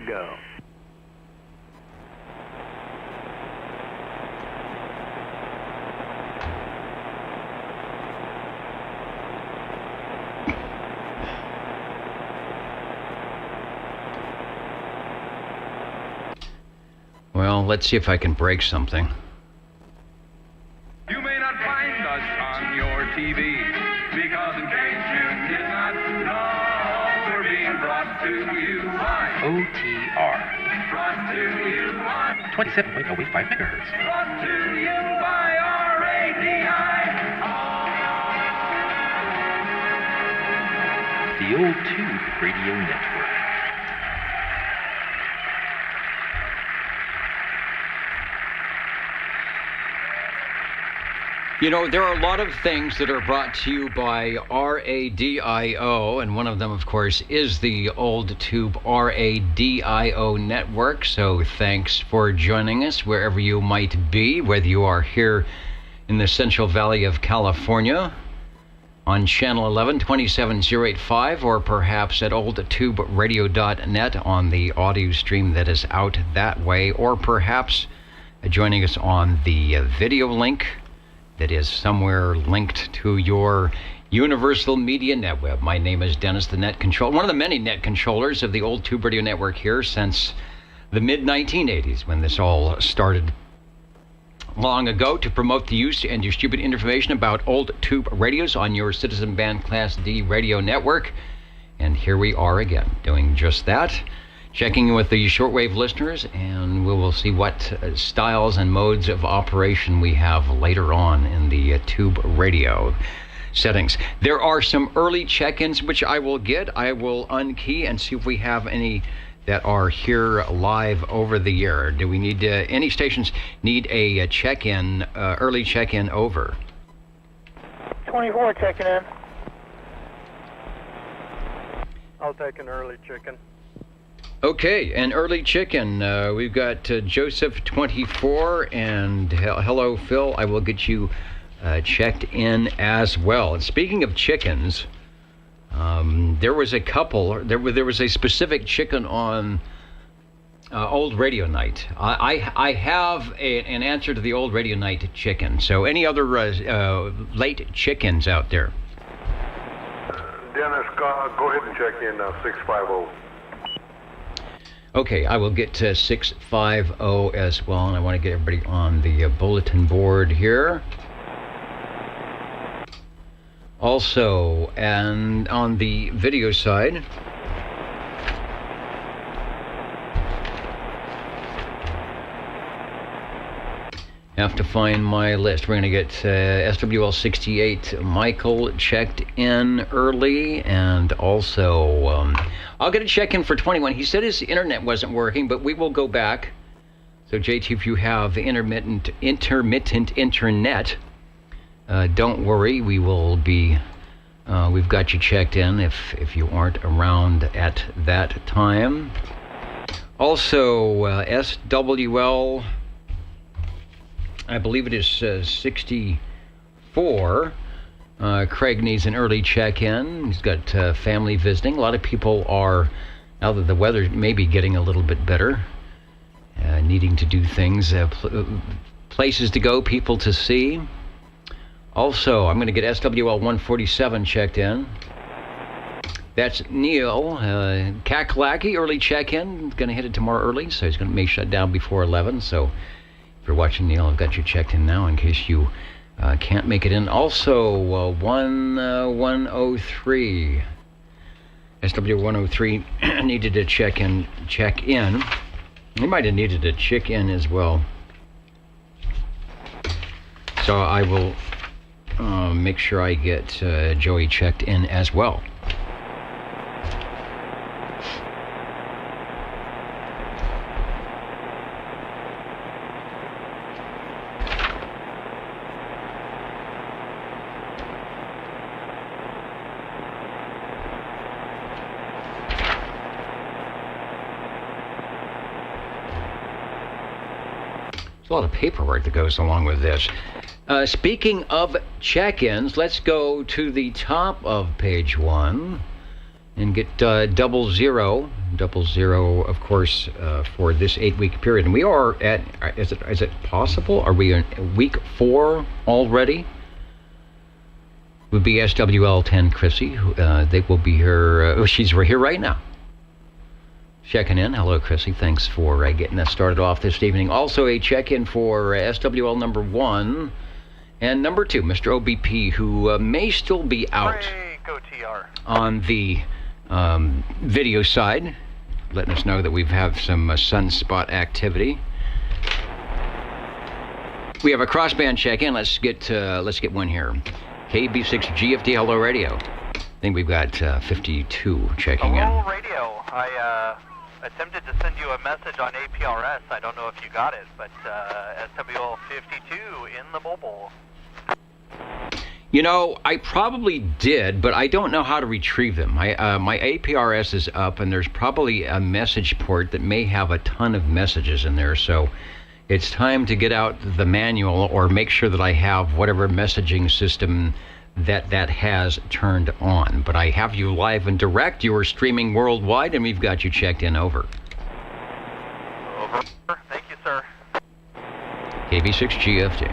to go. Well, let's see if I can break something. You may not find us on your TV, because in case you did not know, we're being brought to you by OTR. Brought to you by 27.085 megahertz. Brought to you by RADI. The Old Tube Radio Network. You know, there are a lot of things that are brought to you by RADIO, and one of them, of course, is the Old Tube RADIO network. So thanks for joining us wherever you might be, whether you are here in the Central Valley of California on Channel 11, 27085, or perhaps at oldtuberadio.net on the audio stream that is out that way, or perhaps joining us on the video link that is somewhere linked to your Universal Media Network. My name is Dennis, the Net Controller, one of the many net controllers of the Old Tube Radio Network here since the mid-1980s, when this all started long ago, to promote the use and distribute information about old tube radios on your Citizen Band Class D radio network. And here we are again, doing just that. Checking in with the shortwave listeners, and we will see what styles and modes of operation we have later on in the tube radio settings. There are some early check-ins which I will get. I will unkey and see if we have any that are here live over the air. Do we need any stations need a check-in, early check-in over? 24 checking in. I'll take an early check-in. Okay, an early chicken. We've got Joseph 24 and hello Phil. I will get you checked in as well. And speaking of chickens, there was a couple. There was a specific chicken on Old Radio Night. I have an answer to the Old Radio Night chicken. So any other late chickens out there? Dennis, go ahead and check in 650. Okay, I will get to 650 as well, and I want to get everybody on the bulletin board here. Also, and on the video side, have to find my list. We're going to get SWL 68 Michael checked in early, and also I'll get a check-in for 21. He said his internet wasn't working, but we will go back. So JT, if you have intermittent internet, don't worry, we will be we've got you checked in if you aren't around at that time. Also SWL, I believe it is 64. Craig needs an early check-in. He's got family visiting. A lot of people are, now that the weather may be getting a little bit better, needing to do things, places to go, people to see. Also, I'm going to get SWL 147 checked in. That's Neil. Kakalaki, early check-in. Going to hit it tomorrow early, so he's going to make shut down before 11. So if you're watching, Neil, I've got you checked in now in case you can't make it in. Also, 103. SW103 needed to check in. He might have needed a check in as well. So I will make sure I get Joey checked in as well. A lot of paperwork that goes along with this. Speaking of check-ins, let's go to the top of page 1 and get 00, of course, for this 8-week period. And we are at, is it possible? Are we in week 4 already? Would be SWL 10 Chrissy. They will be here. She's here right now. Checking in. Hello, Chrissy. Thanks for getting us started off this evening. Also, a check-in for SWL number 1 and number 2, Mr. OBP, who may still be out Go TR. on the video side, letting us know that we have some sunspot activity. We have a crossband check-in. Let's get one here. KB6 GFD. Hello, radio. I think we've got 52 checking in. Hello, radio. I attempted to send you a message on APRS. I don't know if you got it, but SWL 52 in the bubble. You know, I probably did, but I don't know how to retrieve them. My APRS is up, and there's probably a message port that may have a ton of messages in there, so it's time to get out the manual or make sure that I have whatever messaging system that has turned on. But I have you live and direct. You are streaming worldwide, and we've got you checked in. Over. Over. Thank you, sir. KB6 GFD.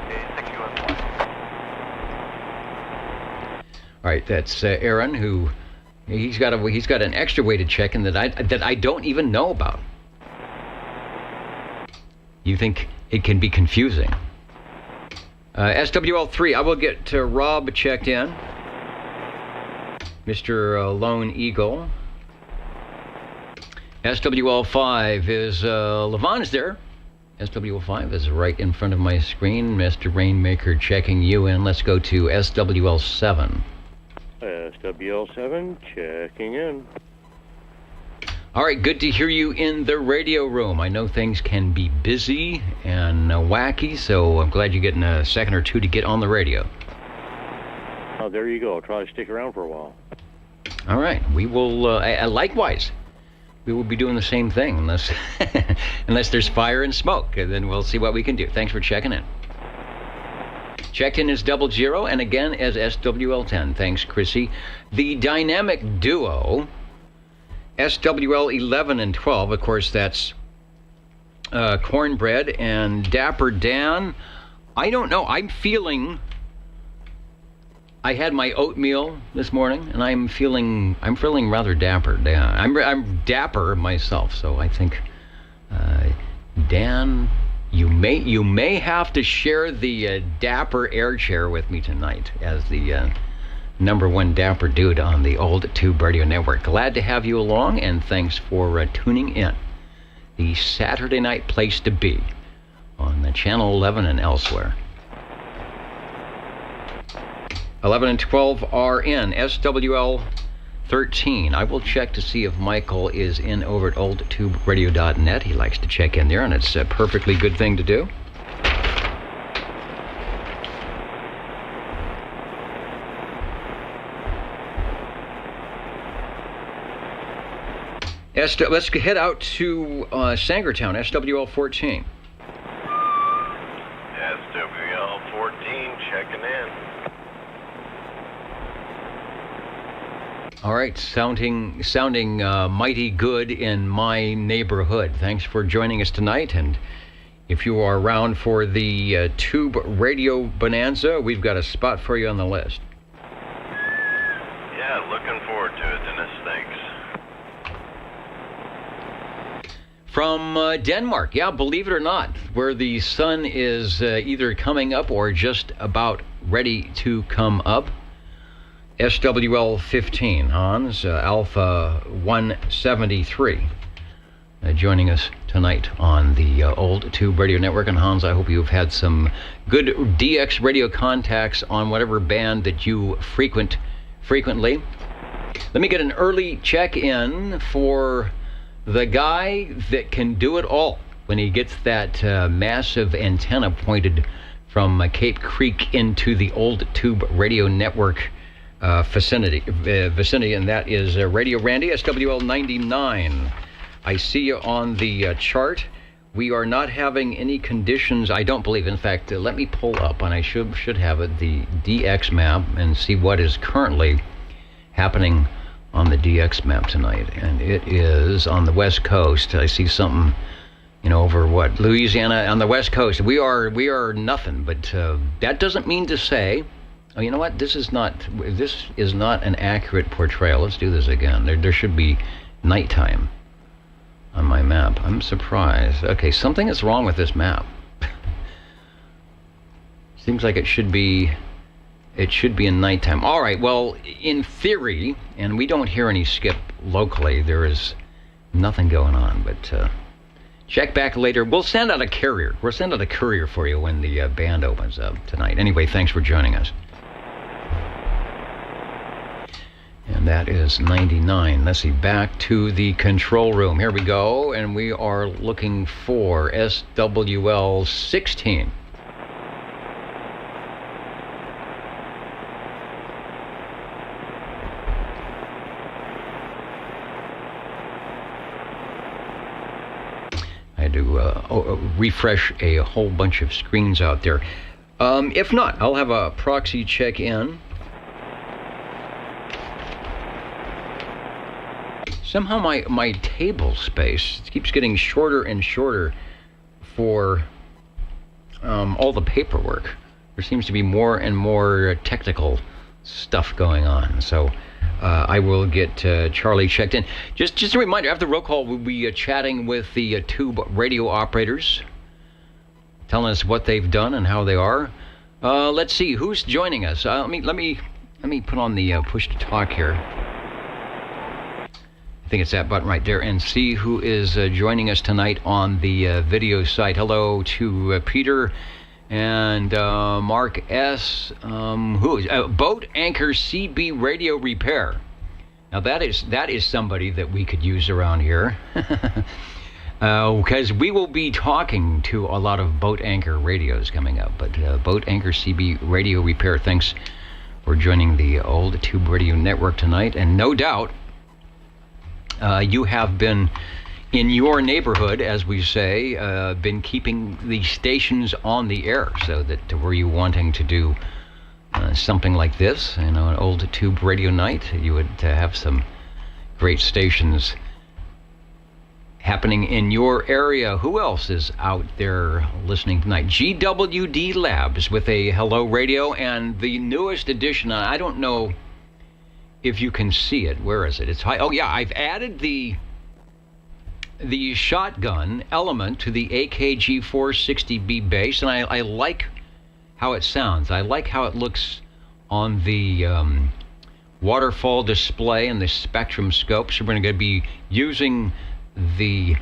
K6 US1. All right, that's Aaron, who he's got an extra way to check in that I don't even know about. You think it can be confusing? SWL3, I will get Rob checked in. Mr. Lone Eagle. SWL5 is Levon's there. SWL5 is right in front of my screen. Mr. Rainmaker checking you in. Let's go to SWL7. SWL7 checking in. All right, good to hear you in the radio room. I know things can be busy and wacky, so I'm glad you're getting a second or two to get on the radio. Oh, there you go. Try to stick around for a while. All right, we will, likewise, we will be doing the same thing unless unless there's fire and smoke, and then we'll see what we can do. Thanks for checking in. Checked in as 00 and again as SWL10. Thanks, Chrissy. The dynamic duo, SWL 11 and 12, of course, that's Cornbread and Dapper Dan. I don't know. I had my oatmeal this morning, and I'm feeling rather dapper. Dan. I'm dapper myself, so I think Dan, you may have to share the dapper air chair with me tonight as the number 1 dapper dude on the Old Tube Radio Network. Glad to have you along, and thanks for tuning in. The Saturday night place to be on the Channel 11 and elsewhere. 11 and 12 are in SWL 13. I will check to see if Michael is in over at oldtuberadio.net. He likes to check in there, and it's a perfectly good thing to do. Let's head out to Sangertown, SWL 14. SWL 14 checking in. All right, sounding mighty good in my neighborhood. Thanks for joining us tonight, and if you are around for the Tube Radio Bonanza, we've got a spot for you on the list. Yeah, looking forward to it, Dennis. Thanks. From Denmark, yeah, believe it or not, where the sun is either coming up or just about ready to come up. SWL 15, Hans, Alpha 173, joining us tonight on the Old Tube Radio Network. And Hans, I hope you've had some good DX radio contacts on whatever band that you frequently. Let me get an early check-in for the guy that can do it all when he gets that massive antenna pointed from Cape Creek into the Old Tube Radio Network vicinity, and that is Radio Randy, SWL 99. I see you on the chart. We are not having any conditions, I don't believe. In fact, let me pull up, and I should have it, the DX map, and see what is currently happening on the DX map tonight, and it is on the West Coast. I see something, over Louisiana on the West Coast. We are nothing, but that doesn't mean to say, you know what? This is not an accurate portrayal. Let's do this again. There should be nighttime on my map. I'm surprised. Okay, something is wrong with this map. Seems like it should be in nighttime. All right, well, in theory, and we don't hear any skip locally, there is nothing going on, but check back later. We'll send out a courier. We'll send out a courier for you when the band opens up tonight. Anyway, thanks for joining us. And that is 99. Let's see, back to the control room. Here we go, and we are looking for SWL 16. I had to refresh a whole bunch of screens out there. If not, I'll have a proxy check in. Somehow my table space keeps getting shorter and shorter for all the paperwork. There seems to be more and more technical stuff going on. So I will get Charlie checked in. Just a reminder, after the roll call, we'll be chatting with the tube radio operators, telling us what they've done and how they are. Let's see who's joining us. Let me put on the push to talk here. I think it's that button right there, and see who is joining us tonight on the video site. Hello to Peter and Mark S. Who is Boat Anchor CB Radio Repair? Now that is somebody that we could use around here, because we will be talking to a lot of Boat Anchor radios coming up. But Boat Anchor CB Radio Repair, thanks for joining the Old Tube Radio Network tonight, and no doubt. You have been in your neighborhood, as we say, been keeping the stations on the air, so that were you wanting to do something like this, an Old Tube Radio night, you would have some great stations happening in your area. Who else is out there listening tonight? GWD Labs with a Hello Radio, and the newest edition, I don't know if you can see it. Where is it? It's high. Oh yeah, I've added the shotgun element to the AKG 460B bass, and I like how it sounds. I like how it looks on the waterfall display and the spectrum scope. So we're going to be using the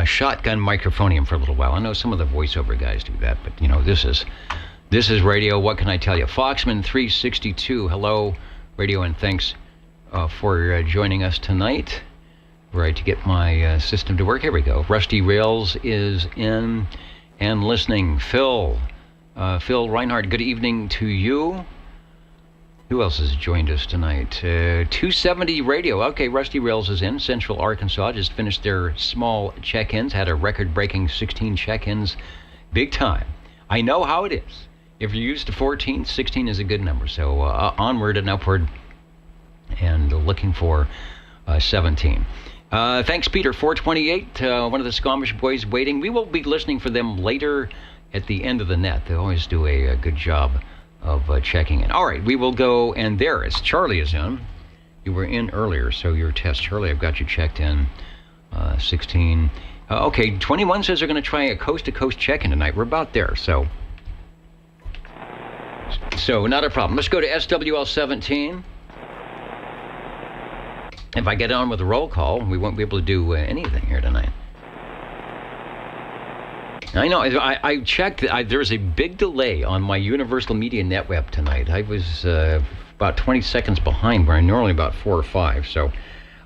shotgun microphonium for a little while. I know some of the voiceover guys do that, but this is radio. What can I tell you? Foxman 362. Hello, radio, and thanks for joining us tonight. Right, to get my system to work. Here we go. Rusty Rails is in and listening. Phil Reinhardt, good evening to you. Who else has joined us tonight? 270 Radio. Okay, Rusty Rails is in. Central Arkansas just finished their small check-ins. Had a record-breaking 16 check-ins. Big time. I know how it is. If you're used to 14, 16 is a good number. So onward and upward, and looking for 17. Thanks, Peter. 428, one of the Squamish boys waiting. We will be listening for them later at the end of the net. They always do a good job of checking in. All right, we will go, and there is Charlie is in. You were in earlier, so your test. Charlie, I've got you checked in. 16. Okay, 21 says they're going to try a coast-to-coast check-in tonight. We're about there, so not a problem. Let's go to SWL 17. If I get on with the roll call, we won't be able to do anything here tonight. I know, I checked, there's a big delay on my Universal Media NetWeb tonight. I was about 20 seconds behind, where I'm normally about 4 or 5, so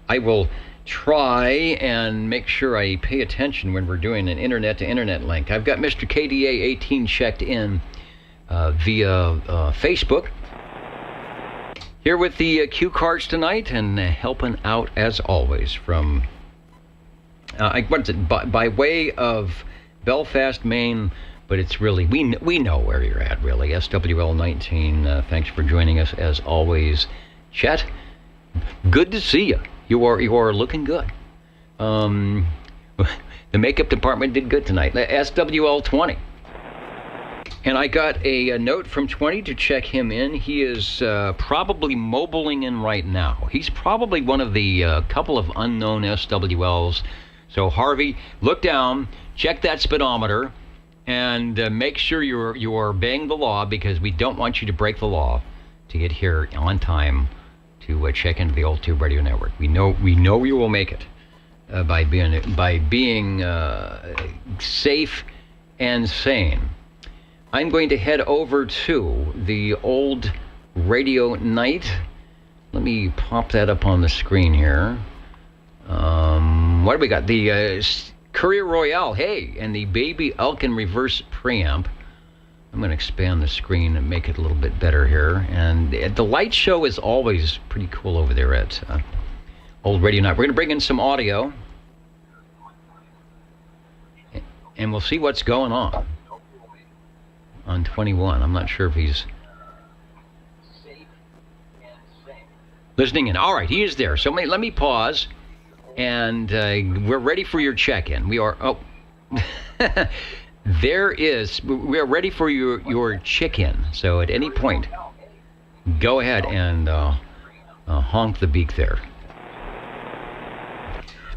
I will try and make sure I pay attention when we're doing an internet-to-internet link. I've got Mr. KDA 18 checked in via Facebook. Here with the cue cards tonight, and helping out as always from what is it, by way of Belfast, Maine, but it's really we know where you're at, really. SWL 19. Thanks for joining us as always. Chet Good to see you. You are looking good. The makeup department did good tonight. SWL 20. And I got a note from 20 to check him in. He is probably mobiling in right now. He's probably one of the couple of unknown SWLs. So Harvey, look down, check that speedometer, and make sure you're obeying the law, because we don't want you to break the law to get here on time to check into the Old Tube Radio Network. We know you will make it by being safe and sane. I'm going to head over to the Old Radio Night. Let me pop that up on the screen here. What do we got? The Courier Royale, hey, and the Baby Elkin reverse preamp. I'm going to expand the screen and make it a little bit better here. And the light show is always pretty cool over there at Old Radio Night. We're going to bring in some audio, and we'll see what's going on 21. I'm not sure if he's listening in. All right, he is there. So let me pause, and we're ready for your check-in. We are... Oh... We are ready for your chicken. So at any point, go ahead and honk the beak there.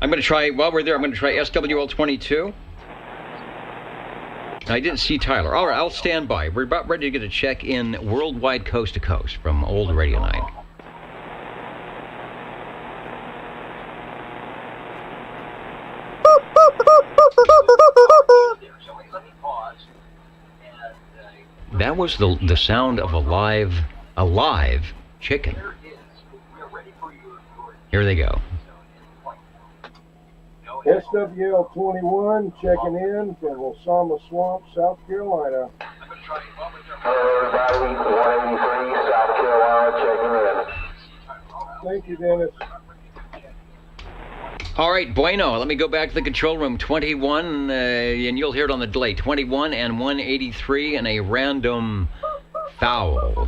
I'm going to try, while we're there, I'm going to try SWL 22. I didn't see Tyler. All right, I'll stand by. We're about ready to get a check in worldwide coast to coast from Old Radio Night. That was the sound of a live chicken. Here they go. SWL 21 checking in from Osama Swamp, South Carolina. Everybody, 183, South Carolina, checking in. Thank you, Dennis. All right, bueno. Let me go back to the control room. 21, and you'll hear it on the delay. 21 and 183, and a random fowl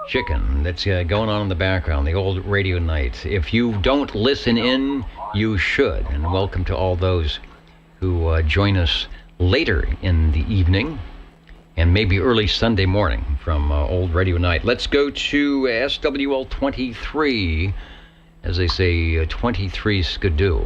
chicken that's going on in the background. The Old Radio Night. If you don't listen in, you should. And welcome to all those who join us later in the evening and maybe early Sunday morning from Old Radio Night. Let's go to SWL 23. As they say, 23 Skidoo.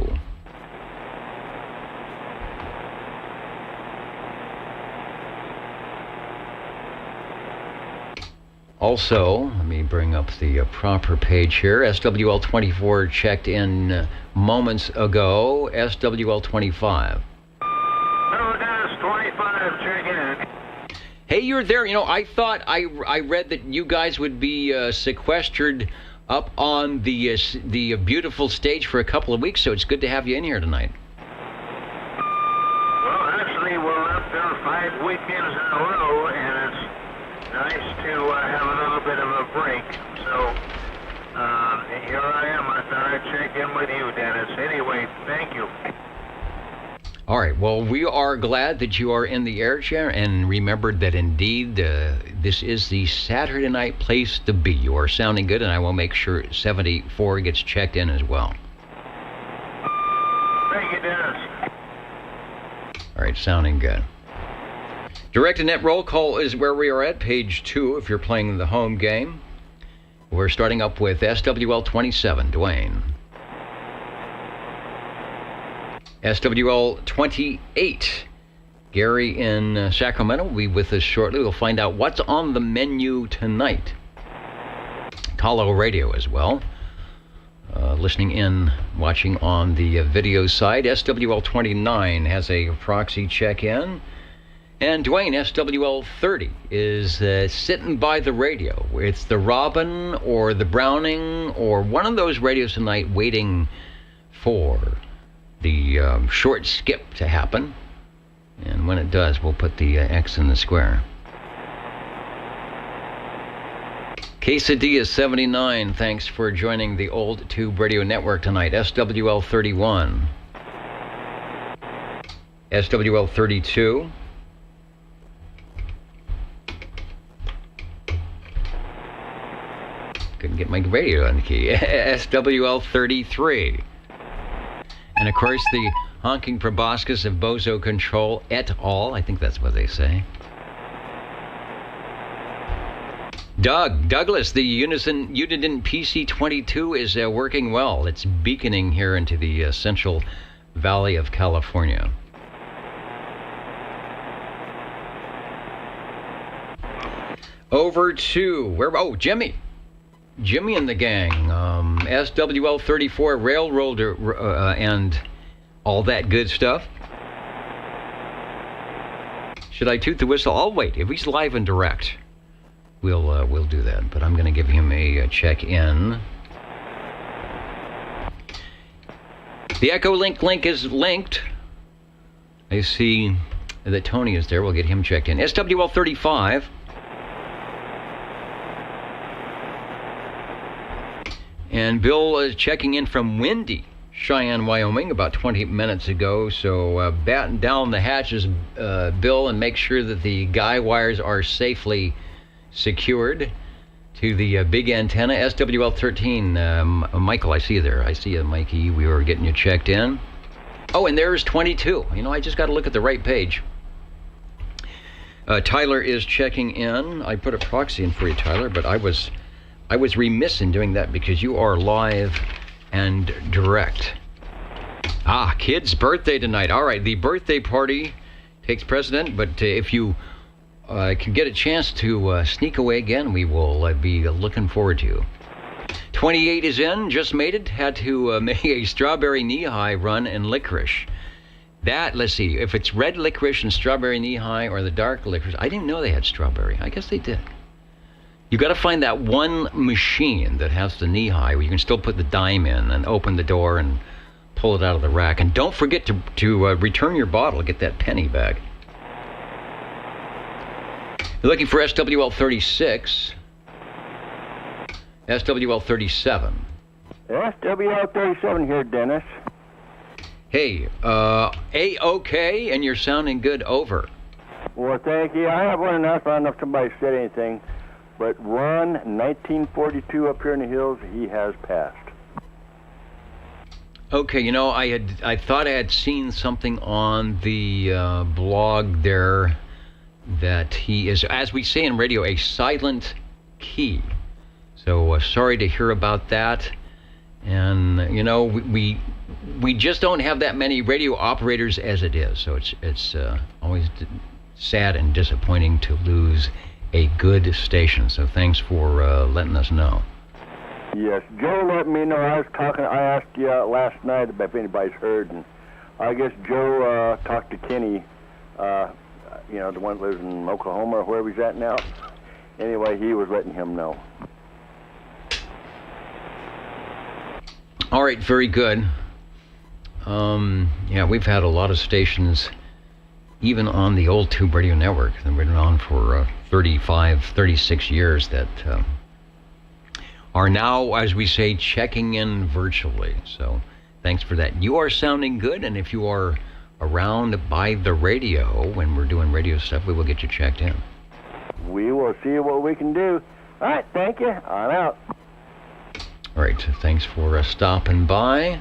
Also, let me bring up the proper page here. SWL 24 checked in moments ago. SWL 25. Hello, Dennis, 25, checking in. Hey, you're there. You know, I thought I read that you guys would be sequestered up on the beautiful stage for a couple of weeks, so it's good to have you in here tonight. Well, actually, we're up there 5 weekends in a row, and it's nice to have a little bit of a break. So, here I am. I thought I'd check in with you, Dennis. Anyway, thank you. All right. Well, we are glad that you are in the air chair, and remembered that indeed this is the Saturday night place to be. You are sounding good, and I will make sure 74 gets checked in as well. Thank you, Dennis. All right, sounding good. Direct to net roll call is where we are at, page 2, if you're playing the home game. We're starting up with SWL 27, Dwayne. SWL 28, Gary in Sacramento will be with us shortly. We'll find out what's on the menu tonight. Talo Radio as well. Listening in, watching on the video side. SWL 29 has a proxy check-in. And Dwayne, SWL 30 is sitting by the radio. It's the Robin or the Browning or one of those radios tonight waiting for the short skip to happen. And when it does, we'll put the X in the square. Quesadilla 79, thanks for joining the Old Tube Radio Network tonight. SWL 31. SWL 32. couldn't get my radio on the key. SWL 33. And of course, the honking proboscis of Bozo Control et al. I think that's what they say. Douglas, the Uniden PC-22 is working well. It's beaconing here into the Central Valley of California. Over to Jimmy and the gang. SWL 34 Railroader and all that good stuff. Should I toot the whistle? I'll wait. If he's live and direct, we'll do that. But I'm going to give him a check-in. The Echo link is linked. I see that Tony is there. We'll get him checked in. SWL 35. And Bill is checking in from windy Cheyenne, Wyoming, about 20 minutes ago. So batten down the hatches, Bill, and make sure that the guy wires are safely secured to the big antenna. SWL 13, Michael, I see you there. I see you, Mikey. We were getting you checked in. Oh, and there's 22. You know, I just got to look at the right page. Tyler is checking in. I put a proxy in for you, Tyler, but I was remiss in doing that because you are live and direct. Kid's birthday tonight. All right, the birthday party takes precedent, but if you can get a chance to sneak away again, we will be looking forward to you. 28 is in, just made it. Had to make a strawberry knee-high run in licorice. That, let's see, if it's red licorice and strawberry knee-high or the dark licorice, I didn't know they had strawberry. I guess they did. You got to find that one machine that has the knee-high where you can still put the dime in and open the door and pull it out of the rack. And don't forget to return your bottle, get that penny back. You're looking for SWL 36. SWL 37. SWL 37 here, Dennis. Hey, A-OK, and you're sounding good, over. Well, thank you. I haven't enough somebody said anything. But Ron, 1942 up here in the hills, he has passed. Okay, you know, I thought I had seen something on the blog there that he is, as we say in radio, a silent key. So sorry to hear about that. And, you know, we just don't have that many radio operators as it is. So it's always sad and disappointing to lose a good station. So thanks for letting us know. Yes, Joe let me know. I asked you last night about if anybody's heard, and I guess Joe talked to Kenny, you know, the one that lives in Oklahoma or wherever he's at now. Anyway, he was letting him know. All right, very good. Yeah, we've had a lot of stations, even on the old Tube Radio Network, that have been on for 35, 36 years, that are now, as we say, checking in virtually. So thanks for that. You are sounding good, and if you are around by the radio when we're doing radio stuff, we will get you checked in. We will see what we can do. All right, thank you. I'm out. All right, thanks for stopping by.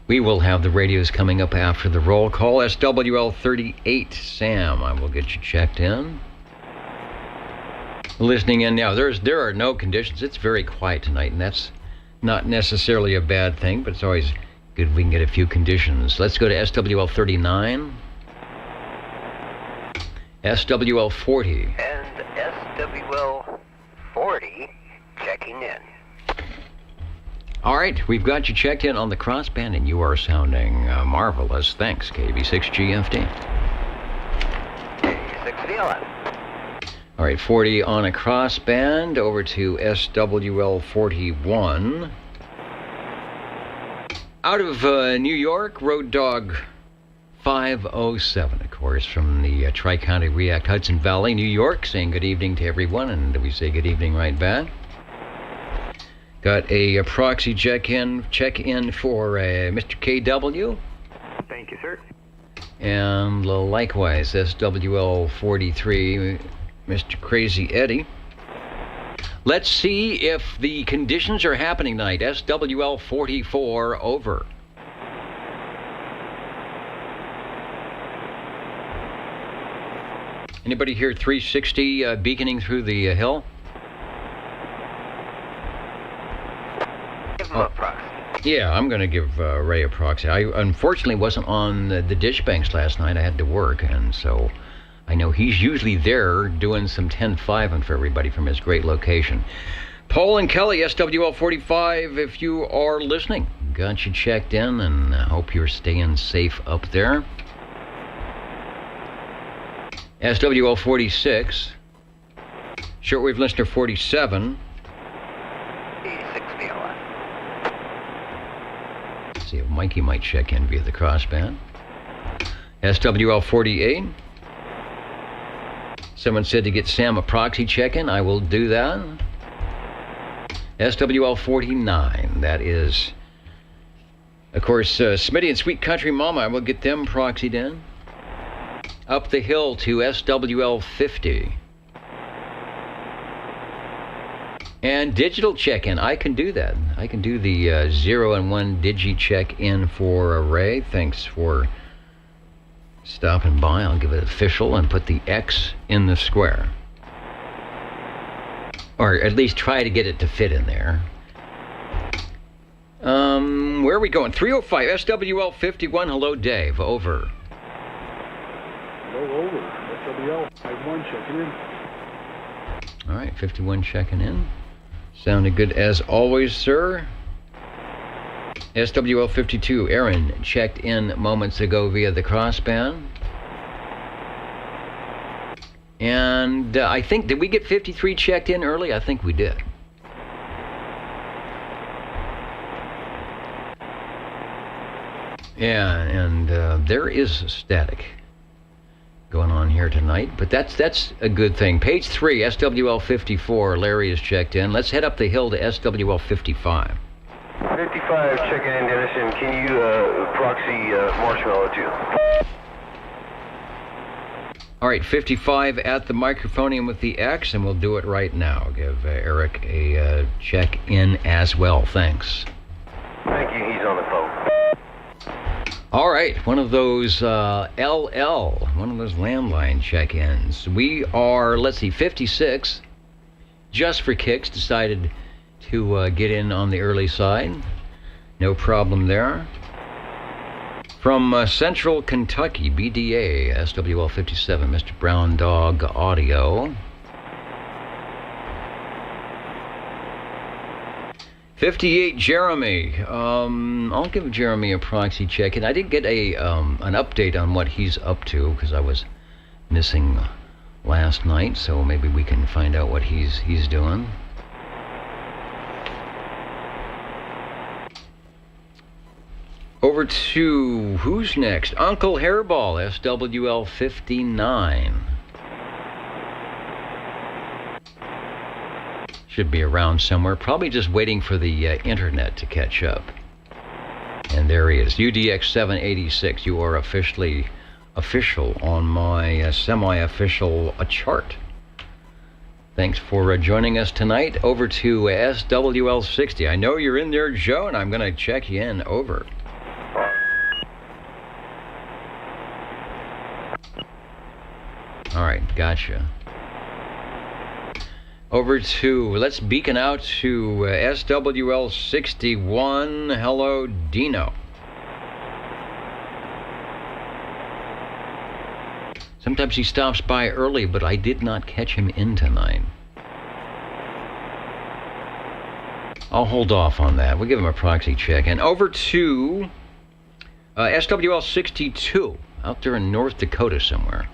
We will have the radios coming up after the roll call. SWL 38, Sam, I will get you checked in. Listening in now, there are no conditions. It's very quiet tonight, and that's not necessarily a bad thing, but it's always good if we can get a few conditions. Let's go to SWL 39. SWL 40. And SWL 40 checking in. All right, we've got you checked in on the crossband, and you are sounding marvelous. Thanks, KB6GFD. KB6VLN. All right, 40 on a crossband, over to SWL 41. Out of New York, Road Dog 507, of course, from the Tri-County React Hudson Valley, New York, saying good evening to everyone, and we say good evening right back. Got a proxy check-in for Mr. KW. Thank you, sir. And likewise, SWL 43, Mr. Crazy Eddie. Let's see if the conditions are happening tonight. SWL 44, over. Anybody here 360 beaconing through the hill? Give him a proxy. Yeah, I'm going to give Ray a proxy. I unfortunately wasn't on the dish banks last night. I had to work, and so I know he's usually there doing some 10-5 for everybody from his great location. Paul and Kelly, SWL 45, if you are listening, got you checked in, and I hope you're staying safe up there. SWL 46, shortwave listener 47. 86 VLS. See if Mikey might check in via the crossband. SWL 48. Someone said to get Sam a proxy check-in. I will do that. SWL 49. That is, of course, Smitty and Sweet Country Mama. I will get them proxied in. Up the hill to SWL 50. And digital check-in. I can do that. I can do the 0 and 1 digi check-in for Ray. Thanks for stopping by. I'll give it official and put the X in the square. Or at least try to get it to fit in there. Where are we going? 305 SWL 51. Hello, Dave. Over. Hello, over. SWL 51 checking in. All right, 51 checking in. Sounded good as always, sir. SWL 52, Aaron checked in moments ago via the crossband. And I think, did we get 53 checked in early? I think we did. Yeah, and there is static going on here tonight, but that's a good thing. Page 3, SWL 54, Larry is checked in. Let's head up the hill to SWL 55. 55 checking in, Dennis, and can you proxy Marshmallow too? All right, 55 at the microphonium with the X, and we'll do it right now. Give Eric a check in as well. Thanks. Thank you. He's on the phone. All right, one of those LL, one of those landline check-ins. We are, let's see, 56. Just for kicks, decided to get in on the early side. No problem there. From Central Kentucky, BDA, SWL 57, Mr. Brown Dog Audio. 58, Jeremy. I'll give Jeremy a proxy check. And I did get an update on what he's up to because I was missing last night, so maybe we can find out what he's doing. Over to, who's next? Uncle Hairball, SWL 59. Should be around somewhere, probably just waiting for the internet to catch up. And there he is, UDX 786. You are officially official on my semi-official chart. Thanks for joining us tonight. Over to SWL 60. I know you're in there, Joe, and I'm going to check you in. Over. All right, gotcha. Over to, let's beacon out to SWL 61. Hello, Dino. Sometimes he stops by early, but I did not catch him in tonight. I'll hold off on that. We'll give him a proxy check. And over to SWL 62, out there in North Dakota somewhere.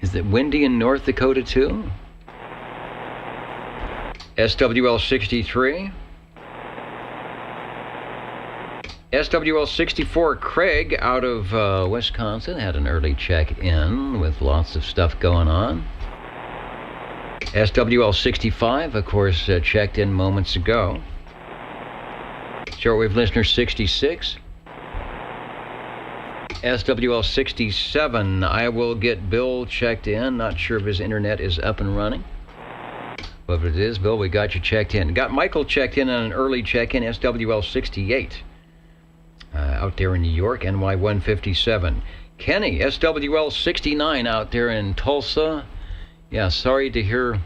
Is it windy in North Dakota too? SWL 63. SWL 64, Craig out of Wisconsin had an early check-in with lots of stuff going on. SWL 65, of course, checked in moments ago. Shortwave listener 66. SWL 67. I will get Bill checked in. Not sure if his internet is up and running. But if it is, Bill, we got you checked in. Got Michael checked in on an early check-in, SWL 68. Out there in New York, NY 157. Kenny, SWL 69 out there in Tulsa. Yeah, sorry to hear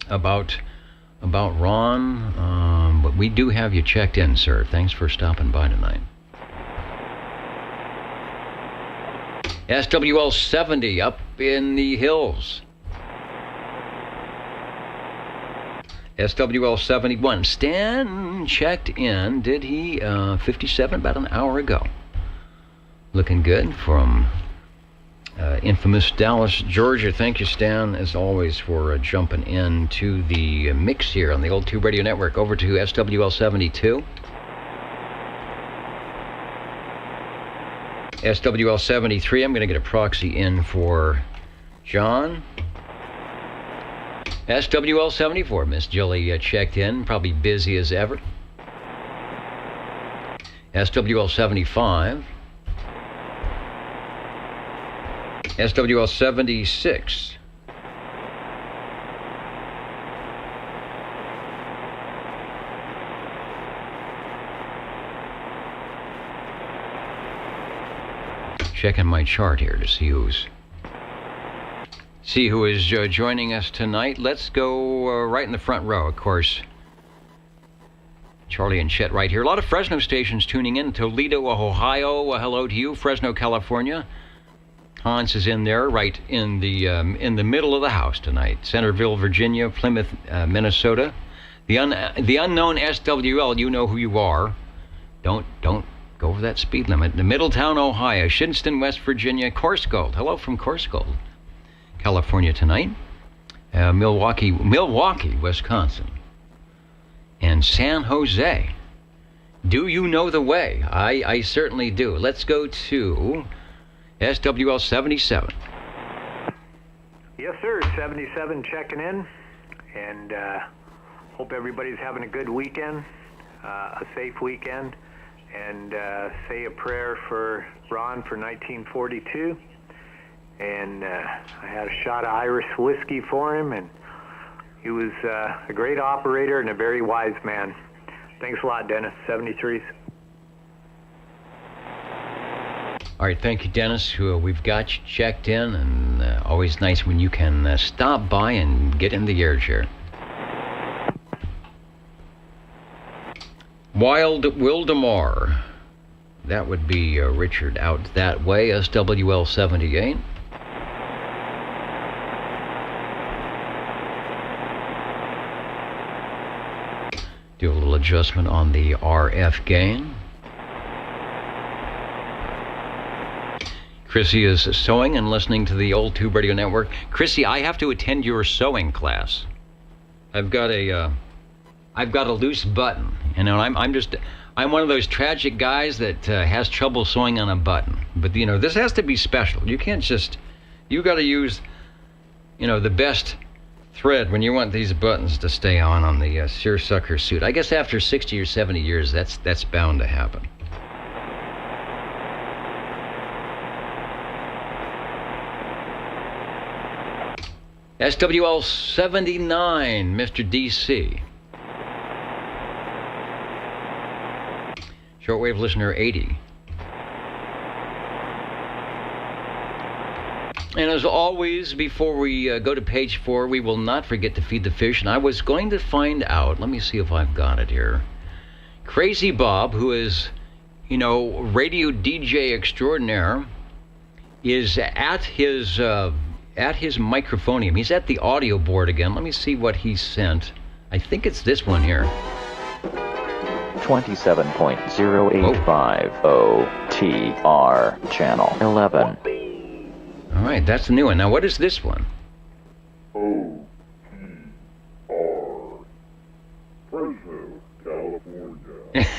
about Ron, but we do have you checked in, sir. Thanks for stopping by tonight. SWL 70 up in the hills. SWL 71. Stan checked in. Did he? 57, about an hour ago. Looking good from infamous Dallas, Georgia. Thank you, Stan, as always, for jumping into the mix here on the Old Tube Radio Network. Over to SWL 72. SWL 73, I'm going to get a proxy in for John. SWL 74, Miss Jilly checked in, probably busy as ever. SWL 75. SWL 76. Checking my chart here to see who is joining us tonight. Let's go right in the front row, of course. Charlie and Chet right here. A lot of Fresno stations tuning in. Toledo, Ohio. Hello to you. Fresno, California. Hans is in there, right in the middle of the house tonight. Centerville, Virginia. Plymouth, Minnesota. The unknown SWL. You know who you are. Don't go over that speed limit. The Middletown, Ohio. Shinston, West Virginia. Coarsegold. Hello from Coarsegold, California tonight. Milwaukee, Wisconsin. And San Jose. Do you know the way? I certainly do. Let's go to SWL 77. Yes, sir. 77 checking in. And hope everybody's having a good weekend, a safe weekend. And say a prayer for Ron for 1942. And I had a shot of Irish whiskey for him, and he was a great operator and a very wise man. Thanks a lot, Dennis. 73s. All right, thank you, Dennis. We've got you checked in, and always nice when you can stop by and get in the air chair. Wild Wildemar. That would be Richard out that way, SWL 78. Do a little adjustment on the RF gain. Chrissy is sewing and listening to the Old Tube Radio Network. Chrissy, I have to attend your sewing class. I've got a loose button. You know, I'm one of those tragic guys that has trouble sewing on a button. But you know, this has to be special. You can't just. You got to use, you know, the best thread when you want these buttons to stay on the seersucker suit. I guess after 60 or 70 years, that's bound to happen. SWL 79, Mr. DC. Shortwave listener 80. And as always, before we go to page 4, we will not forget to feed the fish. And I was going to find out, let me see if I've got it here. Crazy Bob, who is, you know, radio DJ extraordinaire, is at his microphonium. He's at the audio board again. Let me see what he sent. I think it's this one here. 27.085 OTR channel 11. All right, that's the new one. Now, what is this one? OTR, Fresno, California.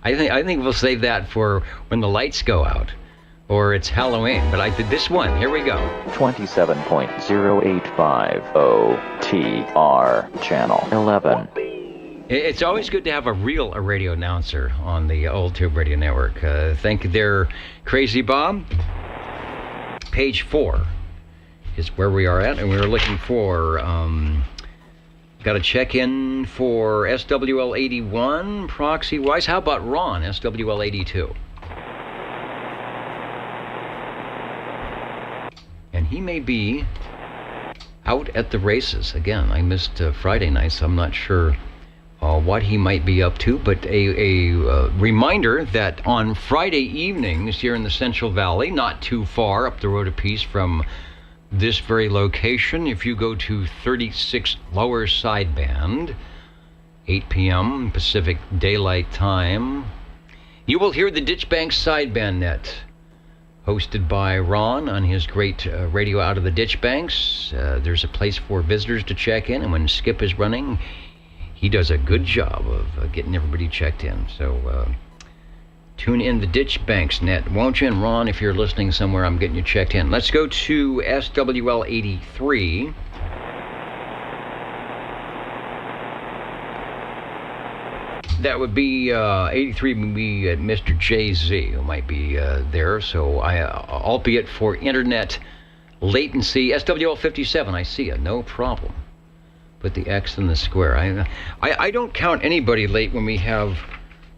I think we'll save that for when the lights go out, or it's Halloween. But I did this one. Here we go. 27.085 OTR channel 11. It's always good to have a real radio announcer on the Old Tube Radio Network. Thank you there, Crazy Bob. Page 4 is where we are at, and we're looking for, got to check in for SWL 81, proxy-wise. How about Ron, SWL 82? And he may be out at the races. Again, I missed Friday night, so I'm not sure what he might be up to, but a reminder that on Friday evenings here in the Central Valley, not too far up the road a piece from this very location, if you go to 36 Lower Sideband, 8 p.m. Pacific Daylight Time, you will hear the Ditchbank Sideband Net, hosted by Ron on his great radio out of the Ditchbanks. There's a place for visitors to check in, and when Skip is running, he does a good job of getting everybody checked in. So tune in the Ditchbanks Net, won't you? And Ron, if you're listening somewhere, I'm getting you checked in. Let's go to SWL 83. That would be 83 would be Mr. Jay-Z, who might be there. So albeit for internet latency, SWL 57, I see it, no problem. Put the X in the square. I don't count anybody late when we have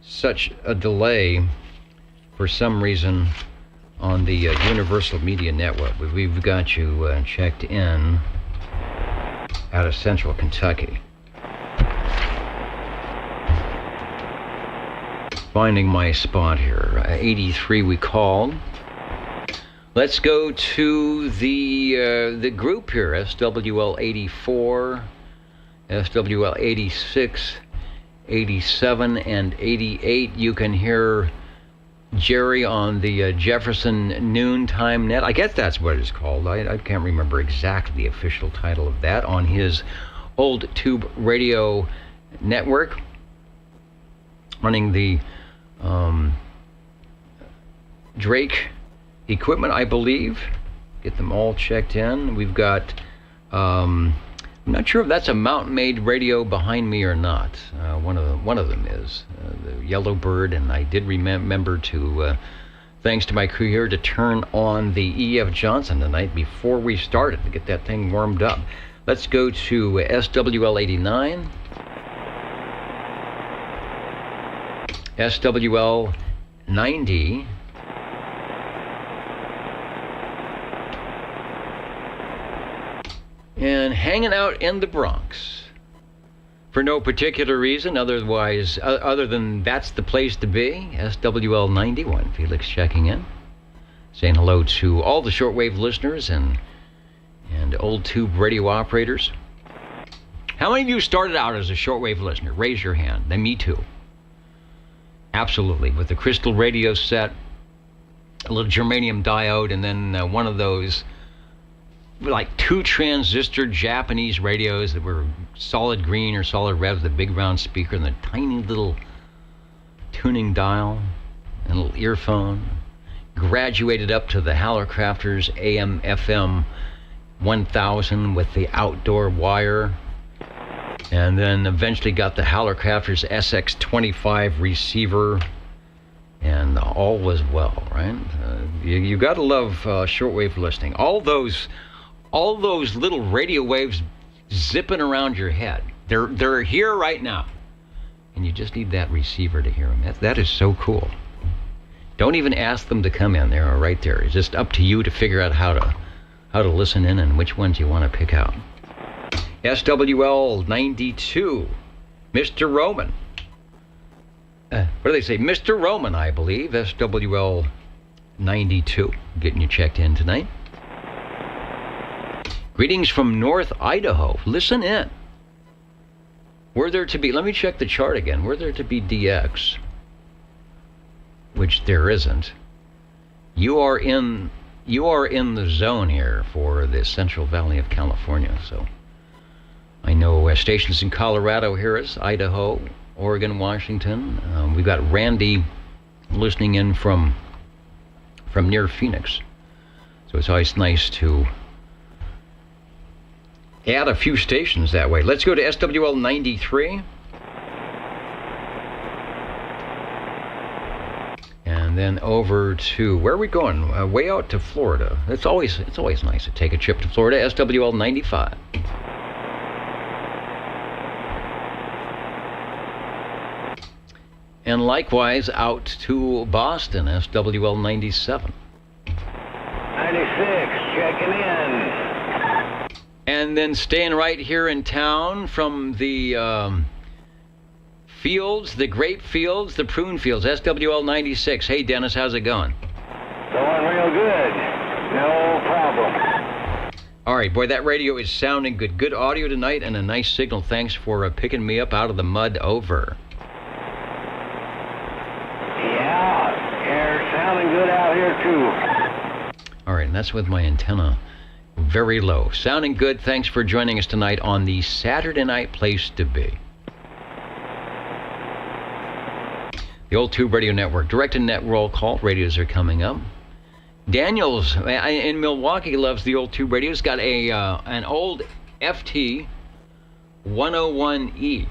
such a delay for some reason on the Universal Media Network. We've got you checked in out of Central Kentucky. Finding my spot here. 83 we called. Let's go to the group here. SWL 84, SWL 86, 87, and 88. You can hear Jerry on the Jefferson Noontime Net. I guess that's what it's called. I can't remember exactly the official title of that, on his Old Tube Radio Network, running the Drake equipment, I believe. Get them all checked in. We've got, I'm not sure if that's a Mountain Made radio behind me or not. One of them is the Yellowbird, and I did remember to, thanks to my crew here, to turn on the E.F. Johnson tonight before we started to get that thing warmed up. Let's go to SWL 89. SWL 90, and hanging out in the Bronx for no particular reason other than that's the place to be. SWL 91, Felix checking in, saying hello to all the shortwave listeners and Old Tube radio operators. How many of you started out as a shortwave listener? Raise your hand. Then me too. Absolutely, with the crystal radio set, a little germanium diode, and then one of those like 2 transistor Japanese radios that were solid green or solid red with a big round speaker and a tiny little tuning dial and a little earphone. Graduated up to the Hallercrafters AM FM 1000 with the outdoor wire. And then eventually got the Hallercrafters SX25 receiver, and all was well, right? You got to love shortwave listening. All those little radio waves zipping around your head. They're here right now, and you just need that receiver to hear them. That is so cool. Don't even ask them to come in. They're right there. It's just up to you to figure out how to listen in and which ones you want to pick out. SWL 92, Mr. Roman. What do they say? Mr. Roman, I believe. SWL 92, getting you checked in tonight. Greetings from North Idaho. Listen in. Were there to be, let me check the chart again. Were there to be DX, which there isn't, you are in the zone here for the Central Valley of California, so I know stations in Colorado hear us, Idaho, Oregon, Washington. We've got Randy listening in from near Phoenix. So it's always nice to add a few stations that way. Let's go to SWL 93. And then over to, where are we going? Way out to Florida. It's always nice to take a trip to Florida. SWL 95. And likewise out to Boston, SWL 97. 96, checking in. And then staying right here in town from the fields, the grape fields, the prune fields, SWL 96. Hey, Dennis, how's it going? Going real good. No problem. All right, boy, that radio is sounding good. Good audio tonight and a nice signal. Thanks for picking me up out of the mud. Over. Yeah, air sounding good out here, too. All right, and that's with my antenna very low. Sounding good. Thanks for joining us tonight on the Saturday Night Place to Be. The Old Tube Radio Network. Direct and net roll call. Radios are coming up. Daniels in Milwaukee loves the Old Tube Radio. He's got an old FT 101E.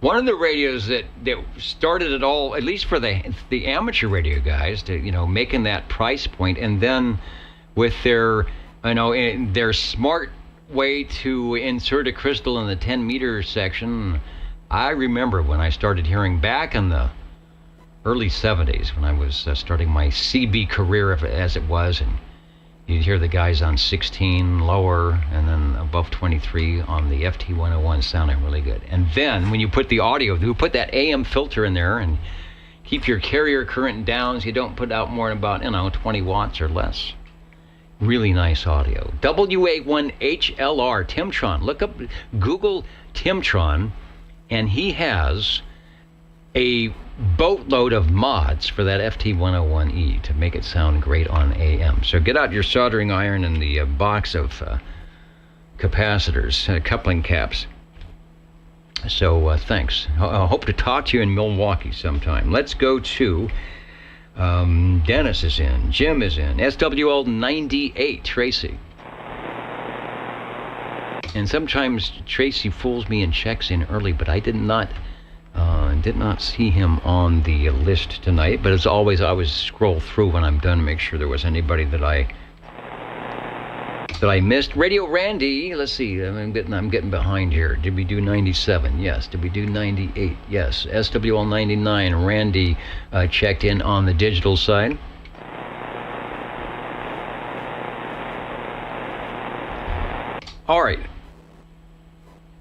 One of the radios that started it all, at least for the amateur radio guys, to making that price point, and then with their their smart way to insert a crystal in the 10-meter section. I remember when I started hearing back in the early 70s when I was starting my CB career as it was, and you'd hear the guys on 16 lower and then above 23 on the FT101 sounding really good. And then when you put the audio, you put that AM filter in there and keep your carrier current down so you don't put out more than about 20 watts or less. Really nice audio. WA1HLR Timtron. Google Timtron, and he has a boatload of mods for that FT101E to make it sound great on AM. So get out your soldering iron and the box of capacitors, coupling caps. So thanks. I hope to talk to you in Milwaukee sometime. Let's go to Dennis is in, Jim is in, SWL 98, Tracy. And sometimes Tracy fools me and checks in early, but I did not see him on the list tonight. But as always, I always scroll through when I'm done to make sure there was anybody that I missed. Radio Randy, let's see, I'm getting behind here. Did we do 97? Yes. Did we do 98? Yes. SWL 99, Randy checked in on the digital side. All right.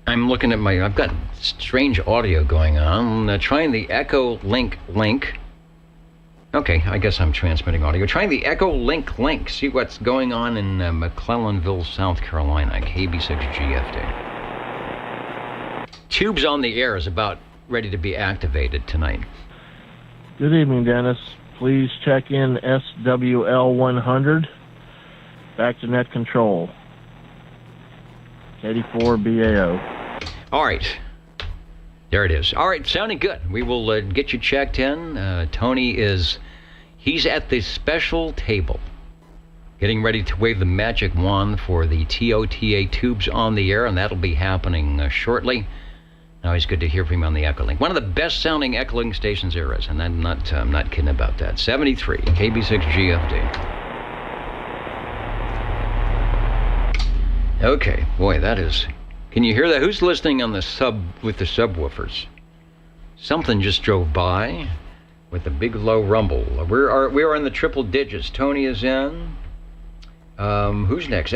I'm looking at I've got strange audio going on. Trying the Echo link. Okay, I guess I'm transmitting audio. Trying the Echo link. See what's going on in McClellanville, South Carolina, KB6GFD. Tubes on the Air is about ready to be activated tonight. Good evening, Dennis. Please check in SWL 100. Back to net control. 84 BAO. All right. There it is. All right, sounding good. We will get you checked in. Tony he's at the special table, getting ready to wave the magic wand for the TOTA Tubes on the Air, and that'll be happening shortly. Always good to hear from you on the Echolink. One of the best sounding Echolink stations there is, and I'm not kidding about that. 73, KB6GFD. Okay, boy, that is... Can you hear that? Who's listening on the sub with the subwoofers? Something just drove by with a big low rumble. We are in the triple digits. Tony is in. Who's next?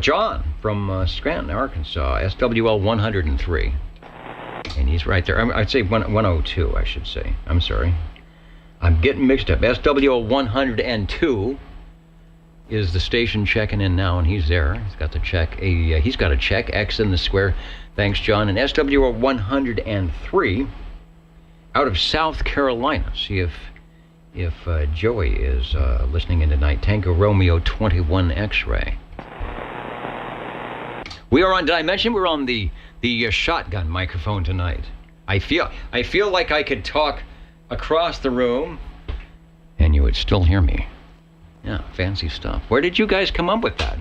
John from Scranton, Arkansas. SWL 103. And he's right there. I'd say 102, I should say. I'm sorry. I'm getting mixed up. SWL 102 is the station checking in now, and he's there. He's got the check. He's got a check. X in the square. Thanks, John. And SWL 103 out of South Carolina. See if Joey is listening in tonight. Tango Romeo 21 X-ray. We are on. Did I mention we're on the shotgun microphone tonight? I feel like I could talk across the room, and you would still hear me. Yeah, fancy stuff. Where did you guys come up with that?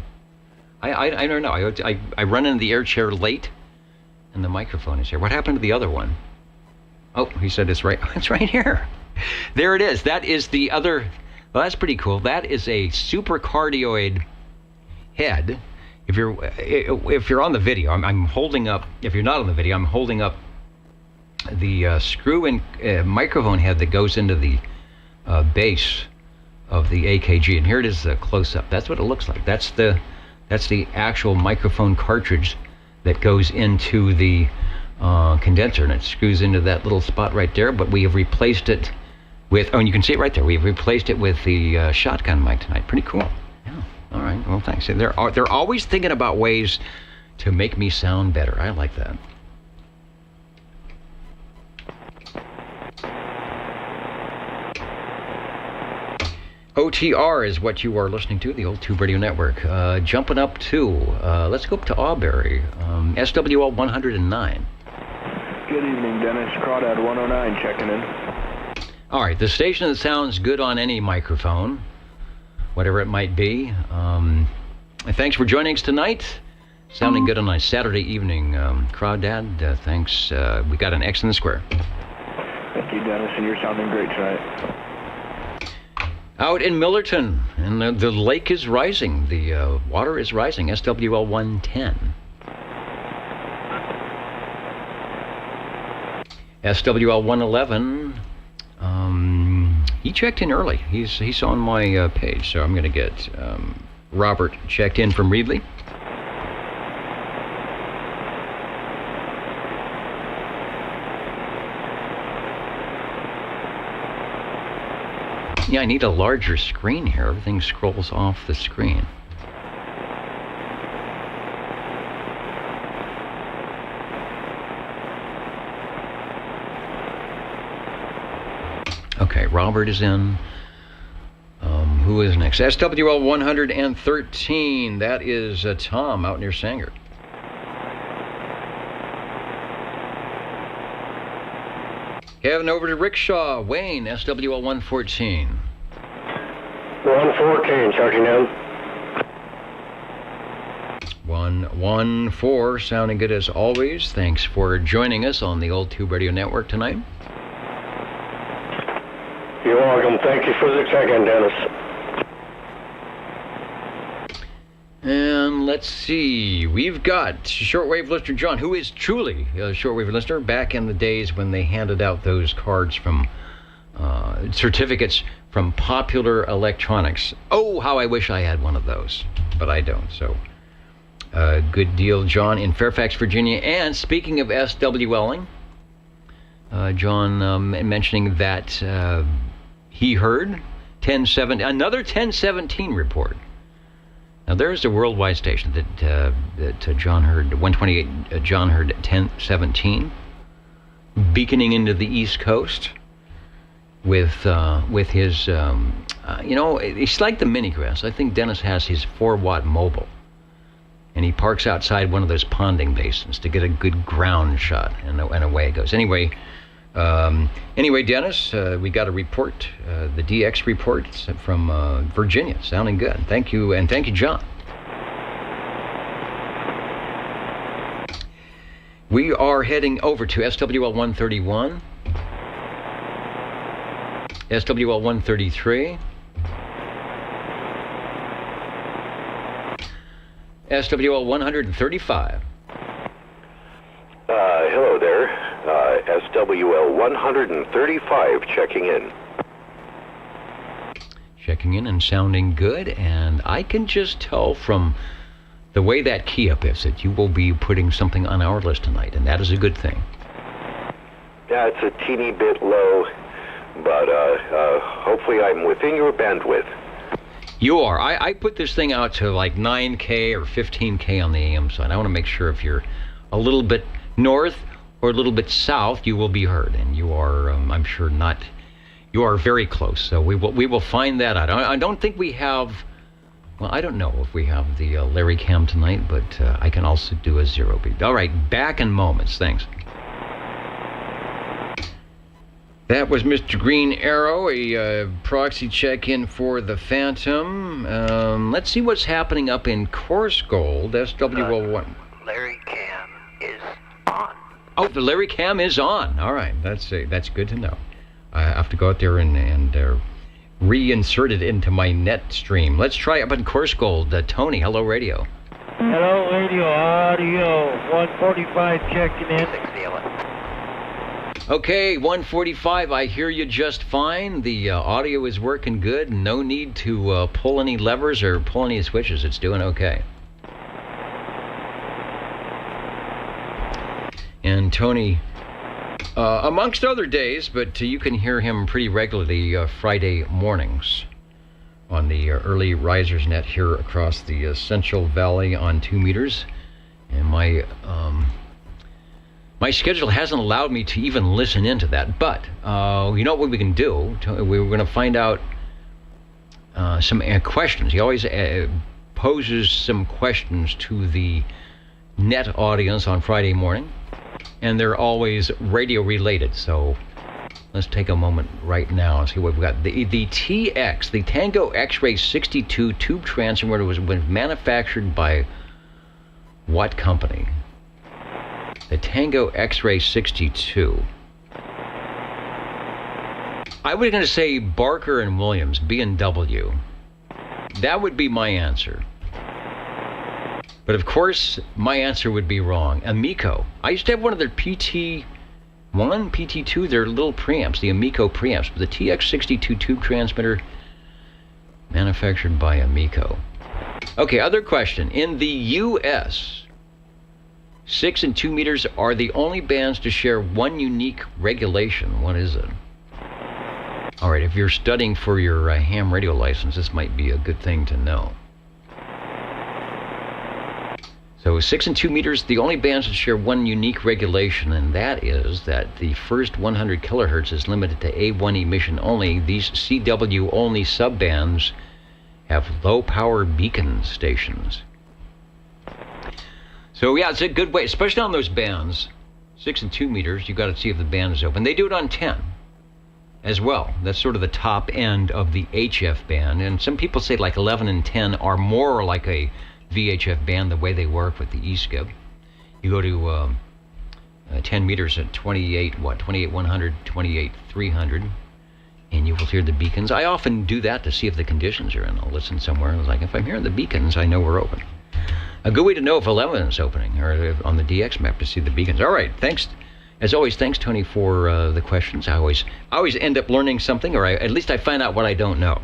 I don't know. I run into the air chair late, and the microphone is here. What happened to the other one? Oh, he said it's right. It's right here. There it is. That is the other. Well, that's pretty cool. That is a supercardioid head. If you're on the video, I'm holding up. If you're not on the video, I'm holding up the screw-in microphone head that goes into the base of the AKG, and here it is, close-up. That's what it looks like. That's the actual microphone cartridge that goes into the condenser, and it screws into that little spot right there. But we have replaced it with. Oh, and you can see it right there. We've replaced it with the shotgun mic tonight. Pretty cool. Yeah. All right. Well, thanks. They're always thinking about ways to make me sound better. I like that. OTR is what you are listening to, the Old Tube Radio Network. Jumping up to, let's go up to Auberry, SWL 109. Good evening, Dennis. Crawdad 109 checking in. All right, the station that sounds good on any microphone, whatever it might be. Thanks for joining us tonight. Sounding good on a Saturday evening. Crawdad, thanks. We got an X in the square. Thank you, Dennis, and you're sounding great tonight. Out in Millerton, and the lake is rising. The water is rising. SWL 110. SWL 111. He checked in early. He's on my page, so I'm going to get Robert checked in from Reedley. Yeah, I need a larger screen here. Everything scrolls off the screen. Okay, Robert is in. Who is next? SWL 113. That is Tom out near Sanger. Heading over to Rickshaw, Wayne, SWL 114. 114, checking in. 114, sounding good as always. Thanks for joining us on the Old Tube Radio Network tonight. You're welcome. Thank you for the check-in, Dennis. And let's see, we've got shortwave listener John, who is truly a shortwave listener, back in the days when they handed out those cards from certificates from Popular Electronics. Oh, how I wish I had one of those, but I don't. So, good deal, John, in Fairfax, Virginia. And speaking of SWLing, John mentioning that he heard another 1017 report. Now, there's a worldwide station that John heard, 128, John heard 1017, beaconing into the East Coast with his, it's like the Minigrass. I think Dennis has his 4-watt mobile, and he parks outside one of those ponding basins to get a good ground shot, and away it goes. Anyway, Dennis, we got a report, the DX report from Virginia, sounding good. Thank you, and thank you, John. We are heading over to SWL 131, SWL 133, SWL 135. Hello there. SWL 135 checking in. Checking in and sounding good, and I can just tell from the way that key up is that you will be putting something on our list tonight, and that is a good thing. Yeah, it's a teeny bit low, but hopefully I'm within your bandwidth. You are. I put this thing out to like 9K or 15K on the AM side. I want to make sure if you're a little bit north or a little bit south, you will be heard, and you are, I'm sure, not. You are very close, so we will find that out. I don't think we have. Well, I don't know if we have the Larry Cam tonight, but I can also do a zero beat. All right, back in moments. Thanks. That was Mr. Green Arrow, a proxy check-in for the Phantom. Let's see what's happening up in Coarse Gold, SWL1. Larry Cam is on. Oh, the Larry Cam is on. All right, that's good to know. I have to go out there and reinsert it into my net stream. Let's try up in Coursegold. Tony, hello, radio. Hello, radio, audio, 145 checking in. 6011. Okay, 145, I hear you just fine. The audio is working good. No need to pull any levers or pull any switches. It's doing okay. And Tony, amongst other days, but you can hear him pretty regularly Friday mornings on the early risers net here across the Central Valley on 2 meters. And my schedule hasn't allowed me to even listen into that. But you know what we can do? We're going to find out some questions. He always poses some questions to the net audience on Friday morning. And they're always radio related. So let's take a moment right now and see what we've got. The TX, the Tango X-Ray 62 tube transmitter was manufactured by what company? The Tango X-Ray 62. I was going to say Barker and Williams, B&W. That would be my answer. But of course, my answer would be wrong. Amico. I used to have one of their PT1, PT2, their little preamps, the Amico preamps. But the TX62 tube transmitter manufactured by Amico. Okay, other question. In the U.S., 6 and 2 meters are the only bands to share one unique regulation. What is it? All right, if you're studying for your ham radio license, this might be a good thing to know. So 6 and 2 meters, the only bands that share one unique regulation, and that is that the first 100 kilohertz is limited to A1 emission only. These CW-only subbands have low-power beacon stations. So yeah, it's a good way, especially on those bands, 6 and 2 meters, you've got to see if the band is open. They do it on 10 as well. That's sort of the top end of the HF band, and some people say like 11 and 10 are more like a VHF band the way they work with the E-skip. You go to 10 meters at 28,100, 28,300, and you will hear the beacons. I often do that to see if the conditions are in. I'll listen somewhere. It's like, if I'm hearing the beacons, I know we're open. A good way to know if 11 is opening, or if on the DX map to see the beacons. All right, thanks. As always, thanks, Tony, for the questions. I always end up learning something, or at least I find out what I don't know.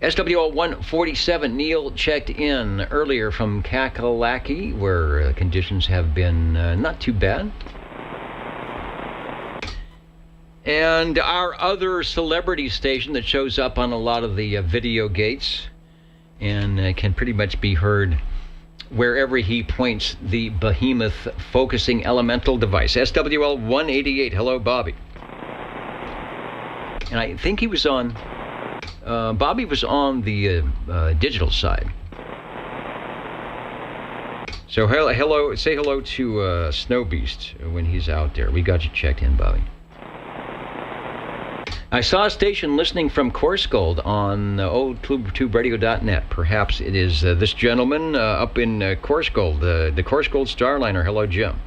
SWL 147, Neil checked in earlier from Kakalaki, where conditions have been not too bad. And our other celebrity station that shows up on a lot of the video gates and can pretty much be heard wherever he points the behemoth focusing elemental device. SWL 188, hello, Bobby. And I think he was on... Bobby was on the digital side. So hello, say hello to Snow Beast when he's out there. We got you checked in, Bobby. I saw a station listening from Coursegold on oldtuberadio.net. Perhaps it is this gentleman up in Coursegold, the Coursegold Starliner. Hello, Jim.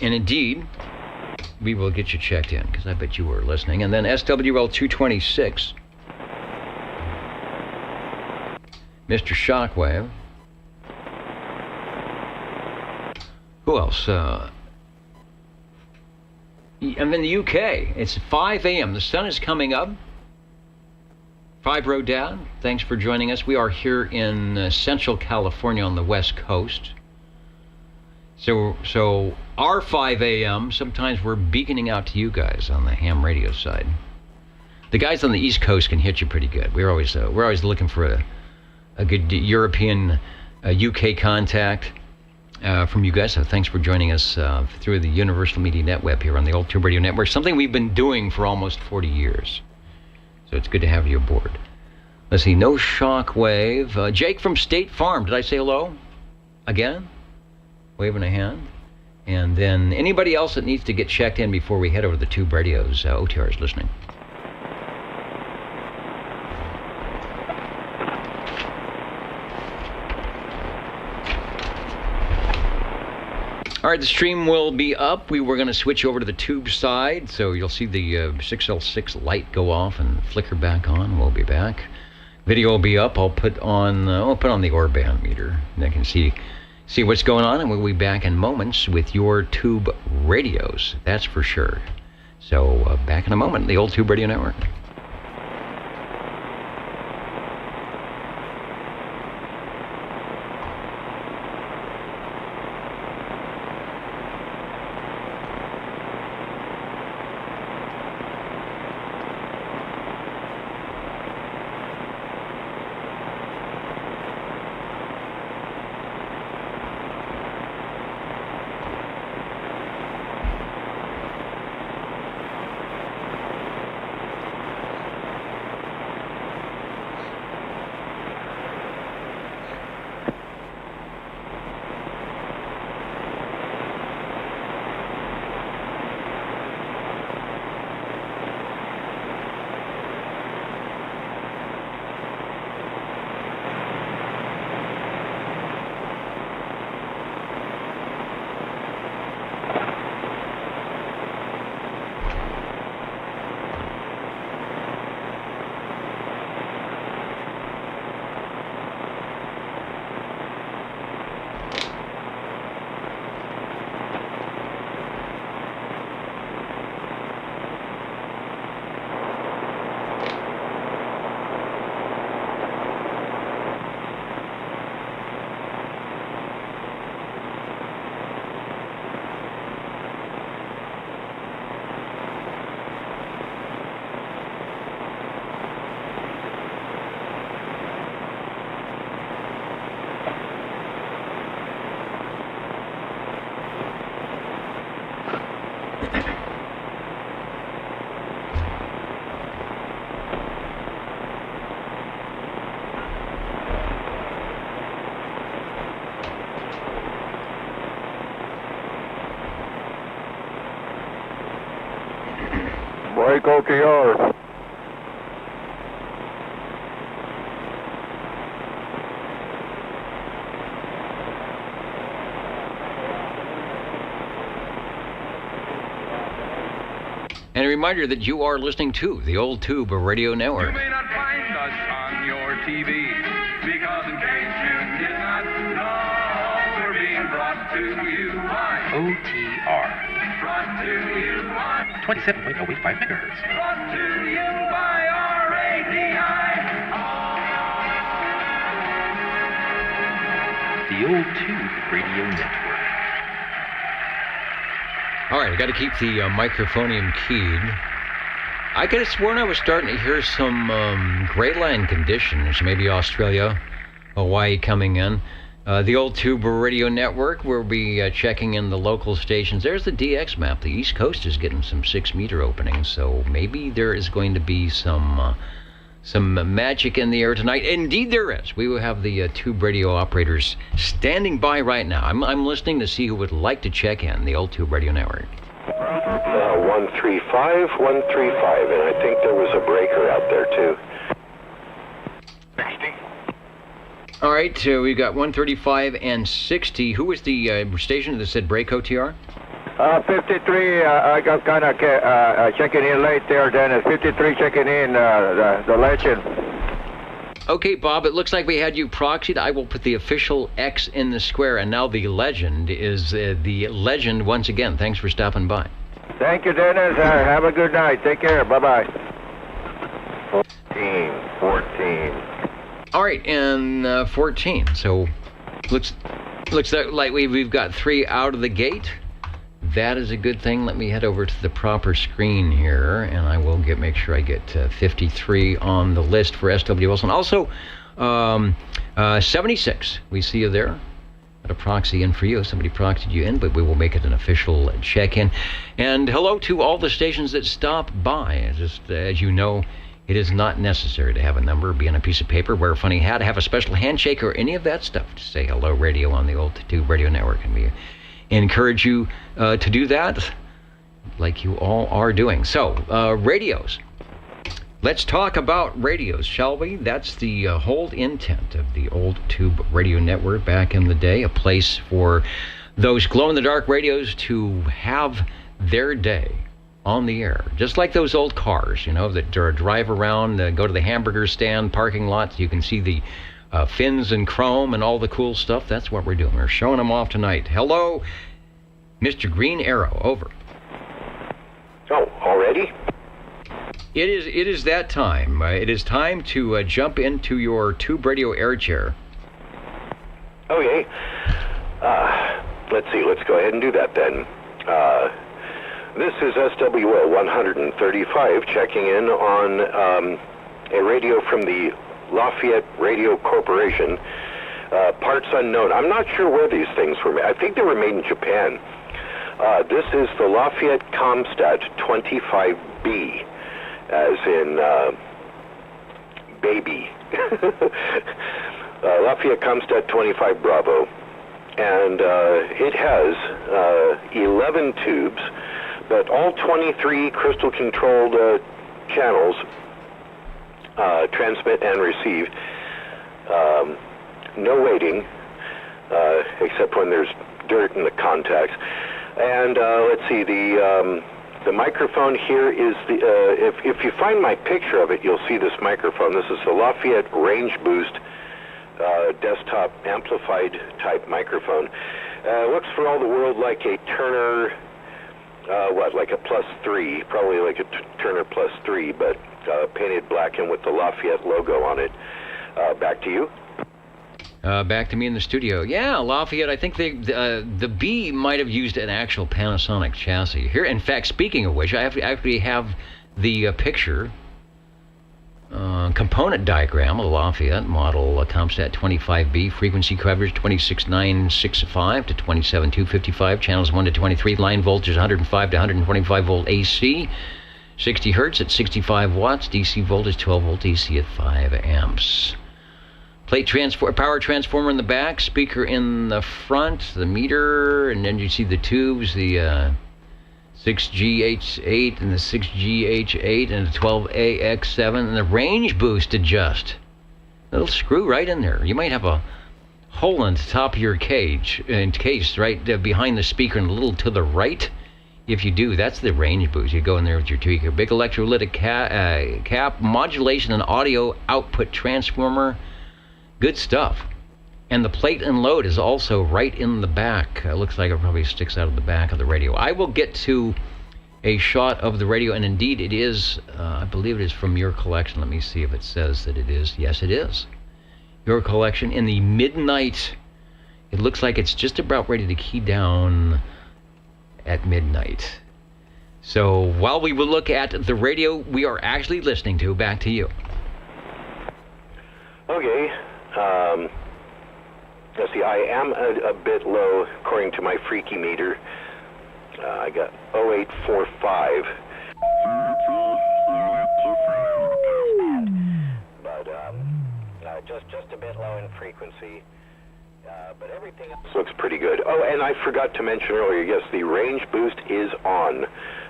And indeed, we will get you checked in, because I bet you were listening. And then SWL 226, Mr. Shockwave. Who else? I'm in the UK. It's 5 a.m. The sun is coming up. 5 Road Down, thanks for joining us. We are here in Central California on the West Coast. So our 5 a.m., sometimes we're beaconing out to you guys on the ham radio side. The guys on the East Coast can hit you pretty good. We're always looking for a good European, UK contact from you guys. So thanks for joining us through the Universal Media Netweb here on the Old Tube Radio Network, something we've been doing for almost 40 years. So it's good to have you aboard. Let's see, no Shockwave. Jake from State Farm, did I say hello? Again? Waving a hand. And then anybody else that needs to get checked in before we head over to the Tube Radios, OTR is listening. All right, the stream will be up. We were going to switch over to the tube side, so you'll see the 6L6 light go off and flicker back on. We'll be back. Video will be up. I'll put on the Orban meter, and I can see what's going on, and we'll be back in moments with your tube radios. That's for sure. So back in a moment, the Old Tube Radio Network. Break OTR. And a reminder that you are listening to the Old Tube Radio Network. You may not find us on your TV, because in case you did not know, we're being brought to you by OTR. Brought to you by 27.085 megahertz. Brought to you by RADI. The Old Tube Radio Network. All right, I got to keep the microphonium keyed. I could have sworn I was starting to hear some gray line conditions, maybe Australia, Hawaii coming in. The Old Tube Radio Network, we'll be checking in the local stations. There's the DX map. The East Coast is getting some 6-meter openings, so maybe there is going to be some magic in the air tonight. Indeed there is. We will have the tube radio operators standing by right now. I'm listening to see who would like to check in the Old Tube Radio Network. 135, 135, and I think there was a breaker out there too. 60. All right, so we've got 135 and 60. Who was the station that said break OTR? 53, I got kind of checking in late there, Dennis. 53 checking in, the legend. Okay, Bob, it looks like we had you proxied. I will put the official X in the square, and now the legend is the legend once again. Thanks for stopping by. Thank you, Dennis. Have a good night. Take care. Bye-bye. 14. All right, and 14. So looks like we've got 3 out of the gate. That is a good thing. Let me head over to the proper screen here, and I will make sure I get 53 on the list for S.W. Wilson. Also, 76. We see you there. Got a proxy in for you. Somebody proxied you in, but we will make it an official check-in. And hello to all the stations that stop by. Just as you know, it is not necessary to have a number, be on a piece of paper, wear a funny hat, have a special handshake, or any of that stuff to say hello radio on the Old Tube Radio Network. And we encourage you to do that like you all are doing. So, radios. Let's talk about radios, shall we? That's the whole intent of the Old Tube Radio Network back in the day, a place for those glow-in-the-dark radios to have their day on the air, just like those old cars, you know, that drive around, go to the hamburger stand parking lots. You can see the fins and chrome and all the cool stuff. That's what we're doing. We're showing them off tonight. Hello, Mr. Green Arrow, over. Oh, already? It is that time. It is time to jump into your tube radio air chair. Okay. Let's see. Let's go ahead and do that then. This is SWO 135 checking in on a radio from the Lafayette Radio Corporation. Parts unknown. I'm not sure where these things were made. I think they were made in Japan. This is the Lafayette Comstat 25B, as in baby. Lafayette Comstat 25 Bravo. And it has 11 tubes, but all 23 crystal-controlled channels transmit and receive. No waiting, except when there's dirt in the contacts. And let's see, the microphone here is the, if you find my picture of it, you'll see this microphone. This is the Lafayette Range Boost desktop amplified type microphone. Looks for all the world like a Turner, like a +3, probably like a Turner +3, but painted black and with the Lafayette logo on it. Back to you. Back to me in the studio. Yeah, Lafayette, I think the B might have used an actual Panasonic chassis. Here, in fact, speaking of which, I actually have the picture, component diagram of the Lafayette model Comstat 25B, frequency coverage 26965 to 27255, channels 1 to 23, line voltage 105 to 125 volt AC, 60 hertz at 65 watts, DC voltage 12 volt DC at 5 amps. Plate power transformer in the back, speaker in the front, the meter, and then you see the tubes, the 6GH8 and the 6GH8 and the 12AX7 and the range boost adjust. Little screw right in there. You might have a hole in the top of your case right behind the speaker and a little to the right. If you do, that's the range boost. You go in there with your tweaker. Big electrolytic cap, modulation and audio output transformer. Good stuff. And the plate and load is also right in the back. Looks like it probably sticks out of the back of the radio. I will get to a shot of the radio, and indeed it is, I believe it is from your collection. Let me see if it says that it is. Yes, it is. Your collection in the midnight. It looks like it's just about ready to key down at midnight. So while we will look at the radio we are actually listening to, back to you. Okay. Let's see, I am a bit low according to my freaky meter. I got 0845. But just a bit low in frequency. But everything else looks pretty good. Oh, and I forgot to mention earlier, yes, the range boost is on.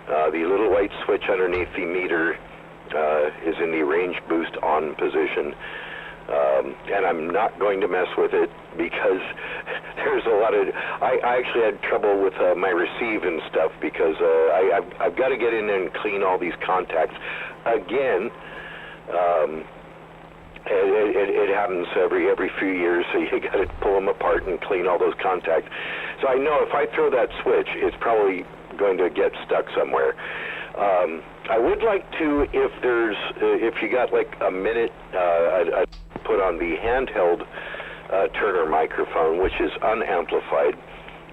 The little white switch underneath the meter is in the range boost on position. And I'm not going to mess with it because there's a lot of... I actually had trouble with my receive and stuff because I've got to get in and clean all these contacts. Again, it happens every few years, so you got to pull them apart and clean all those contacts. So I know if I throw that switch, it's probably going to get stuck somewhere. I would like to, if you got like a minute, I'd put on the handheld Turner microphone, which is unamplified,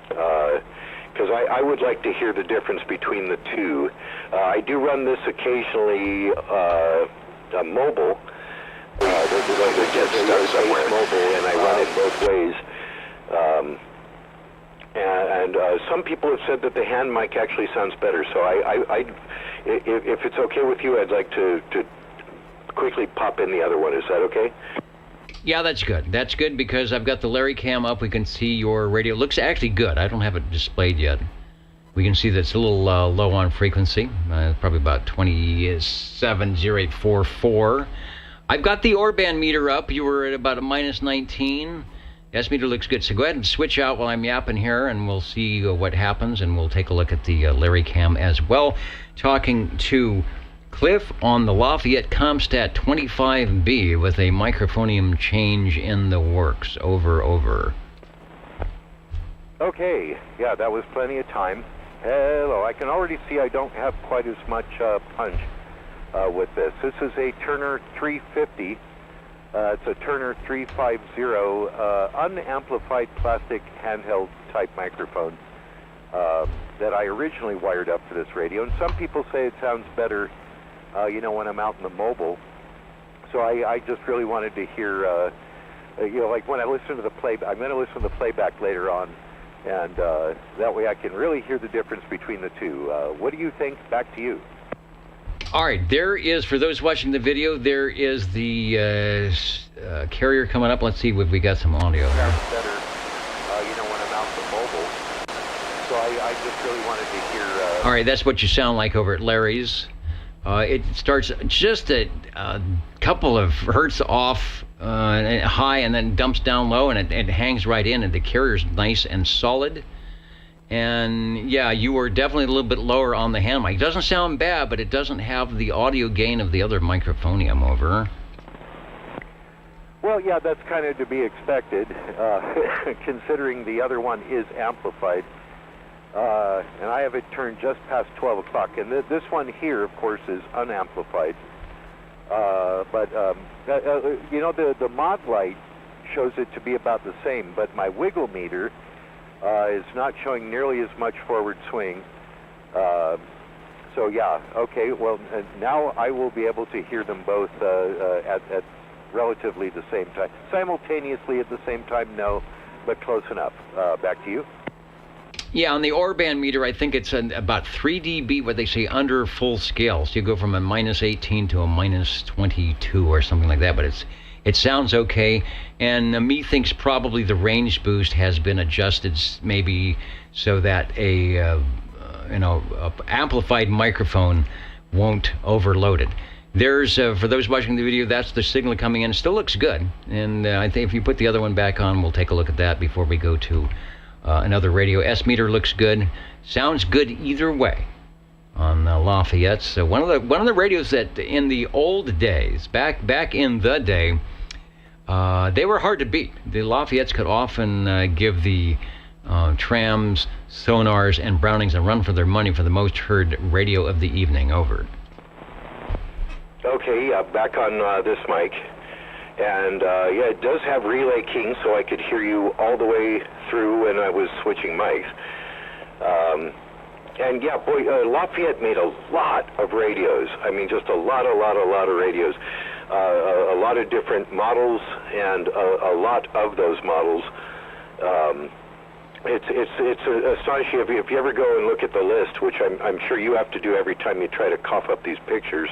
because I would like to hear the difference between the two. I do run this occasionally mobile. It gets stuck somewhere mobile, and I run it both ways. And some people have said that the hand mic actually sounds better. So if it's okay with you, I'd like to quickly pop in the other one. Is that okay? Yeah, that's good. That's good because I've got the Larry Cam up. We can see your radio. It looks actually good. I don't have it displayed yet. We can see that it's a little low on frequency. Probably about 270844. I've got the Orban meter up. You were at about a -19. S meter looks good. So go ahead and switch out while I'm yapping here, and we'll see what happens, and we'll take a look at the Larry cam as well. Talking to Cliff on the Lafayette Comstat 25B with a microphonium change in the works. Over. Okay, yeah, that was plenty of time. Hello, I can already see I don't have quite as much punch with this. This is a Turner 350. It's a Turner 350 unamplified plastic handheld type microphone that I originally wired up for this radio. And some people say it sounds better, when I'm out in the mobile. So I just really wanted to hear, like when I listen to the playback, I'm going to listen to the playback later on. And that way I can really hear the difference between the two. What do you think? Back to you. All right, there is, for those watching the video, there is the carrier coming up. Let's see if we got some audio. Sounds better, when I'm out the mobile. So I just really wanted to hear... All right, that's what you sound like over at Larry's. It starts just a couple of hertz off high and then dumps down low, and it hangs right in, and the carrier's nice and solid. And yeah, you were definitely a little bit lower on the hand mic. It doesn't sound bad, but it doesn't have the audio gain of the other microphonium over. Well, yeah, that's kind of to be expected, considering the other one is amplified. And I have it turned just past 12 o'clock. And this one here, of course, is unamplified. The mod light shows it to be about the same, but my wiggle meter is not showing nearly as much forward swing. So yeah, okay, well, now I will be able to hear them both at relatively the same time. Simultaneously at the same time, no, but close enough. Back to you. Yeah, on the Orban meter, I think it's about 3 dB, what they say, under full scale. So you go from a minus 18 to a minus 22 or something like that, but it sounds okay. And methinks probably the range boost has been adjusted maybe so that a amplified microphone won't overload it. There's, for those watching the video, that's the signal coming in. It still looks good. And I think if you put the other one back on, we'll take a look at that before we go to another radio. S meter looks good. Sounds good either way on Lafayette. So one of the radios that in the old days, back in the day, they were hard to beat. The Lafayettes could often give the trams, sonars, and Brownings a run for their money for the most heard radio of the evening. Over. Okay, back on this mic. And yeah, it does have relay keying, so I could hear you all the way through when I was switching mics. And yeah, boy, Lafayette made a lot of radios. I mean, just a lot of radios. A lot of different models, and a lot of those models. It's astonishing if you ever go and look at the list, which I'm sure you have to do every time you try to cough up these pictures.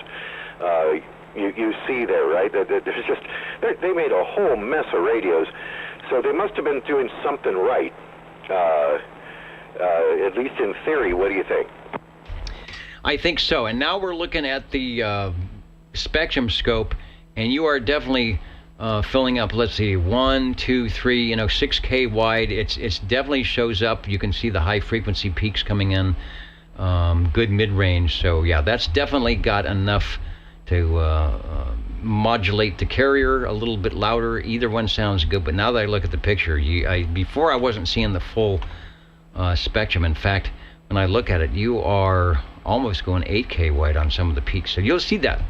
You see there, right? There's just they made a whole mess of radios, so they must have been doing something right. At least in theory. What do you think? I think so. And now we're looking at the spectrum scope, and you are definitely filling up. Let's see, 1, 2, 3, 6K wide. It's definitely shows up. You can see the high frequency peaks coming in. Good mid range. So yeah, that's definitely got enough to modulate the carrier a little bit louder. Either one sounds good, but now that I look at the picture, before I wasn't seeing the full spectrum. In fact, when I look at it, you are almost going 8K wide on some of the peaks. So you'll see that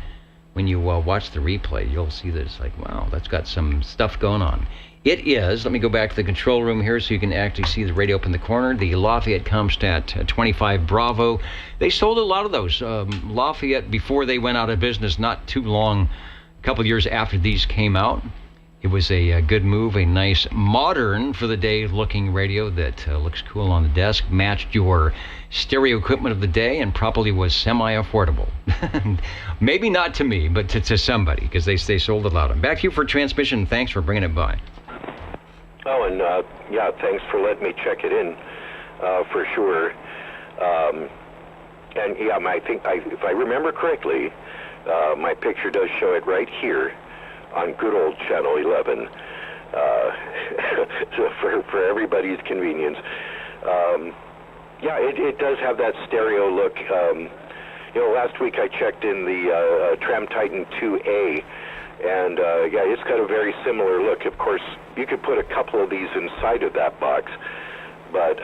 when you watch the replay. You'll see that it's like, wow, that's got some stuff going on. It is, let me go back to the control room here so you can actually see the radio up in the corner, the Lafayette Comstat 25 Bravo. They sold a lot of those. Lafayette, before they went out of business, not too long, a couple years after these came out. It was a good move, a nice modern for the day looking radio that looks cool on the desk, matched your stereo equipment of the day, and probably was semi-affordable. Maybe not to me, but to somebody, because they sold a lot of them. Back to you for transmission. Thanks for bringing it by. Oh, and yeah, thanks for letting me check it in, for sure. And yeah, I think if I remember correctly, my picture does show it right here on good old Channel 11. so for everybody's convenience. Yeah, it does have that stereo look. Last week I checked in the Tram Titan 2A, and yeah, it's got a very similar look. Of course, you could put a couple of these inside of that box, but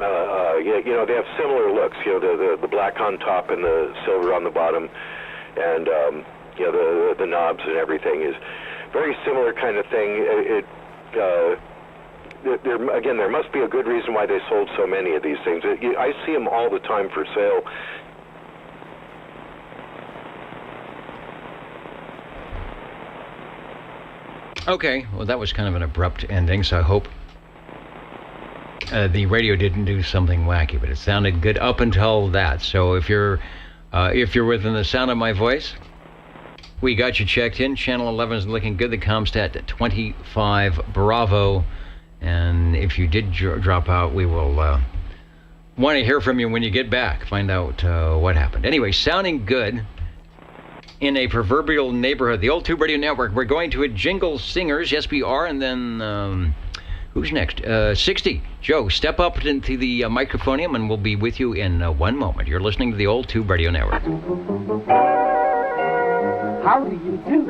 yeah, they have similar looks. The black on top and the silver on the bottom, and the knobs and everything is very similar kind of thing. There must be a good reason why they sold so many of these things. I see them all the time for sale. Okay, well, that was kind of an abrupt ending, so I hope the radio didn't do something wacky, but it sounded good up until that. So if you're within the sound of my voice, we got you checked in. Channel 11 is looking good. The Comstat at 25 Bravo. And if you did drop out, we will want to hear from you when you get back. Find out what happened. Anyway, sounding good in a proverbial neighborhood. The Old Tube Radio Network. We're going to a Jingle Singers. Yes, we are. And then who's next? 60. Joe, step up into the microphonium and we'll be with you in 1 moment. You're listening to the Old Tube Radio Network. How do you do?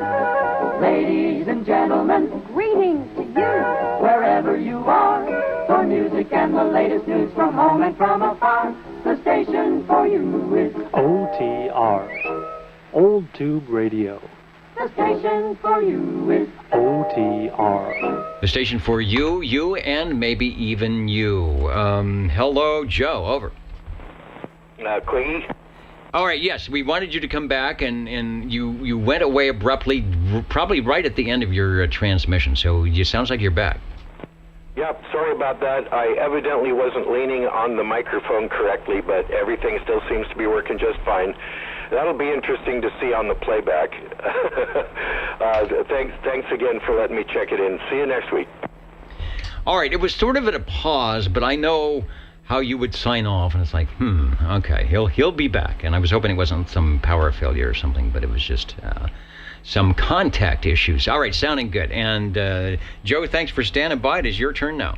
Ladies and gentlemen, greetings to you. Wherever you are, for music and the latest news from home and from afar, the station for you is OTR, Old Tube Radio. The station for you is OTR. The station for you, and maybe even you. Hello, Joe, over. Quiggy? All right, yes, we wanted you to come back, and you went away abruptly, probably right at the end of your transmission, so it sounds like you're back. Yep, sorry about that. I evidently wasn't leaning on the microphone correctly, but everything still seems to be working just fine. That'll be interesting to see on the playback. Thanks again for letting me check it in. See you next week. All right, it was sort of at a pause, but I know how you would sign off, and it's like, okay, he'll be back. And I was hoping it wasn't some power failure or something, but it was just some contact issues. All right, sounding good. And Joe, thanks for standing by. It is your turn now.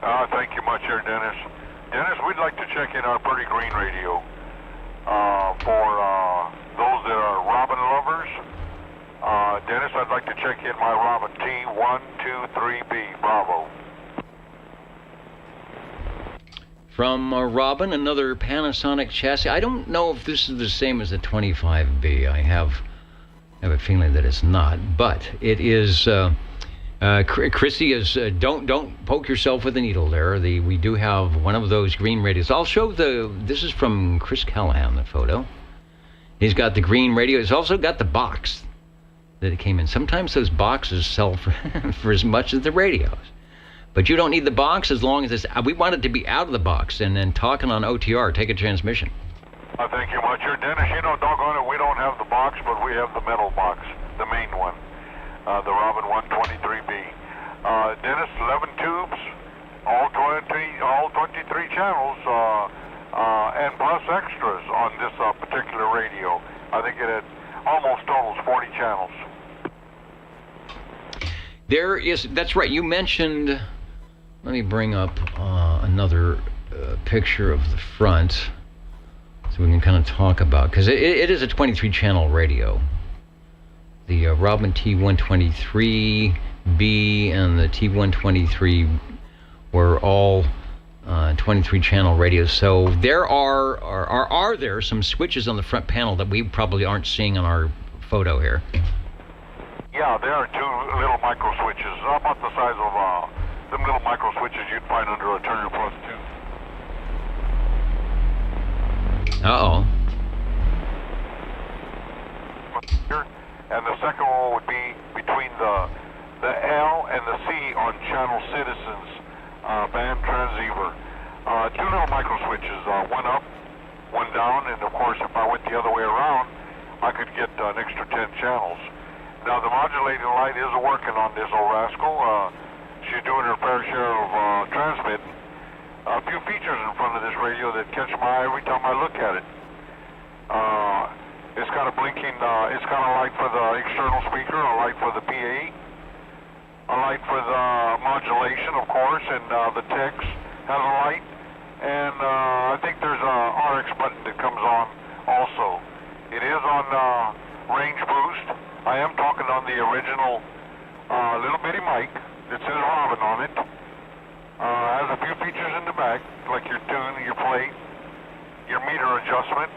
Thank you much, here, Dennis. Dennis, we'd like to check in our Pretty Green radio for those that are Robin lovers. Dennis, I'd like to check in my Robin T123B. Bravo. From Robin, another Panasonic chassis. I don't know if this is the same as the 25B. I have a feeling that it's not, but it is. Chrissy is. Don't poke yourself with a needle there. We do have one of those green radios. I'll show this is from Chris Callahan, the photo. He's got the green radio. He's also got the box that it came in. Sometimes those boxes sell for as much as the radios. But you don't need the box as long as it's... We want it to be out of the box and then talking on OTR, take a transmission. Thank you much, here, Dennis. Doggone it, we don't have the box, but we have the metal box, the main one, the Robin 123B. Dennis, 11 tubes, all 23 channels, and plus extras on this particular radio. I think it almost totals 40 channels. That's right, you mentioned... Let me bring up another picture of the front so we can kind of talk about, because it is a 23-channel radio. The Robin T123B and the T123 were all 23-channel radios. So there are there some switches on the front panel that we probably aren't seeing on our photo here? Yeah, there are two little micro switches, about the size of them little micro switches you'd find under a Turner Plus 2. Uh-oh. And the second one would be between the L and the C on Channel Citizens band transceiver. Two little micro switches, one up, one down, and of course if I went the other way around, I could get an extra 10 channels. Now the modulating light is working on this old rascal. She's doing her fair share of transmitting. A few features in front of this radio that catch my eye every time I look at it. It's got a blinking, it's got a light for the external speaker, a light for the PA. a light for the modulation, of course, and the Tex has a light. And I think there's a RX button that comes on also. It is on range boost. I am talking on the original little bitty mic that says Robin on it. Has a few features in the back, like your tune, your plate, your meter adjustment,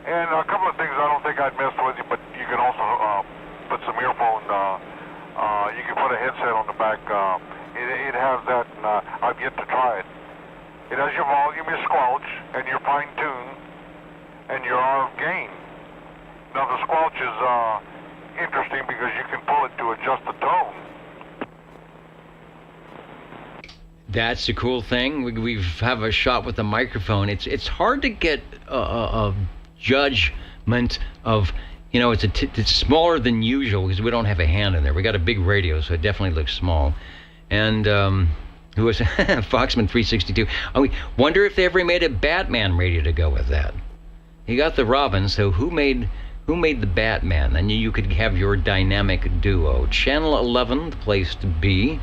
and a couple of things I don't think I'd mess with you, but you can also put some earphone, you can put a headset on the back. It has that, and I've yet to try it. It has your volume, your squelch, and your fine tune, and your RF gain. Now the squelch is interesting because you can pull it to adjust the tone. That's a cool thing. We have a shot with the microphone. It's hard to get a judgment of, you know, it's smaller than usual because we don't have a hand in there. We got a big radio, so it definitely looks small. And who was Foxman 362? I wonder if they ever made a Batman radio to go with that. You got the Robin, so who made the Batman? Then you could have your dynamic duo. Channel 11, the place to be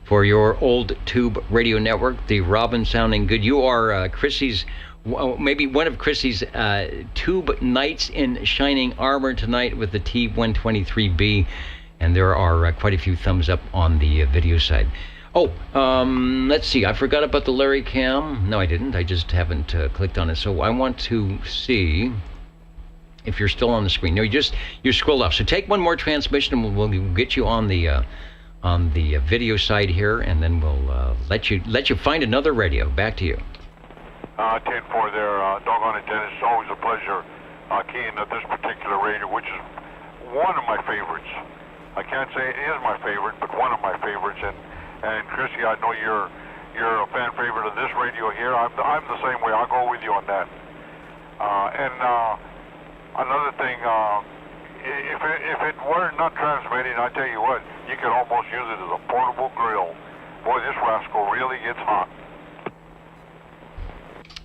for your old tube radio network. The Robin sounding good. You are Chrissy's, maybe one of Chrissy's tube knights in shining armor tonight with the T123B, and there are quite a few thumbs up on the video side. Oh, let's see. I forgot about the Larry Cam. No, I didn't. I just haven't clicked on it. So I want to see if you're still on the screen. No, you scroll up. So take one more transmission, and we'll get you on the video side here, and then we'll let you find another radio. Back to you. 10-4 there. Doggone it, Dennis. It's always a pleasure keying at this particular radio, which is one of my favorites. I can't say it is my favorite, but one of my favorites. And Chrissy, I know you're a fan favorite of this radio here. I'm the same way. I'll go with you on that. And another thing, if it were not transmitting, I tell you what, you could almost use it as a portable grill. Boy, this rascal really gets hot.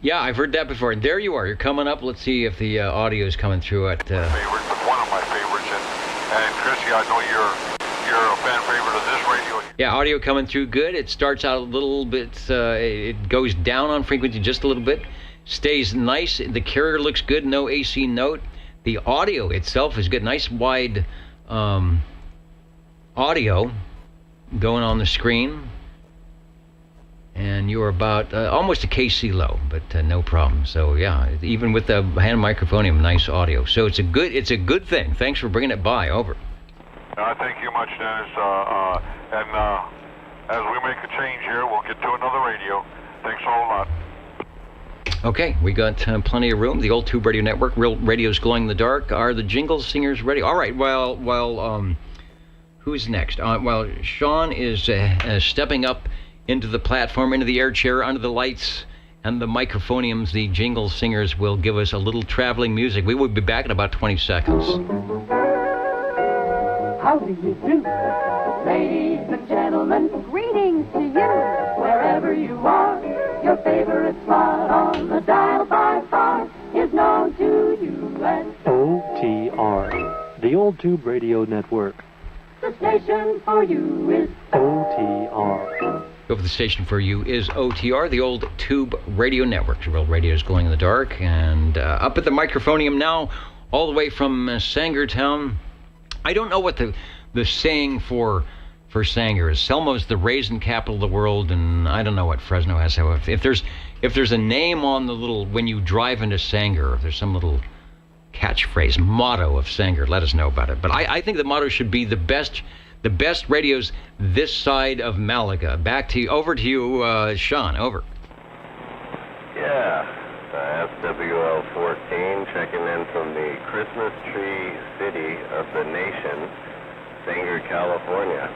Yeah, I've heard that before. And there you are. You're coming up. Let's see if the audio is coming through at. Favorite, but one of my favorites. And Chrissy, I know you're a fan favorite of this radio. Yeah, audio coming through good. It starts out a little bit, it goes down on frequency just a little bit, stays nice. The carrier looks good, no AC note. The audio itself is good, nice wide audio going on the screen. And you're about almost a KC low, but no problem. So yeah, even with the hand microphonium, nice audio. So it's a good thing. Thanks for bringing it by. Over. Thank you much, Dennis. And as we make a change here, we'll get to another radio. Thanks a whole lot. Okay, we got plenty of room. The old Tube Radio Network, real radios glowing in the dark. Are the Jingle Singers ready? All right, well, who's next? Well, Sean is stepping up into the platform, into the air chair, under the lights and the microphoniums. The Jingle Singers will give us a little traveling music. We will be back in about 20 seconds. How do you do? Ladies and gentlemen, greetings to you. Wherever you are, your favorite spot on the dial by far is known to you as OTR, the Old Tube Radio Network. The station for you is OTR. Over the station for you is OTR, the Old Tube Radio Network. Real radios glowing in the dark. And up at the microphonium now, all the way from Sangertown. I don't know what the saying for Sanger is. Selma's the raisin capital of the world, and I don't know what Fresno has. So if there's a name on the little, when you drive into Sanger, if there's some little catchphrase, motto of Sanger, let us know about it. But I think the motto should be the best radios this side of Malaga. Back to you, over to you, Sean. Over. Yeah. SWL 14 checking in from the Christmas tree city of the nation, Sanger, California.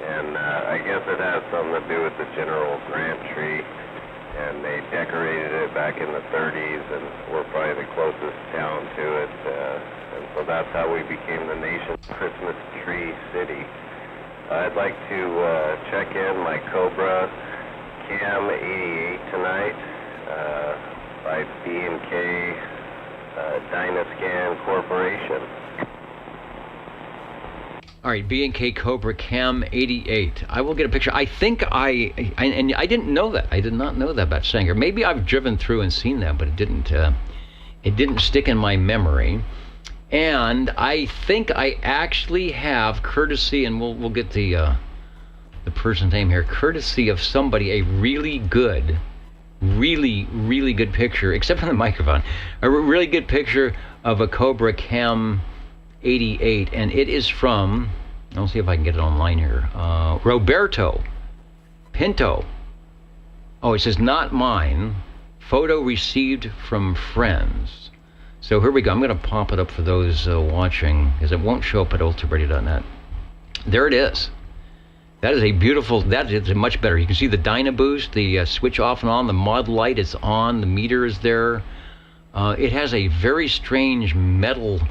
And I guess it has something to do with the General Grant tree. And they decorated it back in the 30s, and we're probably the closest town to it. And so that's how we became the nation's Christmas tree city. I'd like to check in my Cobra Cam 88 tonight. By B&K Dynascan Corporation. All right, B&K Cobra Cam 88. I will get a picture. I think I didn't know that. I did not know that about Sanger. Maybe I've driven through and seen that, but it didn't stick in my memory. And I think I actually have, courtesy, and we'll get the person's name here, courtesy of somebody, a really good picture, except for the microphone, a really good picture of a Cobra Cam 88, and it is from, I'll see if I can get it online here, Roberto Pinto. Oh, it says, not mine, photo received from friends. So here we go. I'm going to pop it up for those watching, because it won't show up at ultrabradio.net. There it is. That is a beautiful, that is a much better. You can see the Dynaboost, the switch off and on, the mod light is on, the meter is there. It has a very strange metal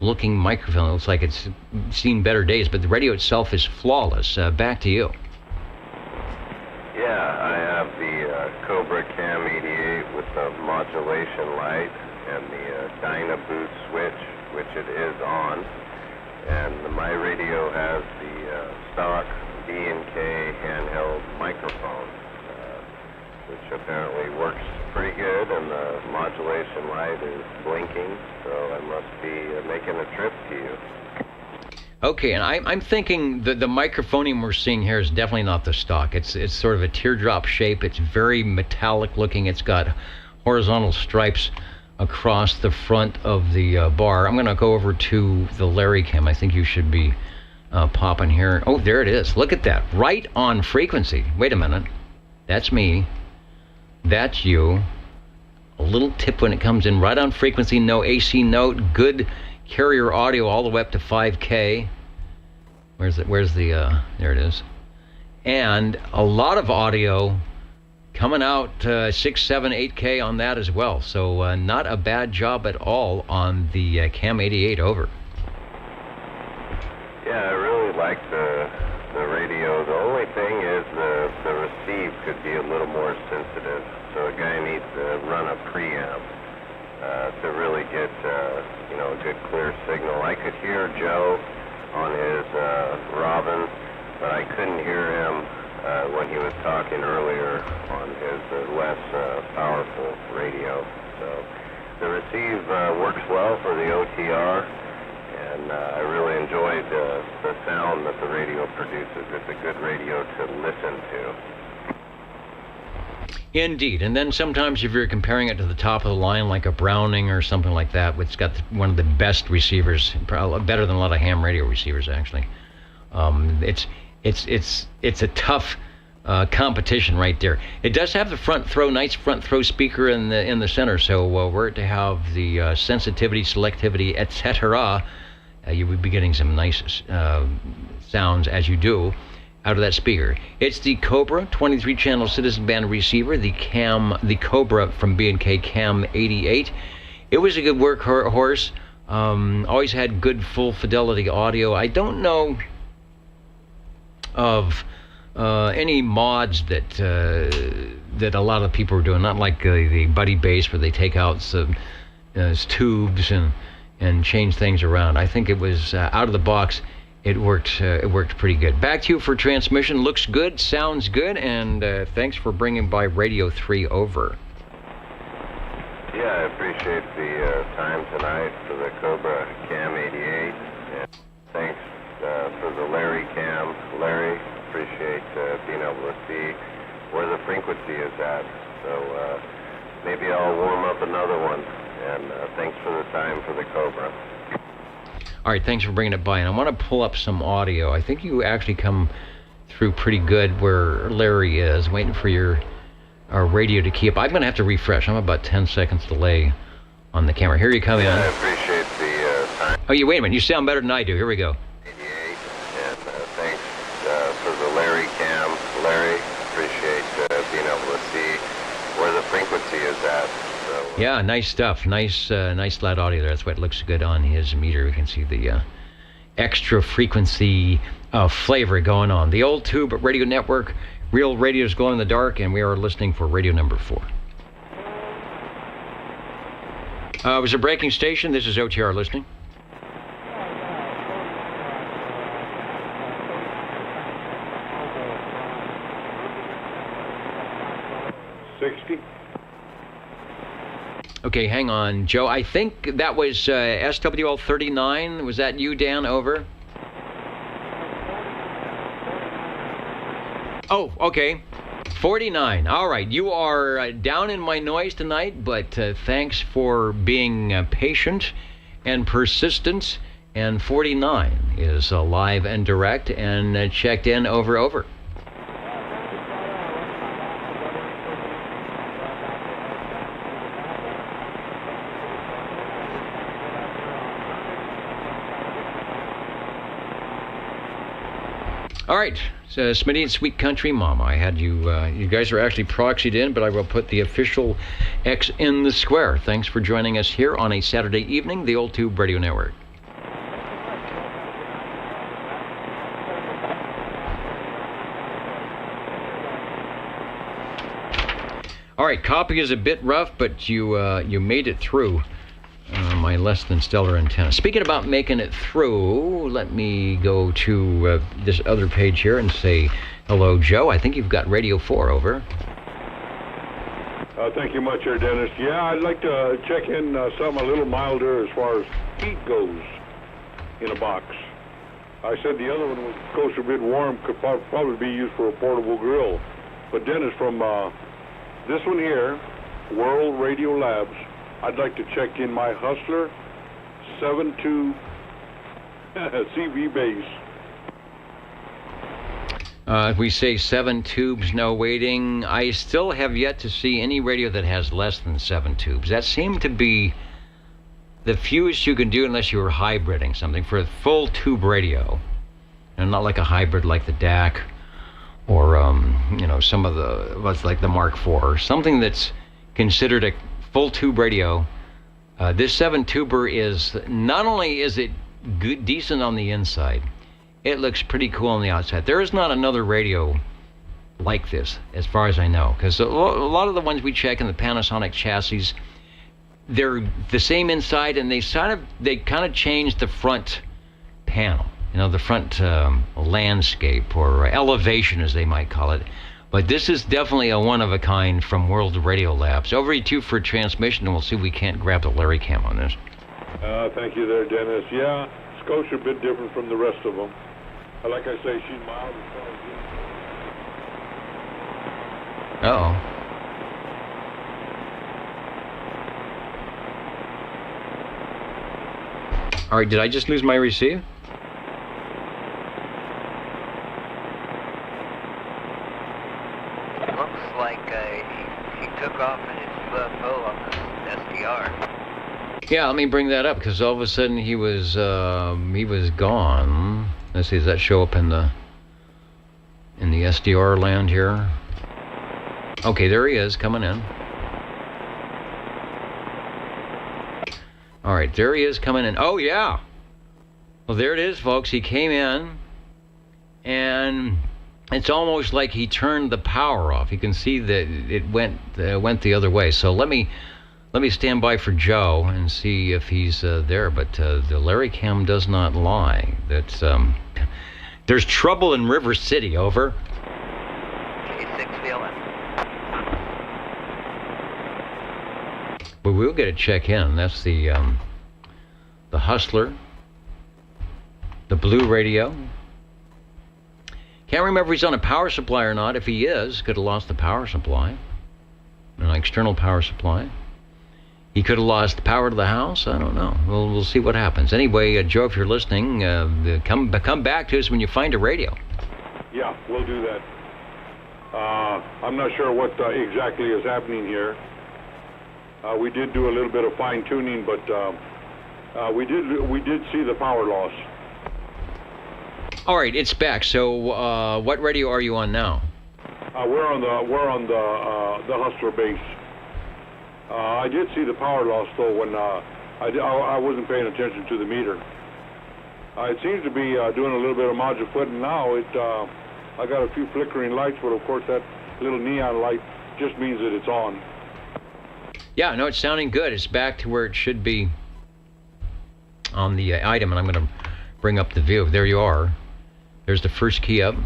looking microphone. It looks like it's seen better days, but the radio itself is flawless. Back to you. Yeah, I have the Cobra Cam 88 with the modulation light and the Dynaboost switch, which it is on. And my radio has the stock B&K handheld microphone, which apparently works pretty good, and the modulation light is blinking, so I must be making a trip to you. Okay, and I'm thinking the microphonium we're seeing here is definitely not the stock. It's sort of a teardrop shape. It's very metallic looking. It's got horizontal stripes across the front of the bar. I'm going to go over to the Larry Cam. I think you should be popping here. Oh, there it is. Look at that. Right on frequency. Wait a minute. That's me. That's you. A little tip when it comes in. Right on frequency. No AC note. Good carrier audio all the way up to 5K. Where's the there it is. And a lot of audio coming out 6, 7, 8K on that as well. So not a bad job at all on the Cam 88 over. Yeah, I really like the radio. The only thing is the receive could be a little more sensitive. So a guy needs to run a preamp to really get a good clear signal. I could hear Joe on his Robin, but I couldn't hear him when he was talking earlier on his less powerful radio. So the receive works well for the OTR. And I really enjoyed the sound that the radio produces. It's a good radio to listen to. Indeed. And then sometimes if you're comparing it to the top of the line, like a Browning or something like that, it's got one of the best receivers, better than a lot of ham radio receivers, actually. It's a tough competition right there. It does have the nice front throw speaker in the center. So were it to have the sensitivity, selectivity, etc., you would be getting some nice sounds as you do out of that speaker. It's the Cobra 23-channel Citizen Band receiver, the Cobra from B&K Cam 88. It was a good workhorse. Always had good full fidelity audio. I don't know of any mods that a lot of people are doing. Not like the Buddy Bass where they take out some tubes and change things around. I think it was out of the box. It worked pretty good. Back to you for transmission. Looks good, sounds good, and thanks for bringing by Radio 3 over. Yeah, I appreciate the time tonight for the Cobra Cam 88. And thanks for the Larry Cam. Larry, appreciate being able to see where the frequency is at. So maybe I'll warm up another one. And thanks for the time for the Cobra. All right, thanks for bringing it by. And I want to pull up some audio. I think you actually come through pretty good where Larry is, waiting for our radio to key up. I'm going to have to refresh. I'm about 10 seconds delay on the camera. Here you come in. I appreciate the time. Oh, wait a minute. You sound better than I do. Here we go. 88, and thanks for the Larry Cam. Larry, appreciate being able to see where the frequency is at. Yeah, nice stuff. Nice loud audio there. That's why it looks good on his meter. We can see the extra frequency flavor going on. The Old Tube Radio Network, real radios glow in the dark, and we are listening for radio number 4. It was a breaking station. This is OTR listening. 60. Okay, hang on, Joe. I think that was SWL 39. Was that you, Dan? Over. Oh, okay. 49. All right. You are down in my noise tonight, but thanks for being patient and persistent. And 49 is live and direct and checked in. Over. All right, so Smitty and Sweet Country Mama, I had you, you guys are actually proxied in, but I will put the official X in the square. Thanks for joining us here on a Saturday evening, the Old Tube Radio Network. All right, copy is a bit rough, but you made it through my less than stellar antenna. Speaking about making it through, let me go to this other page here and say hello, Joe. I think you've got Radio 4, over. Thank you much, here, Dennis. Yeah, I'd like to check in something a little milder as far as heat goes in a box. I said the other one was goes a bit warm, could probably be used for a portable grill. But Dennis, from this one here, World Radio Labs, I'd like to check in my Hustler 7-tube CV base. We say 7 tubes, no waiting. I still have yet to see any radio that has less than 7 tubes. That seemed to be the fewest you can do unless you were hybriding something for a full tube radio. And not like a hybrid like the DAC or, some of the, what's like the Mark IV, or something that's considered a full tube radio. This 7-tuber is, not only is it good, decent on the inside, it looks pretty cool on the outside. There is not another radio like this, as far as I know, because a lot of the ones we check in the Panasonic chassis, they're the same inside, and they kind of changed the front panel, the front landscape or elevation, as they might call it. But this is definitely a one-of-a-kind from World Radio Labs. Over to you for transmission, and we'll see if we can't grab the Larry Cam on this. Thank you there, Dennis. Yeah, Scotia a bit different from the rest of them. Like I say, she's mild as far as... Uh-oh. All right, did I just lose my receive? Took off in his UFO on the SDR. Yeah, let me bring that up, because all of a sudden he was gone. Let's see, does that show up in the SDR land here? Okay, there he is, coming in. All right, there he is coming in. Oh yeah. Well, there it is, folks. He came in, and it's almost like he turned the power off. You can see that it went the other way. So let me stand by for Joe and see if he's there. But the Larry Cam does not lie. That's there's trouble in River City. Over. K6 feeling. But we'll get a check in. That's the Hustler, the Blue Radio. Can't remember if he's on a power supply or not. If he is, could have lost the power supply, an external power supply. He could have lost the power to the house. I don't know. We'll see what happens. Anyway, Joe, if you're listening, come back to us when you find a radio. Yeah, we'll do that. I'm not sure what exactly is happening here. We did do a little bit of fine tuning, but we did see the power loss. All right, it's back. So, what radio are you on now? We're on the Hustler base. I did see the power loss though when I wasn't paying attention to the meter. It seems to be doing a little bit of module footing now. I got a few flickering lights, but of course that little neon light just means that it's on. Yeah, no, it's sounding good. It's back to where it should be on the item, and I'm going to bring up the view. There you are. There's the first key up.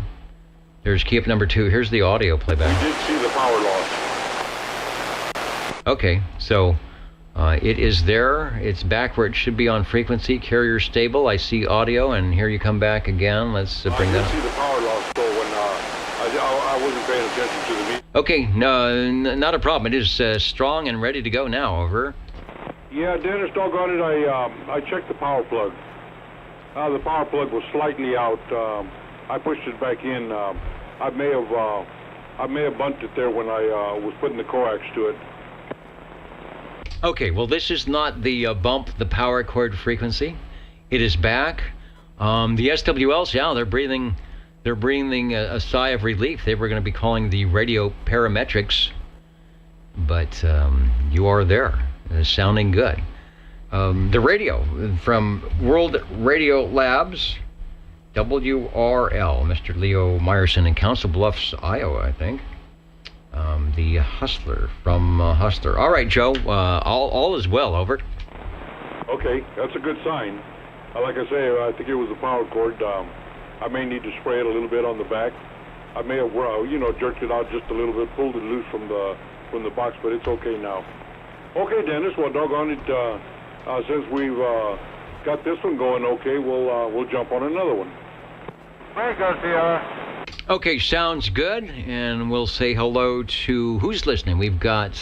There's key up number 2. Here's the audio playback. We did see the power loss. Okay, so it is there. It's back where it should be on frequency. Carrier stable. I see audio, and here you come back again. Let's bring that. I see the power loss though when I wasn't paying attention to the meter. Okay, no, not a problem. It is strong and ready to go now. Over. Yeah, Dennis, doggone it. I checked the power plug. The power plug was slightly out. I pushed it back in. I may have bumped it there when I was putting the coax to it. Okay, well, this is not the bump the power cord frequency. It is back. The SWLs, yeah, they're breathing a sigh of relief. They were going to be calling the radio parametrics, but you are there, sounding good. The radio from World Radio Labs, WRL, Mr. Leo Meyerson in Council Bluffs, Iowa, I think. The Hustler from Hustler. All right, Joe, all is well, over. Okay, that's a good sign. Like I say, I think it was the power cord. I may need to spray it a little bit on the back. I may have, jerked it out just a little bit, pulled it loose from the box, but it's okay now. Okay, Dennis, well, doggone it, since we've got this one going okay, we'll jump on another one. Very good, Sierra. Okay, sounds good, and we'll say hello to who's listening. We've got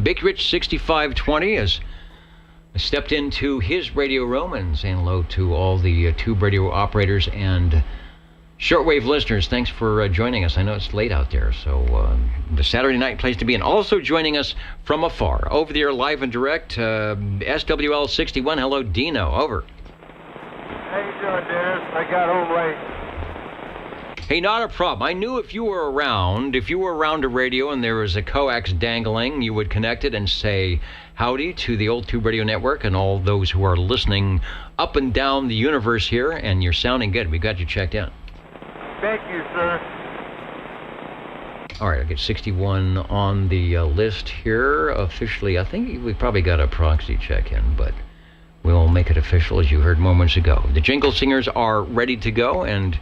Big Rich 6520 has stepped into his radio room and saying hello to all the tube radio operators and shortwave listeners. Thanks for joining us. I know it's late out there, so the Saturday night place to be. And also joining us from afar, over the air, live and direct, SWL 61. Hello, Dino. Over. How you doing, Dennis? I got home late. Hey, not a problem. I knew if you were around a radio and there was a coax dangling, you would connect it and say howdy to the Old Tube Radio Network and all those who are listening up and down the universe here, and you're sounding good. We got you checked in. Thank you, sir. All right, I'll get 61 on the list here officially. I think we probably got a proxy check-in, but we'll make it official, as you heard moments ago. The Jingle Singers are ready to go, and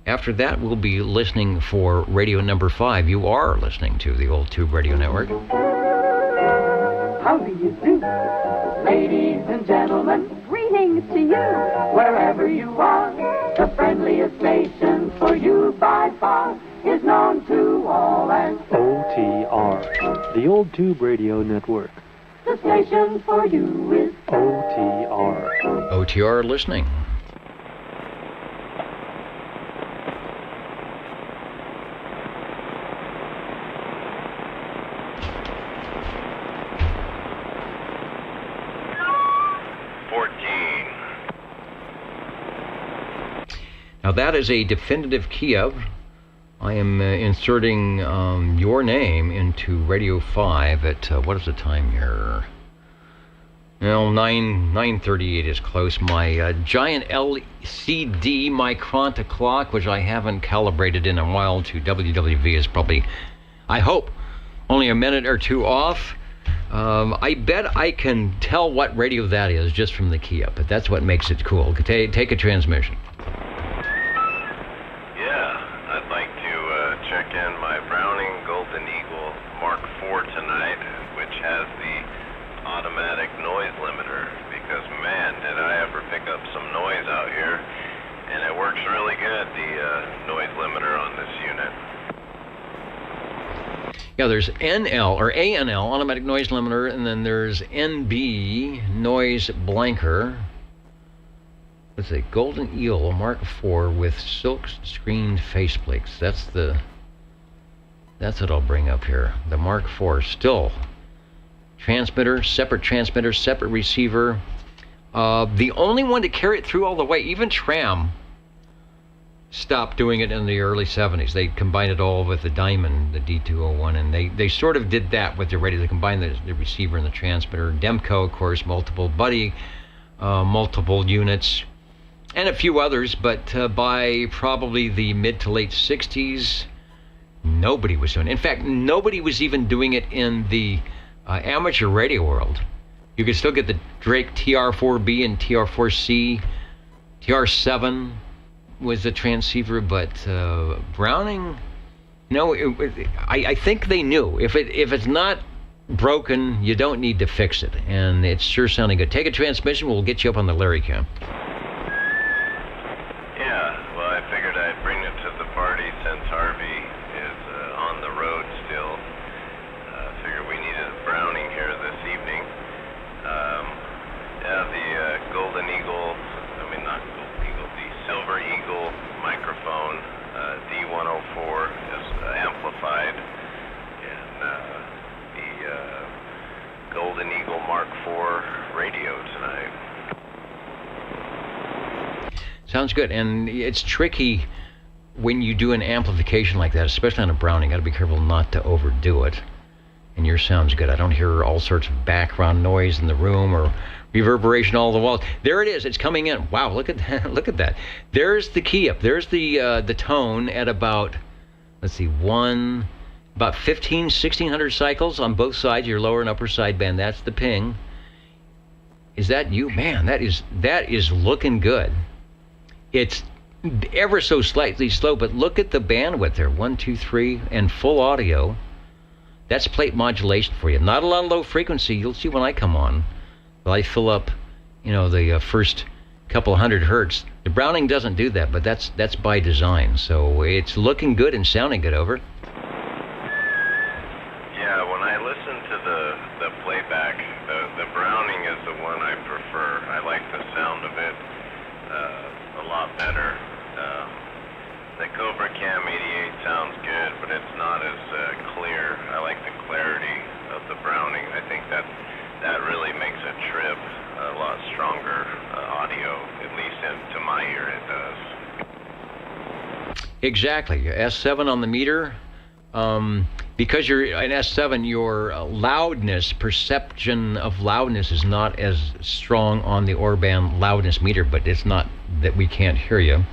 after that, we'll be listening for radio number 5. You are listening to the Old Tube Radio Network. How do you do? Ladies and gentlemen, greetings to you. Wherever you are, the friendliest station for you by far is known to all as OTR, the Old Tube Radio Network. The station for you is OTR. OTR listening. Now that is a definitive Kiev. I am inserting your name into Radio 5 at, what is the time here? Well, 9:38 is close. My giant LCD Micronta clock, which I haven't calibrated in a while to WWV, is probably, I hope, only a minute or two off. I bet I can tell what radio that is just from the key up, but that's what makes it cool. Take a transmission. I'd like to check in my Browning Golden Eagle Mark IV tonight, which has the automatic noise limiter, because man, did I ever pick up some noise out here, and it works really good, the noise limiter on this unit. Yeah, there's NL, or ANL, automatic noise limiter, and then there's NB, noise blanker. It's a Golden Eagle Mark IV with silk screened faceplates. That's what I'll bring up here. The Mark IV, still transmitter, separate receiver. The only one to carry it through all the way, even Tram stopped doing it in the early 70s. They combined it all with the Diamond, the D201, and they sort of did that with the radio. They combined the receiver and the transmitter. Demco, of course, multiple Buddy, multiple units, and a few others, but by probably the mid to late 60s, nobody was doing it. In fact, nobody was even doing it in the amateur radio world. You could still get the Drake TR4B and TR4C. TR7 was the transceiver, but Browning, no, I think they knew. If it's not broken, you don't need to fix it, and it's sure sounding good. Take a transmission, we'll get you up on the Larry cam. Yeah, well, I figured I'd bring it to the party since Harvey is on the road still. Figured we needed a Browning here this evening. Yeah, the Golden Eagle, not Golden Eagle, the Silver Eagle microphone, D104 is amplified, and the Golden Eagle Mark IV radio tonight. Sounds good, and it's tricky when you do an amplification like that, especially on a Browning. Got to be careful not to overdo it. And yours sounds good. I don't hear all sorts of background noise in the room or reverberation all the walls. There it is. It's coming in. Wow, look at that. Look at that. There's the key up. There's the tone at about, let's see, about 1,600 cycles on both sides, your lower and upper sideband. That's the ping. Is that you? Man, that is looking good. It's ever so slightly slow, but look at the bandwidth there. 1, 2, 3, and full audio. That's plate modulation for you. Not a lot of low frequency. You'll see when I come on. Well, I fill up, the first couple hundred hertz. The Browning doesn't do that, but that's by design. So it's looking good and sounding good. Over. Yeah, when I listen to the playback, the Browning is the one I prefer. I like the sound of it a lot better. The Cobra Cam 88 sounds good, but it's not as clear. I like the clarity of the Browning. I think that really makes a trip a lot stronger audio, at least to my ear it does. Exactly. S7 on the meter. Because you're in S7, your loudness, perception of loudness is not as strong on the Orban loudness meter, but it's not that we can't hear you.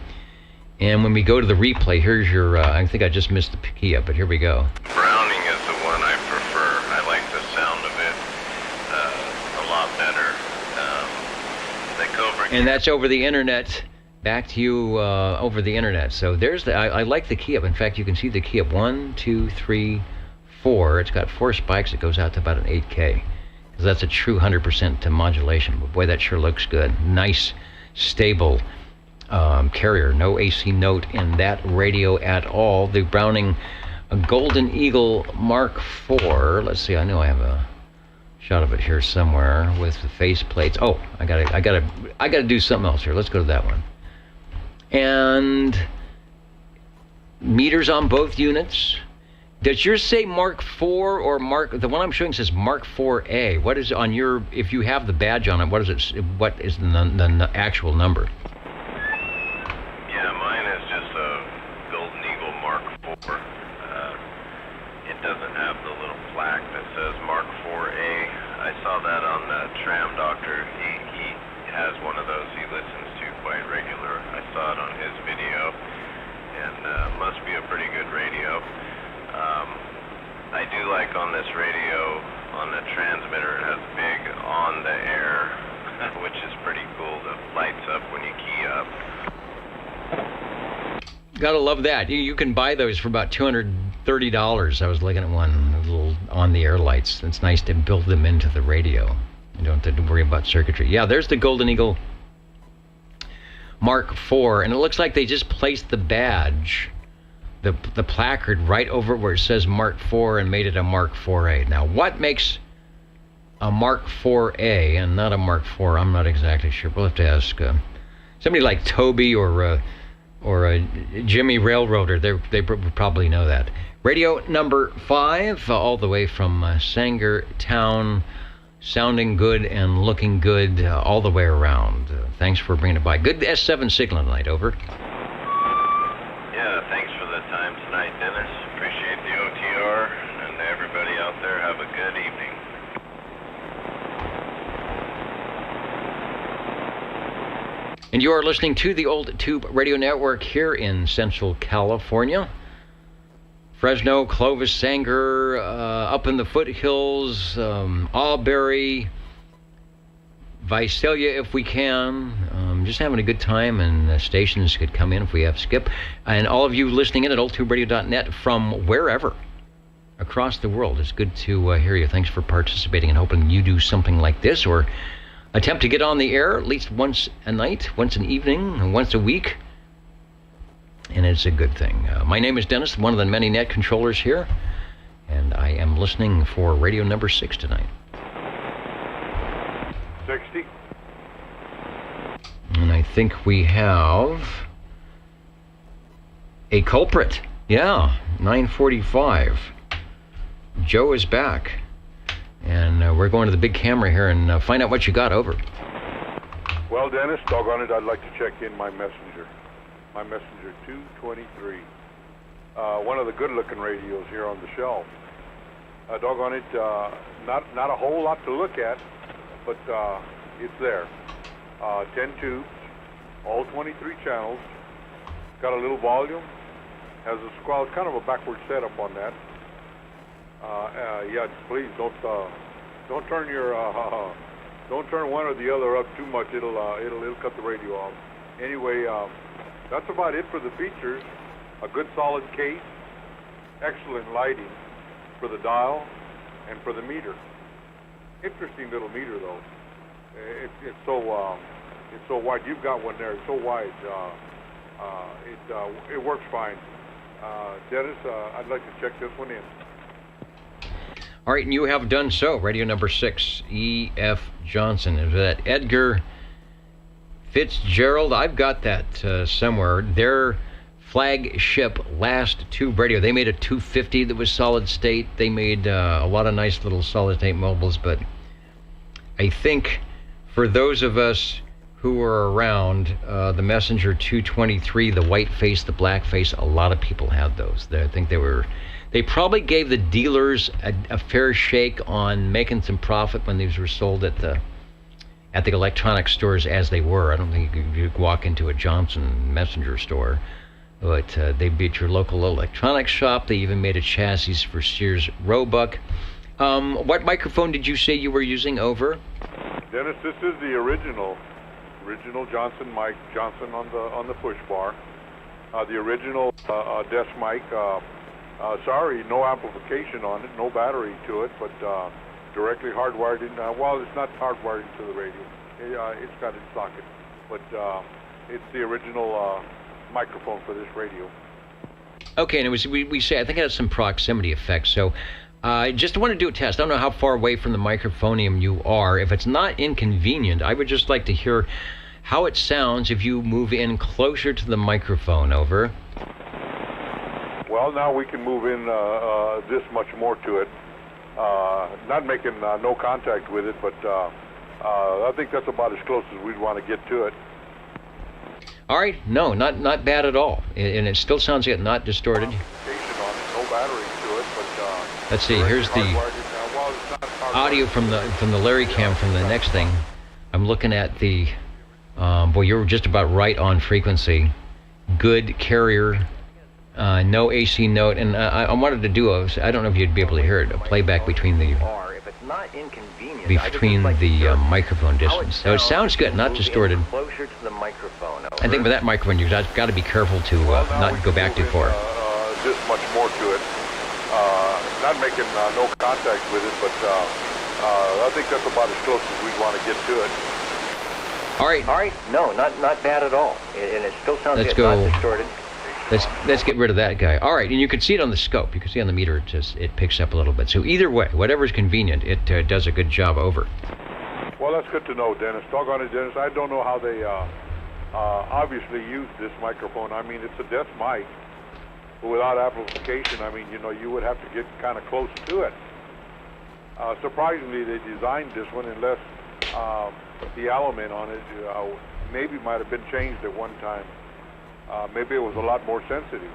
And when we go to the replay, here's your, I think I just missed the key up, but here we go. Browning is the one I prefer. I like the sound of it a lot better. The Cobra... And that's over the internet. Back to you over the internet. So there's I like the key up. In fact, you can see the key up 1, 2, 3, 4. It's got 4 spikes. It goes out to about an 8K. Because that's a true 100% to modulation. But boy, that sure looks good. Nice, stable carrier. No AC note in that radio at all. The Browning Golden Eagle Mark IV. Let's see. I know I have a shot of it here somewhere with the face plates. Oh, I gotta do something else here. Let's go to that one. And meters on both units. Does yours say Mark IV or the one I'm showing says Mark IVA? What is on your, if you have the badge on it, what is the actual number? Yeah, mine is just a Golden Eagle Mark IV. It doesn't have the little plaque that says Mark IVA. I saw that on the Tram Doctor. He has one of those he listens to quite regular. I saw it on his video, and must be a pretty good radio. I do like on this radio, on the transmitter, it has big on the air, which is pretty cool. That lights up when you key up. Gotta love that. You can buy those for about $230. I was looking at one, little on-the-air lights. It's nice to build them into the radio. You don't have to worry about circuitry. Yeah, there's the Golden Eagle Mark IV, and it looks like they just placed the badge, the placard right over where it says Mark IV and made it a Mark IVA. Now, what makes a Mark IVA and not a Mark IV? I'm not exactly sure. We'll have to ask somebody like Toby or Jimmy Railroader. They probably know that. Radio number 5, all the way from Sanger Town, sounding good and looking good all the way around. Thanks for bringing it by. Good S7 signal tonight. Over. Yeah, thanks for the time tonight, Dennis. Appreciate the OTR, and everybody out there, have a good evening. And you are listening to the Old Tube Radio Network here in Central California. Fresno, Clovis, Sanger, up in the foothills, Albury, Visalia if we can. Just having a good time, and stations could come in if we have skip. And all of you listening in at oldtuberadio.net from wherever across the world. It's good to hear you. Thanks for participating and hoping you do something like this or attempt to get on the air at least once a night, once an evening, and once a week. And it's a good thing. My name is Dennis, one of the many net controllers here, and I am listening for radio number 6 tonight. 60. And I think we have a culprit. Yeah, 9:45. Joe is back. And we're going to the big camera here and find out what you got. Over. Well, Dennis, doggone it, I'd like to check in my messenger. My messenger 223. One of the good-looking radios here on the shelf. Doggone it, not a whole lot to look at, but it's there. 10 tubes, all 23 channels. Got a little volume. Has a squall. It's kind of a backward setup on that. Yeah, please don't turn your don't turn one or the other up too much. It'll cut the radio off. Anyway, that's about it for the features. A good solid case, excellent lighting for the dial and for the meter. Interesting little meter though. It's so wide. You've got one there. It's so wide. It works fine. Dennis, I'd like to check this one in. All right, and you have done so. Radio number 6, E.F. Johnson. Is that Edgar Fitzgerald? I've got that somewhere. Their flagship last tube radio. They made a 250 that was solid state. They made a lot of nice little solid state mobiles, but I think for those of us who were around, the Messenger 223, the white face, the black face, a lot of people had those. I think they probably gave the dealers a fair shake on making some profit when these were sold at the electronic stores as they were. I don't think you could walk into a Johnson Messenger store, but they beat your local electronics shop. They even made a chassis for Sears Roebuck. What microphone did you say you were using? Over? Dennis, this is the original Johnson mic, Johnson on the push bar. The original desk mic. Sorry, no amplification on it, no battery to it, but directly hardwired in. Well, it's not hardwired into the radio. It's got its socket, but it's the original microphone for this radio. Okay, and it was we say I think it has some proximity effect. So I just want to do a test. I don't know how far away from the microphonium you are. If it's not inconvenient, I would just like to hear how it sounds if you move in closer to the microphone. Over. Well, now we can move in this much more to it. Not making no contact with it, but I think that's about as close as we'd want to get to it. All right, no, not bad at all, and it still sounds good, not distorted. No battery to it, but let's see. Here's the audio from the Larry Cam from the next thing. I'm looking at the. Boy, you're just about right on frequency. Good carrier. No AC note, and I wanted to do I don't know if you'd be able to hear it, a playback between the microphone distance. So it sounds good, not distorted. Closer to the microphone. I think with that microphone, you've got to be careful to not go back too far. This much more to it. Not making no contact with it, but I think that's about as close as we'd want to get to it. All right. No, not bad at all, and it still sounds good, not distorted. Let's get rid of that guy. All right, and you can see it on the scope. You can see on the meter it picks up a little bit. So either way, whatever's convenient, it does a good job. Over. Well, that's good to know, Dennis. Doggone it, Dennis. I don't know how they obviously use this microphone. I mean, it's a desk mic, but without amplification. I mean, you would have to get kind of close to it. Surprisingly, they designed this one unless the element on it maybe might have been changed at one time. Maybe it was a lot more sensitive.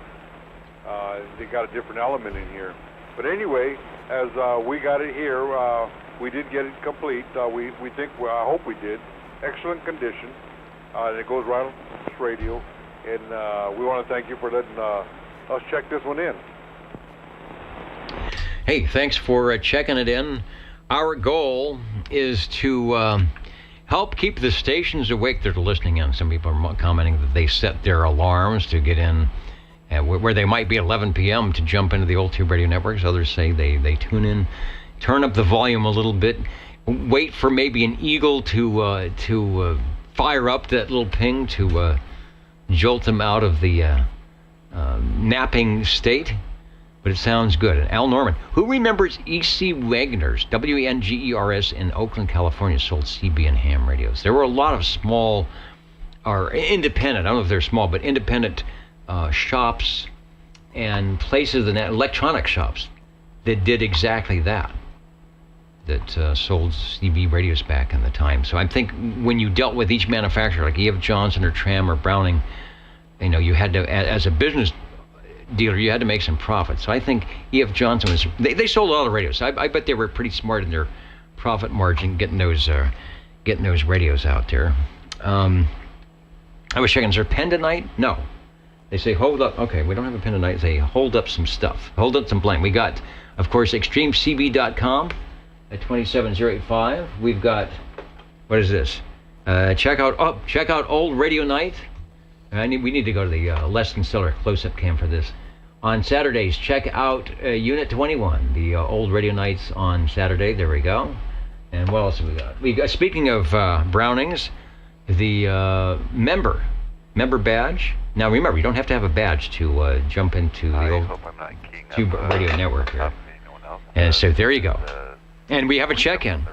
They got a different element in here. But anyway, as we got it here, we did get it complete. We think, I hope we did. Excellent condition. And it goes right on this radio. And we want to thank you for letting us check this one in. Hey, thanks for checking it in. Our goal is to help keep the stations awake that are listening in. Some people are commenting that they set their alarms to get in where they might be 11 p.m. to jump into the old Tube Radio networks. Others say they tune in, turn up the volume a little bit, wait for maybe an eagle to fire up that little ping to jolt them out of the napping state. But it sounds good. And Al Norman, who remembers E.C. Wagner's, W-E-N-G-E-R-S, in Oakland, California, sold CB and ham radios. There were a lot of small, or independent, I don't know if they're small, but independent shops and places, electronic shops, that did exactly that sold CB radios back in the time. So I think when you dealt with each manufacturer, like E.F. Johnson or Tram or Browning, you had to, as a business dealer, you had to make some profit. So I think E.F. Johnson was, they sold a lot of radios. I bet they were pretty smart in their profit margin getting those radios out there. I was checking, is there a pen tonight? No. They say, hold up. Okay, we don't have a pen tonight. They say, hold up some stuff. Hold up some blank. We got, of course, extremecb.com at 27085. We've got, what is this? Check out Old Radio Night. We need to go to the less than stellar close-up cam for this. On Saturdays, check out Unit 21, the old radio nights on Saturday. There we go. And what else have we got? Speaking of Brownings, the member badge. Now remember, you don't have to have a badge to jump into the old Tube Radio network here. And so there you go. And we have a check-in.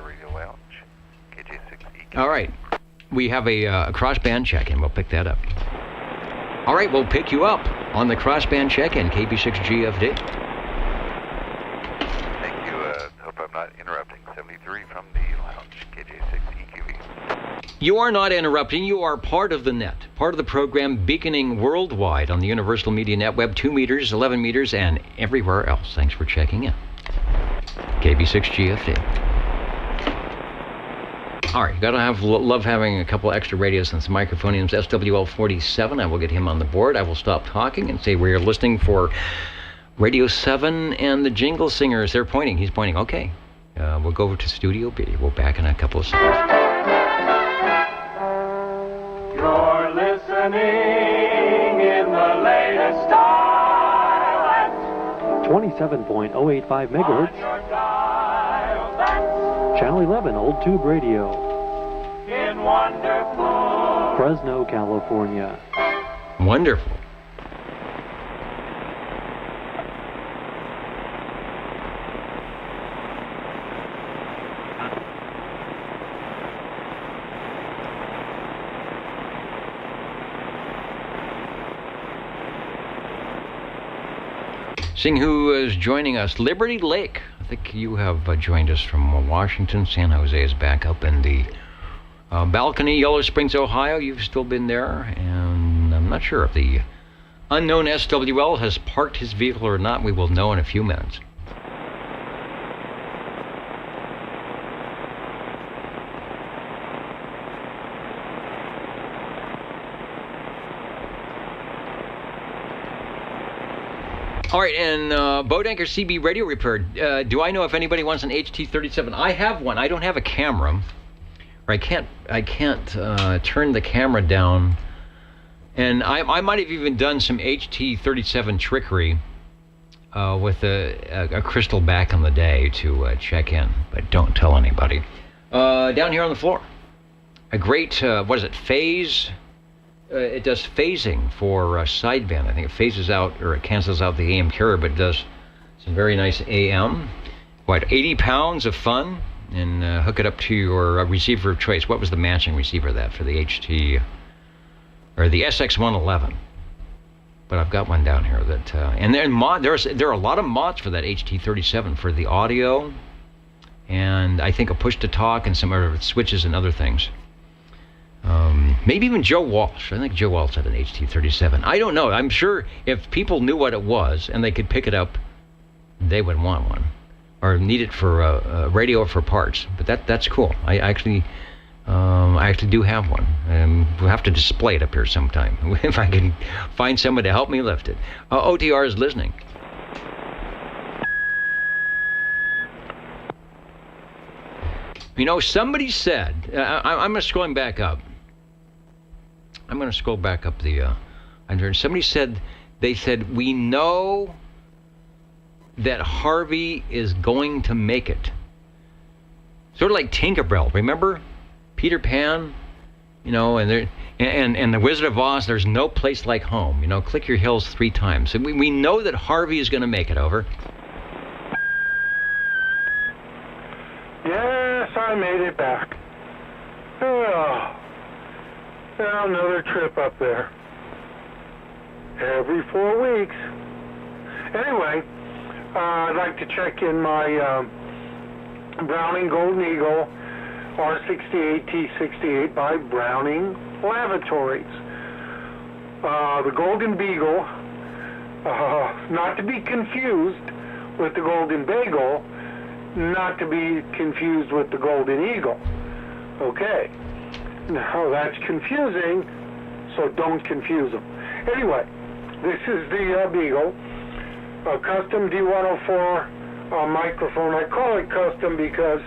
All right. We have a crossband check-in. We'll pick that up. All right, we'll pick you up on the crossband check-in, KB6GFD. Thank you. Hope I'm not interrupting. 73 from the lounge, KJ6EQV. You are not interrupting. You are part of the net, part of the program beaconing worldwide on the Universal Media Net Web, 2 meters, 11 meters, and everywhere else. Thanks for checking in. KB6GFD. All right, gotta love having a couple extra radios and some microphoniums. SWL47, I will get him on the board. I will stop talking and say we are listening for Radio 7 and the Jingle Singers. They're pointing. He's pointing. Okay. We'll go over to Studio B. We'll back in a couple of seconds. You're listening in the latest style at 27.085 megahertz. Channel 11, Old Tube Radio. In wonderful Fresno, California. Wonderful. Seeing who is joining us. Liberty Lake. I think you have joined us from Washington. San Jose is back up in the balcony. Yellow Springs, Ohio. You've still been there. And I'm not sure if the unknown SWL has parked his vehicle or not. We will know in a few minutes. All right, and Boat Anchor CB radio repair. Do I know if anybody wants an HT37? I have one. I don't have a camera, or I can't turn the camera down. And I might have even done some HT37 trickery with a crystal back in the day to check in, but don't tell anybody. Down here on the floor, a great what is it? Phase. It does phasing for sideband. I think it phases out, or it cancels out the AM carrier, but it does some very nice AM. 80 pounds of fun, and hook it up to your receiver of choice. What was the matching receiver of that for the HT, or the SX111? But I've got one down here that, and then there are a lot of mods for that HT37 for the audio, and I think a push to talk and some other switches and other things. Maybe even Joe Walsh. I think Joe Walsh had an HT37. I don't know. I'm sure if people knew what it was and they could pick it up, they would want one or need it for a radio or for parts. But that's cool. I actually do have one. We'll have to display it up here sometime if I can find someone to help me lift it. OTR is listening. You know, somebody said, I'm scrolling back up. I'm going to scroll back up the, somebody said They said, we know that Harvey is going to make it. Sort of like Tinkerbell, remember? Peter Pan, you know, and the Wizard of Oz, there's no place like home. You know, click your heels 3 times. So we know that Harvey is going to make it, over. Yes, I made it back. Oh, another trip up there. Every 4 weeks. Anyway, I'd like to check in my Browning Golden Eagle R68T68 by Browning Laboratories. The Golden Beagle, not to be confused with the Golden Bagel, not to be confused with the Golden Eagle. Okay. Now that's confusing, so don't confuse them. Anyway, this is the Beagle, a custom D104 microphone. I call it custom because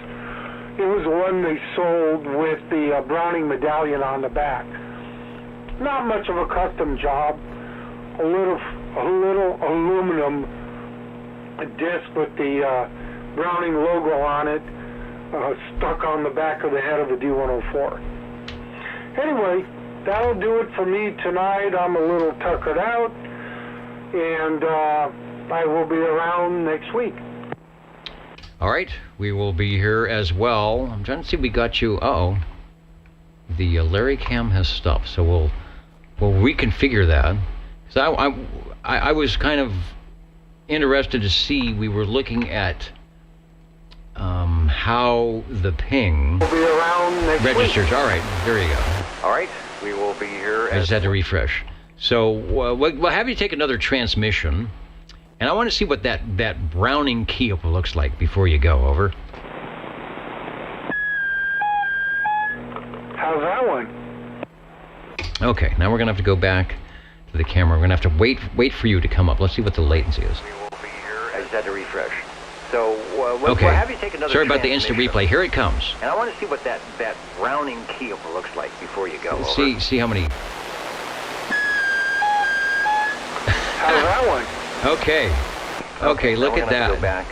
it was the one they sold with the Browning medallion on the back. Not much of a custom job. A little aluminum disc with the Browning logo on it, stuck on the back of the head of the D104. Anyway, that'll do it for me tonight. I'm a little tuckered out, and I will be around next week. All right, we will be here as well. I'm trying to see if we got you. Uh-oh. The Larry Cam has stopped, so we'll reconfigure that. So I was kind of interested to see, we were looking at how the ping will be around next registers. Week. All right, there you go. All right, we will be here. I just had to refresh. So we'll have you take another transmission, and I want to see what that Browning key looks like before you go, over. How's that one? Okay, now we're going to have to go back to the camera. We're going to have to wait for you to come up. Let's see what the latency is. We will be here. I just had to refresh. So okay. we'll have you take another Sorry about the instant replay. Here it comes. And I want to see what that Browning key looks like before you go. See how many. How's that one? Okay, look at that. Go back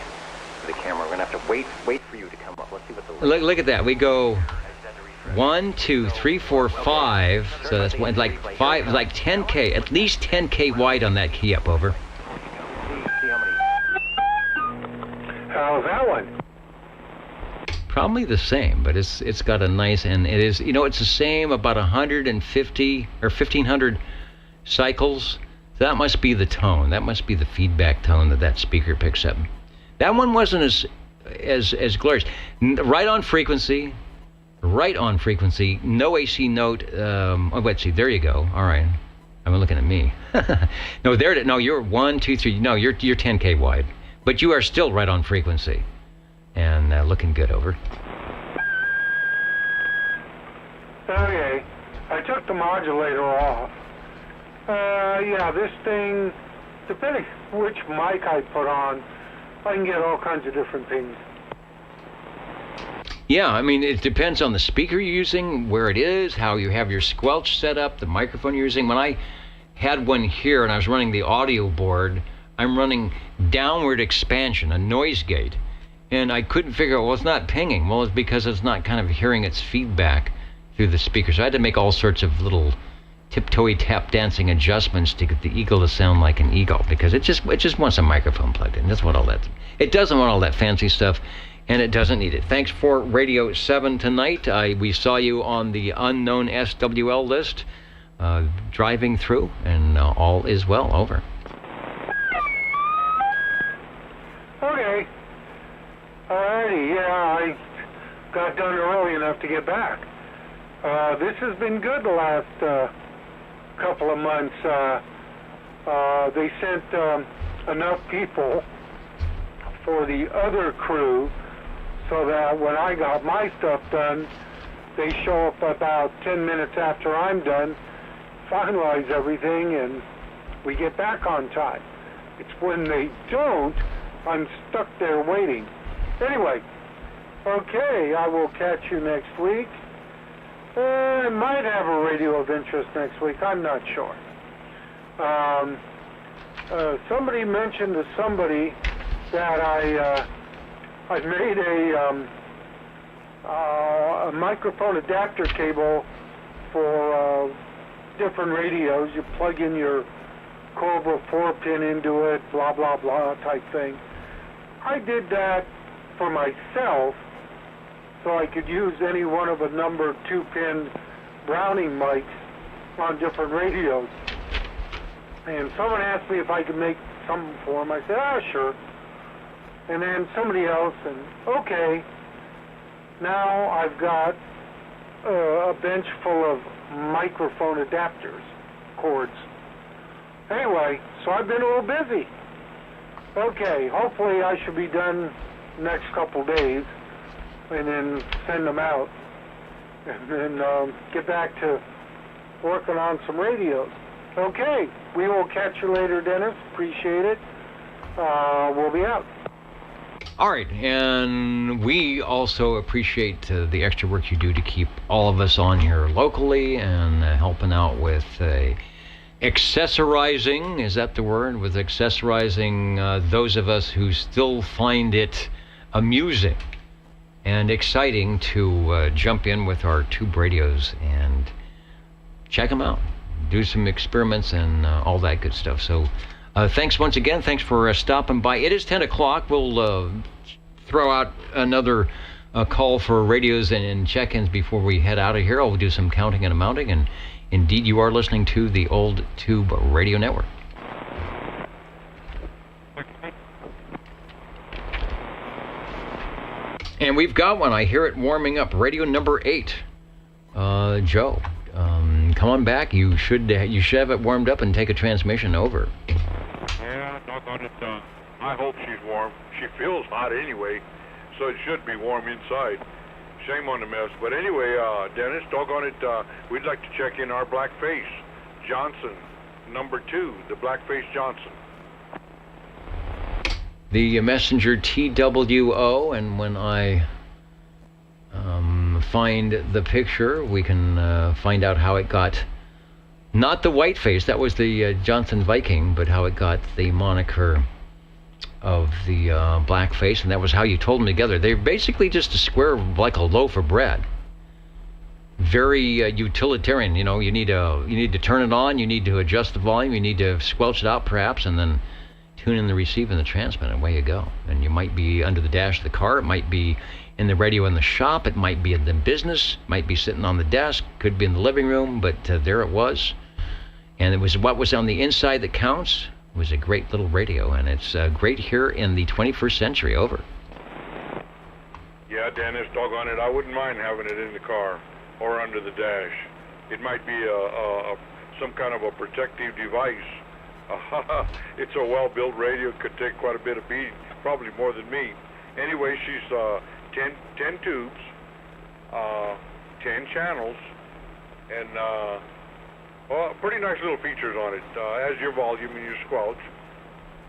to the camera. We're gonna have to wait for you to come up. Let's see what the look at that. We go 1, 2, 3, 4, 5. So that's like 5, like 10K, at least 10K wide on that key up, over. How's that one? Probably the same, but it's got a nice, and it is, it's the same, about 150 or 1,500 cycles. So that must be the tone. That must be the feedback tone that speaker picks up. That one wasn't as glorious. Right on frequency. No AC note. Let's see. There you go. All right. I'm looking at me. No, you're 1, 2, 3. No, you're 10K wide, but you are still right on frequency, and looking good, over. Okay. I took the modulator off. Yeah, this thing, depending which mic I put on, I can get all kinds of different things. Yeah, I mean, it depends on the speaker you're using, where it is, how you have your squelch set up, the microphone you're using. When I had one here and I was running the audio board, I'm running downward expansion, a noise gate, and I couldn't figure out, well, it's not pinging. Well, it's because it's not kind of hearing its feedback through the speaker. So I had to make all sorts of little tiptoey tap dancing adjustments to get the Eagle to sound like an Eagle, because it just wants a microphone plugged in. That's what all that. It doesn't want all that fancy stuff, and it doesn't need it. Thanks for Radio 7 tonight. We saw you on the unknown SWL list, driving through, and all is well, over. Okay. Alrighty, yeah, I got done early enough to get back. This has been good the last couple of months. They sent enough people for the other crew so that when I got my stuff done, they show up about 10 minutes after I'm done, finalize everything, and we get back on time. It's when they don't, I'm stuck there waiting. Anyway, okay, I will catch you next week. I might have a radio of interest next week. I'm not sure. somebody mentioned to somebody that I made a microphone adapter cable for different radios. You plug in your Cobra 4-pin into it, blah, blah, blah type thing. I did that for myself so I could use any one of a number 2-pin Browning mics on different radios. And someone asked me if I could make something for them. I said, sure. And then somebody else, and okay. Now I've got a bench full of microphone adapters, cords. Anyway, so I've been a little busy. Okay, hopefully I should be done next couple days, and then send them out, and then get back to working on some radios. Okay, we will catch you later, Dennis. Appreciate it. We'll be out. All right, and we also appreciate the extra work you do to keep all of us on here locally and helping out with accessorizing, is that the word? With accessorizing those of us who still find it amusing and exciting to jump in with our tube radios and check them out, do some experiments and all that good stuff. So thanks once again. Thanks for stopping by. It is 10 o'clock. We'll throw out another call for radios and check-ins before we head out of here. I'll do some counting and mounting, and indeed you are listening to the Old Tube Radio Network. And we've got one. I hear it warming up. Radio number 8. Joe, come on back. You should have it warmed up and take a transmission over. Yeah, doggone it. I hope she's warm. She feels hot anyway, so it should be warm inside. Shame on the mess. But anyway, Dennis, doggone it, we'd like to check in our Blackface Johnson, number 2, the Blackface Johnson. The Messenger TWO, and when I find the picture, we can find out how it got, not the whiteface, that was the Johnson Viking, but how it got the moniker of the blackface, and that was how you told them together. They're basically just a square, like a loaf of bread. Very utilitarian. You know, you need to turn it on, you need to adjust the volume, you need to squelch it out perhaps, and then tune in the receive and the transmit, and away you go. And you might be under the dash of the car, it might be in the radio in the shop, it might be in the business, might be sitting on the desk, could be in the living room, but there it was. And it was what was on the inside that counts. It was a great little radio, and it's great here in the 21st century. Over. Yeah, Dennis, doggone it, I wouldn't mind having it in the car or under the dash. It might be some kind of a protective device. It's a well-built radio. It could take quite a bit of beating, probably more than me. Anyway, she's 10 tubes, 10 channels, and pretty nice little features on it. Has your volume and your squelch,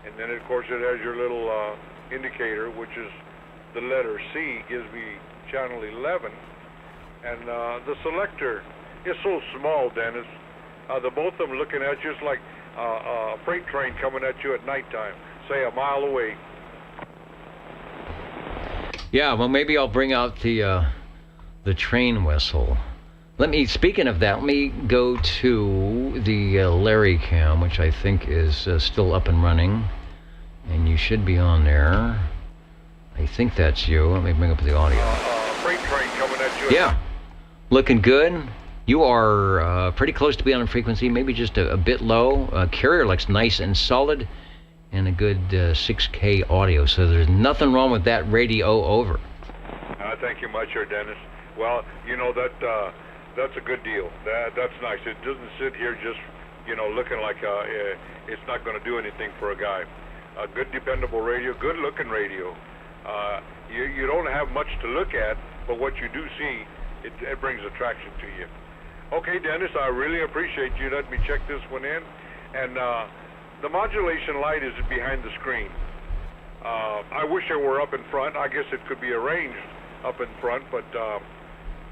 and then of course it has your little indicator, which is the letter C, gives me channel 11, and the selector is so small, Dennis. The both of them looking at you, it's like a freight train coming at you at nighttime, say a mile away. Yeah, well, maybe I'll bring out the train whistle. Speaking of that, let me go to the Larry Cam, which I think is still up and running, and you should be on there. I think that's you. Let me bring up the audio. Freight train coming at you. Yeah, looking good. You are pretty close to being on frequency, maybe just a bit low. Carrier looks nice and solid, and a good 6K audio, so there's nothing wrong with that radio. Over. Thank you much, Dennis. Well, you know, that's a good deal. That's nice. It doesn't sit here just, looking like it's not going to do anything for a guy. A good, dependable radio, good-looking radio. You don't have much to look at, but what you do see, it brings attraction to you. Okay, Dennis, I really appreciate you letting me check this one in. And the modulation light is behind the screen. I wish it were up in front. I guess it could be arranged up in front, but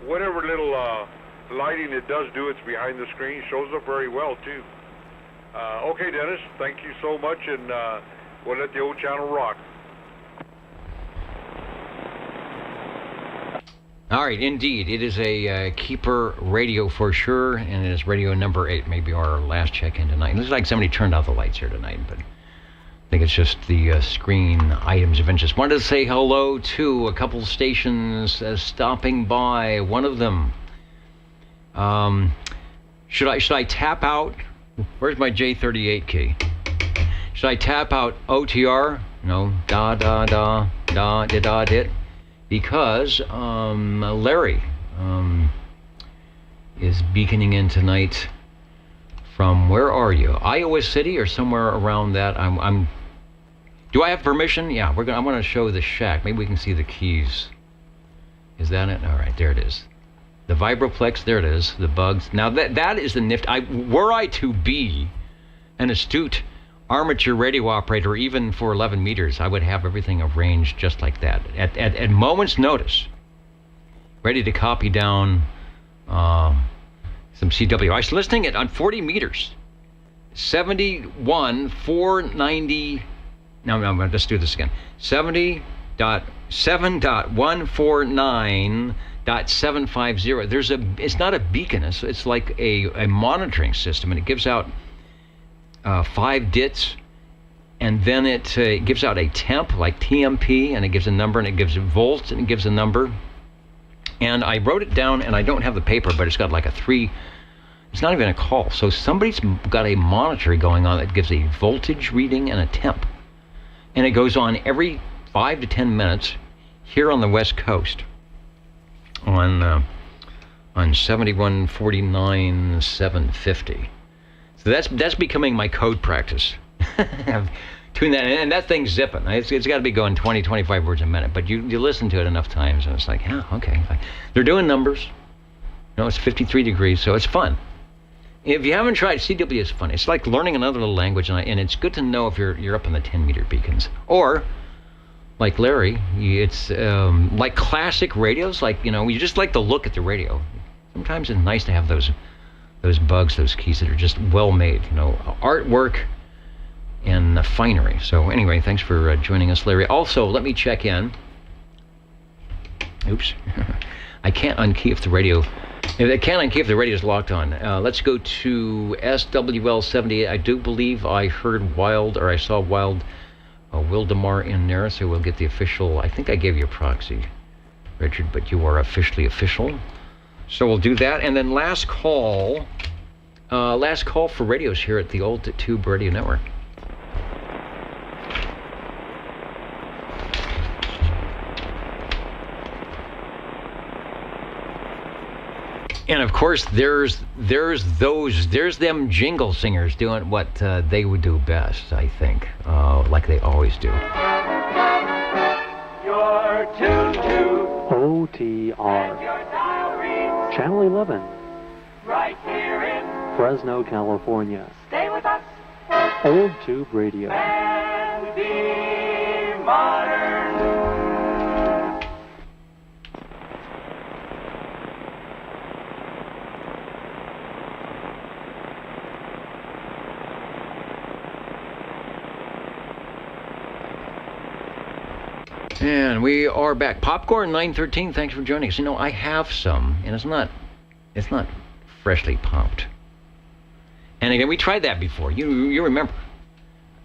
whatever little lighting it does do, it's behind the screen. Shows up very well, too. Okay, Dennis, thank you so much, and we'll let the old channel rock. All right, indeed. It is a keeper radio for sure, and it is radio number 8, maybe our last check-in tonight. It looks like somebody turned out the lights here tonight, but I think it's just the screen items of interest. Wanted to say hello to a couple stations stopping by. One of them, should I tap out? Where's my J38 key? Should I tap out OTR? No, dit. Because Larry is beaconing in tonight from, where are you? Iowa City or somewhere around that. Do I have permission? Yeah, I'm going to show the shack. Maybe we can see the keys. Is that it? All right, there it is. The Vibroplex, there it is. The bugs. Now that is the nifty. Were I to be an astute armature radio operator, even for 11 meters, I would have everything arranged just like that. At moment's notice, ready to copy down some CW. I was listening at on 40 meters, 71,490. No, let's do this again. 70.7.149.750. It's not a beacon. It's like a monitoring system, and it gives out 5 dits, and then it gives out a temp like TMP, and it gives a number, and it gives volts, and it gives a number. And I wrote it down, and I don't have the paper, but it's got like a 3. It's not even a call. So somebody's got a monitor going on that gives a voltage reading and a temp, and it goes on every 5 to 10 minutes here on the West Coast on 7149 750. So that's becoming my code practice. I've tuned that in, and that thing's zipping. It's got to be going 20, 25 words a minute. But you listen to it enough times, and it's like, yeah, okay. They're doing numbers. It's 53 degrees, so it's fun. If you haven't tried, CW is fun. It's like learning another little language, and it's good to know if you're up on the 10-meter beacons. Or, like Larry, it's like classic radios. Like, you just like to look at the radio. Sometimes it's nice to have those bugs, those keys that are just well made, artwork and finery. So anyway, thanks for joining us, Larry. Also, let me check in. Oops. I can't unkey if the radio is locked on. Let's go to SWL78. I do believe I heard I saw Wild Wildemar in there, so we'll get the official. I think I gave you a proxy, Richard, but you are officially official. So we'll do that, and then last call for radios here at the Old Tube Radio Network. And of course, there's them jingle singers doing what they would do best, I think, like they always do. You're tuned to OTR. Channel 11. Right here in Fresno, California. Stay with us. Old Tube Radio. And be modern. And we are back. Popcorn 913. Thanks for joining us. I have some, and it's not freshly popped. And again, we tried that before. You remember?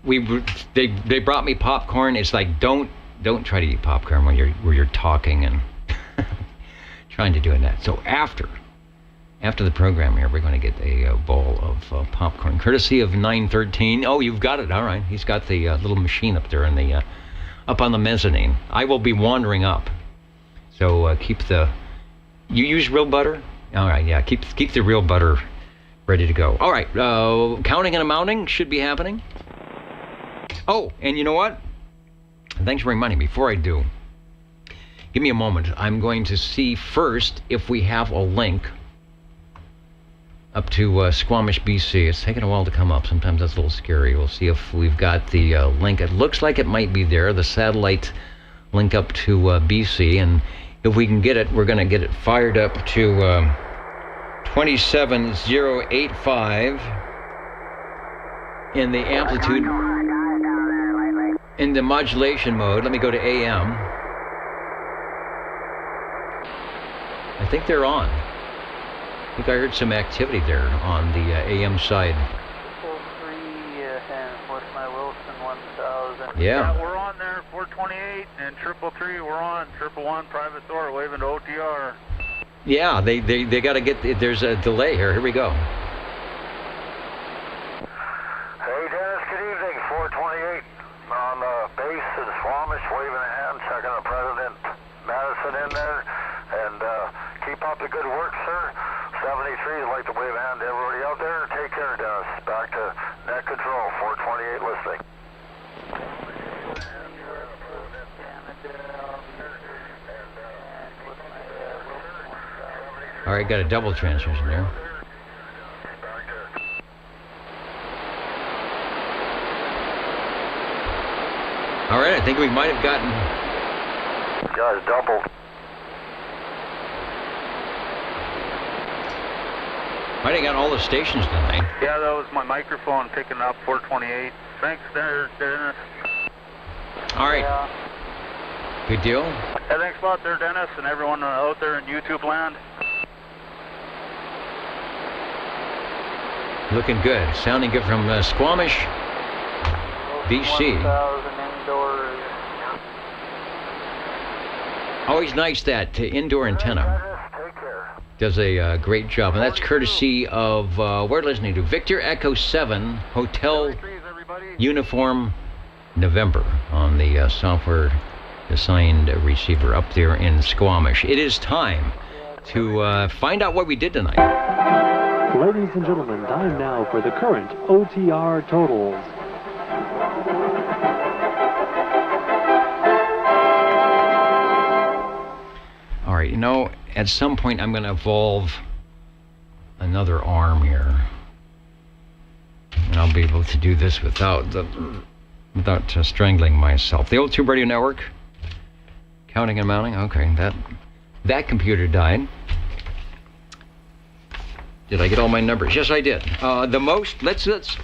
They brought me popcorn. It's like don't try to eat popcorn when you're talking and trying to do that. So after the program here, we're going to get a bowl of popcorn, courtesy of 913. Oh, you've got it. All right. He's got the little machine up there in the up on the mezzanine. I will be wandering up. So keep the. You use real butter? All right. Yeah. Keep the real butter ready to go. All right. Counting and amounting should be happening. Oh, and you know what? Thanks for reminding me. Before I do, give me a moment. I'm going to see first if we have a link up to Squamish, BC. It's taken a while to come up. Sometimes that's a little scary. We'll see if we've got the link. It looks like it might be there, the satellite link up to BC. And if we can get it, we're going to get it fired up to 27085. in the amplitude, in the modulation mode. Let me go to AM. I think they're on. I think I heard some activity there on the AM side. 3 and West My Wilson 1000. Yeah. We're on there, 428 and 333. We're on 111 private door, waving to OTR. Yeah, they got to get. There's a delay here. Here we go. Hey, Dennis, good evening. 428 on base in Squamish, waving a hand, checking on President Madison in there. And keep up the good work, sir. 73, I'd like to wave a hand to everybody out there. Take care, Dennis. Back to net control, 428 listening. All right, got a double transmission there. All right, I think we might have gotten... Guys, double. Might have got all the stations tonight. Yeah, that was my microphone picking up 428. Thanks there, Dennis. All right. Good deal. Hey, thanks a lot there, Dennis, and everyone out there in YouTube land. Looking good. Sounding good from Squamish, BC. 1000 indoors. Always nice, that indoor antenna. Does a great job. And that's courtesy of, we're listening to Victor Echo 7 Hotel Uniform November on the software assigned receiver up there in Squamish. It is time to find out what we did tonight. Ladies and gentlemen, time now for the current OTR totals. All right, you know, at some point I'm going to evolve another arm here. And I'll be able to do this without strangling myself. The old Tube Radio Network, counting and mounting. Okay, that computer died. Did I get all my numbers? Yes, I did. Let's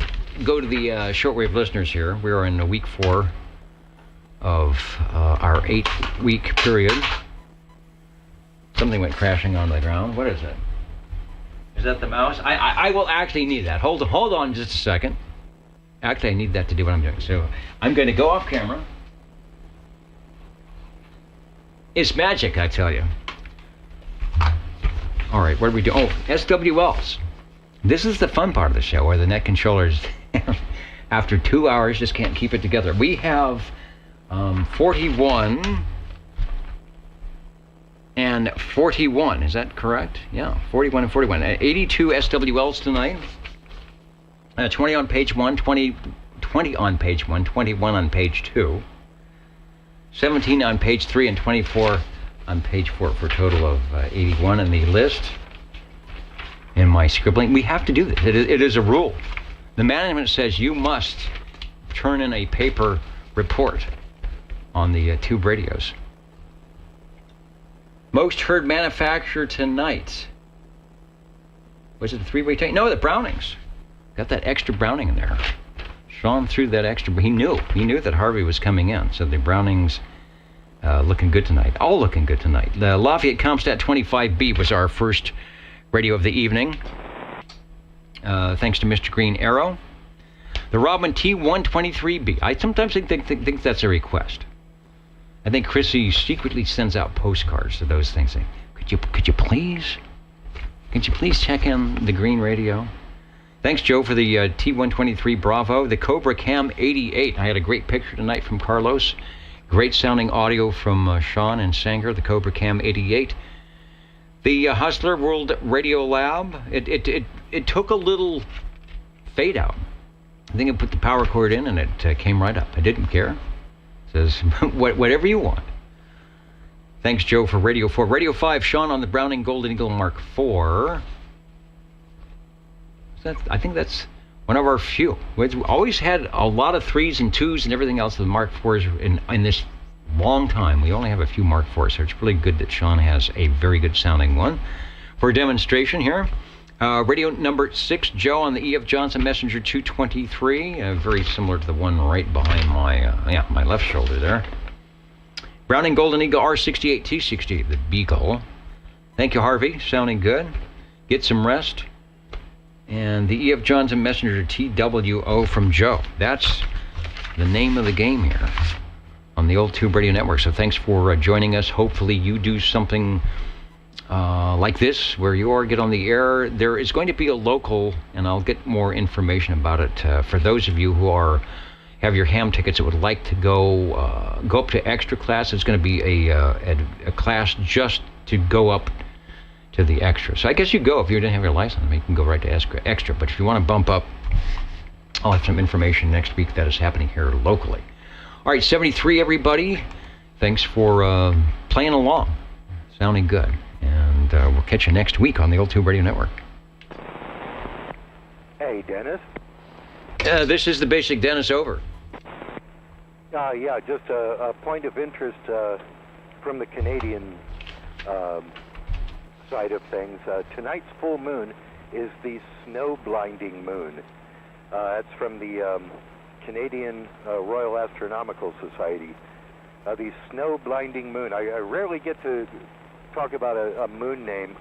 go to the shortwave listeners here. We are in week 4 of our 8-week period. Something went crashing on the ground. What is it? Is that the mouse? I will actually need that. Hold on just a second. Actually, I need that to do what I'm doing. So I'm going to go off camera. It's magic, I tell you. All right, what do we do? Oh, SWLs. This is the fun part of the show, where the net controllers, after 2 hours, just can't keep it together. We have 41 and 41. Is that correct? Yeah, 41 and 41. 82 SWLs tonight. 20 on page 1, 20 on page 1, 21 on page 2, 17 on page 3, and 24 on page 4 for a total of 81 in the list. In my scribbling, we have to do this. It is a rule. The management says you must turn in a paper report on the tube radios. Most heard manufacturer tonight. Was it the three-way tank? No, the Brownings. Got that extra Browning in there. Sean threw that extra. He knew that Harvey was coming in. So the Brownings looking good tonight. All looking good tonight. The Lafayette Comstat 25B was our first radio of the evening. Thanks to Mr. Green Arrow. The Robin T123B. I sometimes think that's a request. I think Chrissy secretly sends out postcards to those things saying, could you please check in the Green Radio? Thanks, Joe, for the T123 Bravo. The Cobra Cam 88. I had a great picture tonight from Carlos. Great sounding audio from Sean and Sanger, the Cobra Cam 88. The Hustler World Radio Lab. It took a little fade out. I think I put the power cord in and it came right up. I didn't care. It says, whatever you want. Thanks, Joe, for Radio 4. Radio 5, Sean on the Browning Golden Eagle Mark IV. I think that's one of our few. We've always had a lot of 3s and 2s and everything else of the Mark IVs in this long time. We only have a few Mark IVs, so it's really good that Sean has a very good sounding one. For a demonstration here, Radio number 6, Joe, on the E.F. Johnson Messenger 223, very similar to the one right behind my left shoulder there. Browning Golden Eagle R68 T68, the Beagle. Thank you, Harvey. Sounding good. Get some rest. And the E.F. Johnson Messenger TWO from Joe. That's the name of the game here on the Old Tube Radio Network. So thanks for joining us. Hopefully you do something like this where you are, get on the air. There is going to be a local, and I'll get more information about it for those of you who have your ham tickets that would like to go up to extra class. It's going to be a class just to go up to the extra. So I guess you go if you didn't have your license. You can go right to extra. But if you want to bump up, I'll have some information next week that is happening here locally. All right, 73, everybody. Thanks for playing along. Sounding good. And we'll catch you next week on the Old Tube Radio Network. Hey, Dennis. This is the Basic Dennis, over. Yeah, just a point of interest from the Canadian side of things. Tonight's full moon is the snow blinding moon. That's from the Canadian Royal Astronomical Society. The snow blinding moon. I rarely get to talk about a moon name,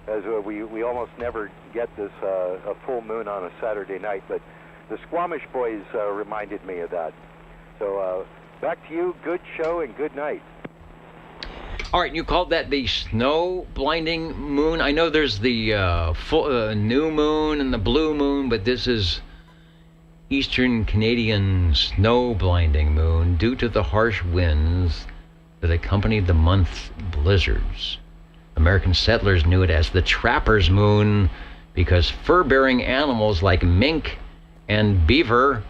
as we almost never get this a full moon on a Saturday night, but the Squamish Boys reminded me of that. So back to you. Good show and good night. All right, you called that the snow blinding moon. I know there's the full new moon and the blue moon, but this is Eastern Canadian snow blinding moon due to the harsh winds that accompanied the month's blizzards. American settlers knew it as the Trapper's Moon because fur-bearing animals like mink and beaver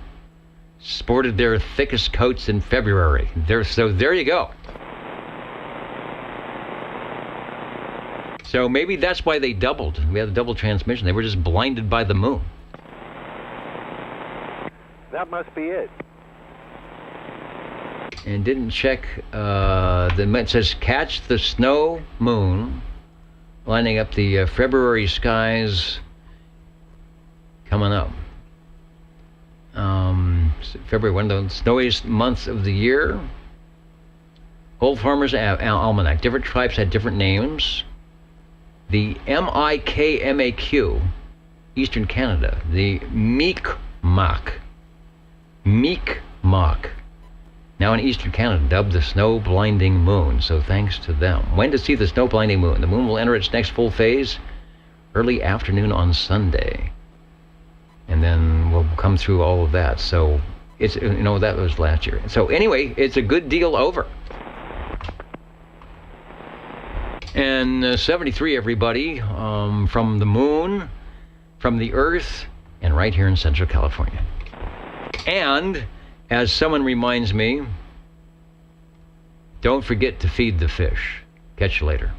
sported their thickest coats in February. So there you go. So maybe that's why they doubled. We had a double transmission. They were just blinded by the moon. That must be it. And didn't check, it says catch the snow moon, lining up the February skies coming up. February, one of the snowiest months of the year. Old Farmer's Almanac. Different tribes had different names. The Mikmaq, Eastern Canada. The Mi'kmaq. Now in Eastern Canada, dubbed the snow blinding moon. So thanks to them. When to see the snow blinding moon? The moon will enter its next full phase early afternoon on Sunday. And then we'll come through all of that. So it's, that was last year. So anyway, it's a good deal over. And 73, everybody, from the moon, from the earth, and right here in Central California. And as someone reminds me, don't forget to feed the fish. Catch you later.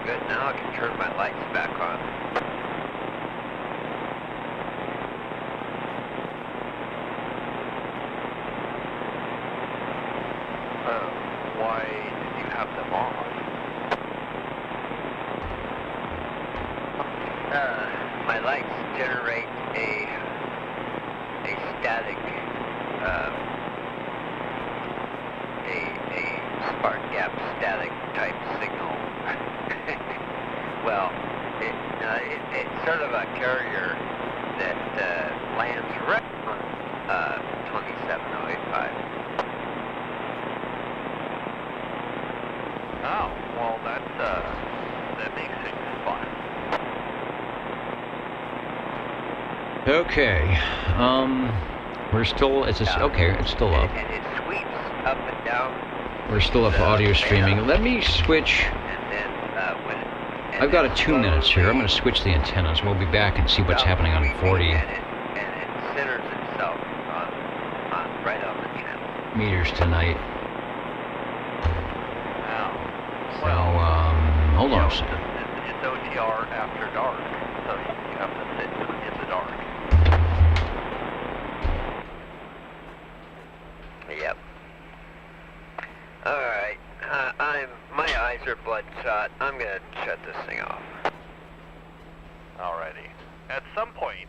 Good, now I can turn my lights back on. Why did you have them on? My lights generate a static, a spark gap static type signal. Well, it's sort of a carrier that lands right on 27085. Oh, well, that makes things fun. Okay. We're still, it's okay, it's still up. And it sweeps up and down. We're still up audio streaming. Let me switch. I've got 2 minutes here. I'm going to switch the antennas. We'll be back and see what's happening on 40 And it centers itself right on the channel. meters tonight. Wow. So, hold on a second. It's OTR after dark, so you have to sit in the dark. Yep. All right. My eyes are bloodshot. I'm gonna shut this thing off. Alrighty. At some point,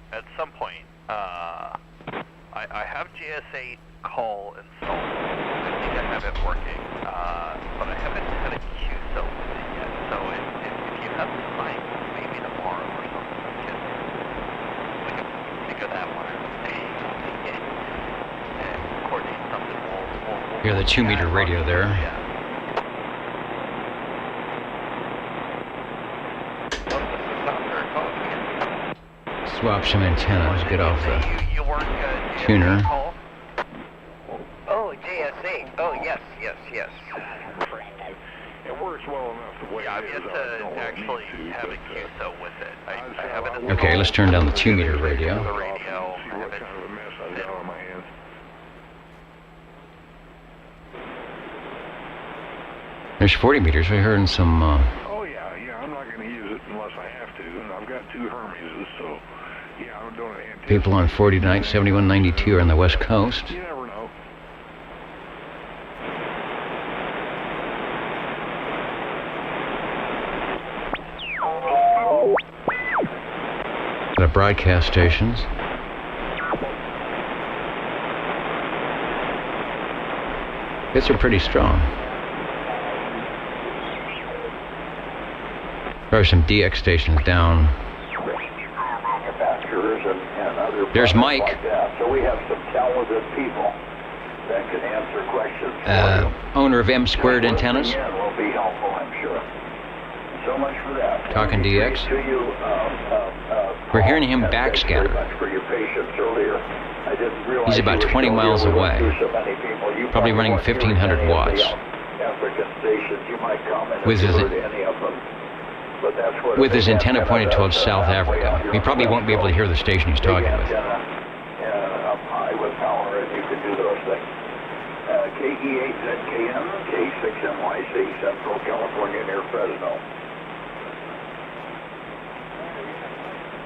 I have GS8 call installed. I think I have it working, but I haven't had a QSO with it yet. So if you have time, maybe tomorrow or something, we can figure that one out and coordinate something. We'll Hear the 2-meter radio there. Yeah. Swap some antennas, get off the tuner. Oh, JS8. Oh, yes. It works well enough the way Yeah, I've it yet is. to actually have a QSO with it. I haven't. Okay, let's turn down the 2-meter radio. The radio. See what kind of a mess I've got on my hands. There's 40 meters. We're hearing some Oh yeah, I'm not going to use it unless I have to, and I've got 2 Hermeses, so yeah, I'm doing it. people on 40 tonight. 7192 are on the west coast. You never know. The broadcast stations. Hits are pretty strong. There are some DX stations down. There's Mike. So we have some talented people that can answer questions. Owner of M Squared Antennas. Will be helpful, I'm sure. So much for that. Talking DX. To you, We're hearing him backscatter. He's about 20 miles away. Probably running 1,500 watts. With his antenna pointed towards South Africa. He probably won't be able to hear the station he's talking with. Up high with power, and you can do those things. KE8ZKM, K6NYC, Central California near Fresno.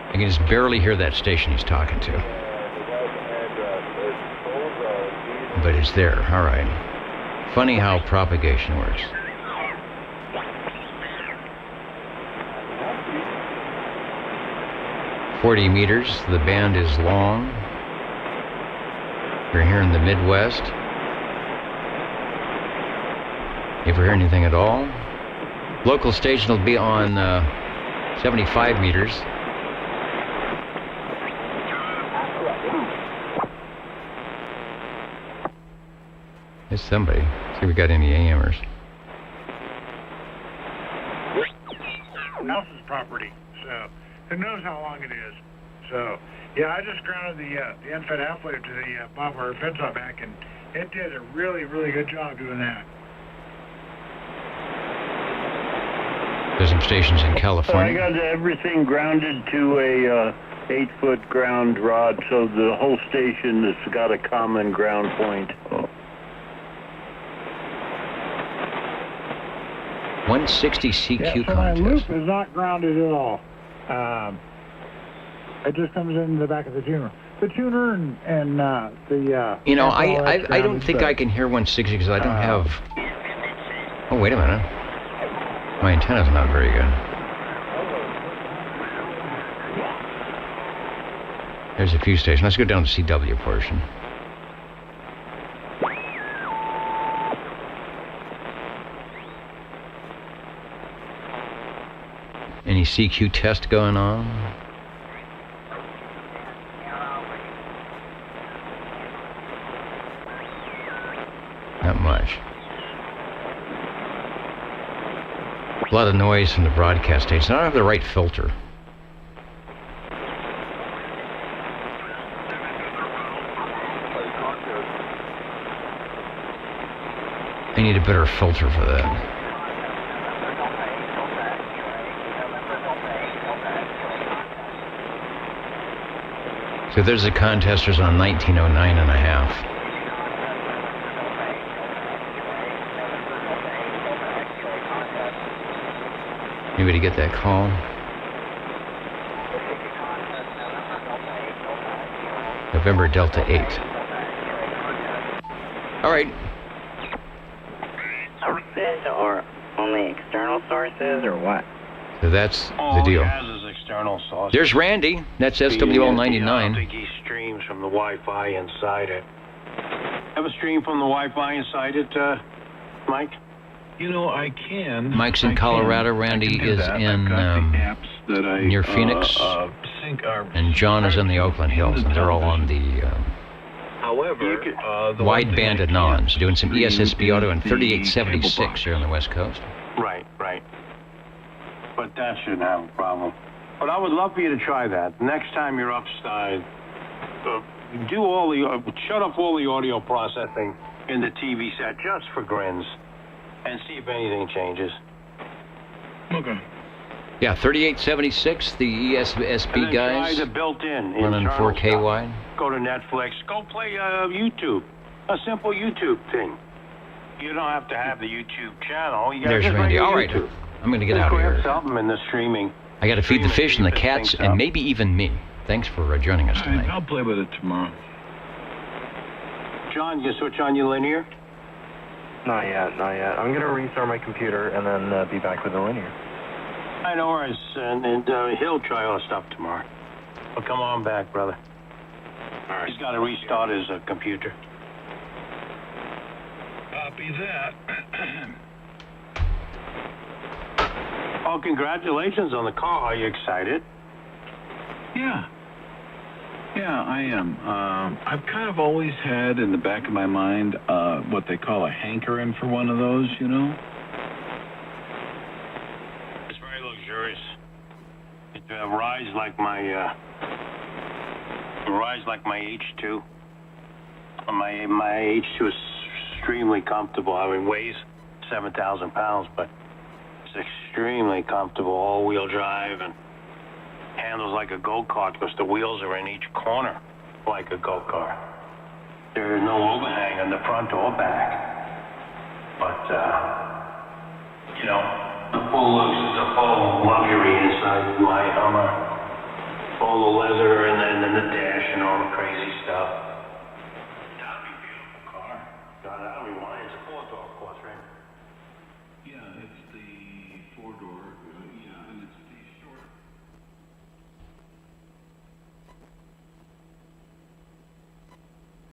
I can just barely hear that station he's talking to. But it's there, all right. Funny how propagation works. "40 meters, the band is long. We're here in the Midwest. If we hear anything at all. Local station will be on 75 meters. There's somebody. See if we got any AMers. Else's property, so who knows how long it is. So, yeah, I just grounded the end-fed half-wave to the bottom of our fence-up back, and it did a really, really good job doing that. There's some stations in California. I got everything grounded to a 8-foot ground rod, so the whole station has got a common ground point. 160 CQ Yeah, so my contest. loop is not grounded at all. It just comes in the back of the tuner. The tuner and the... You know, I FLS don't think grounded, I can hear 160 because I don't have... Oh, wait a minute. My antenna's not very good. There's a few stations. Let's go down to CW portion. Any CQ test going on? Not much. A lot of noise from the broadcast station. I don't have the right filter. You need a better filter for that. So there's the contesters on 1909 and a half. Anybody get that call? November Delta 8. All right. Sources or only external sources or what? So that's the deal. All it has is external sources. There's Randy. That's SWL99. I don't think he streams from the Wi-Fi inside it. Ever stream from the Wi-Fi inside it, Mike? You know, I can. Mike's in Colorado. Randy is in near Phoenix. And John is in the Oakland Hills. And they're all on the wideband Anons, doing some ESSB auto and 3876 here on the West Coast. Right. But that shouldn't have a problem. But I would love for you to try that. Next time you're upside, do all the shut off all the audio processing in the TV set just for grins, and see if anything changes. Okay. Yeah, 3876, the ESSB guys. Guys are built in. Running 4K wide. Go to Netflix. Go play YouTube. A simple YouTube thing. You don't have to have the YouTube channel. You There's Randy. All right. YouTube. I'm going to get out of here. Something in the streaming. I got to feed the fish and the cats and maybe even me. Thanks for joining us tonight. I'll play with it tomorrow. John, you switch on your linear? Not yet. I'm going to restart my computer and then be back with the linear. I know, and he'll try all the stuff tomorrow. Well, come on back, brother. All right. He's got to restart his computer. Copy that. Oh, congratulations on the car. Are you excited? Yeah, I am. I've kind of always had in the back of my mind what they call a hankering for one of those, you know? It's very luxurious. It rides like my H2. My H2 is extremely comfortable. I mean, weighs 7,000 pounds, but it's extremely comfortable, all-wheel drive, and handles like a go-kart because the wheels are in each corner like a go-kart. There is no overhang on the front or back. But, the full luxury inside my Hummer. All the leather and then the dash and all the crazy stuff. That'd be a beautiful car. That'll be mine. It's a 4-door, of course, right? Yeah, it's the 4-door.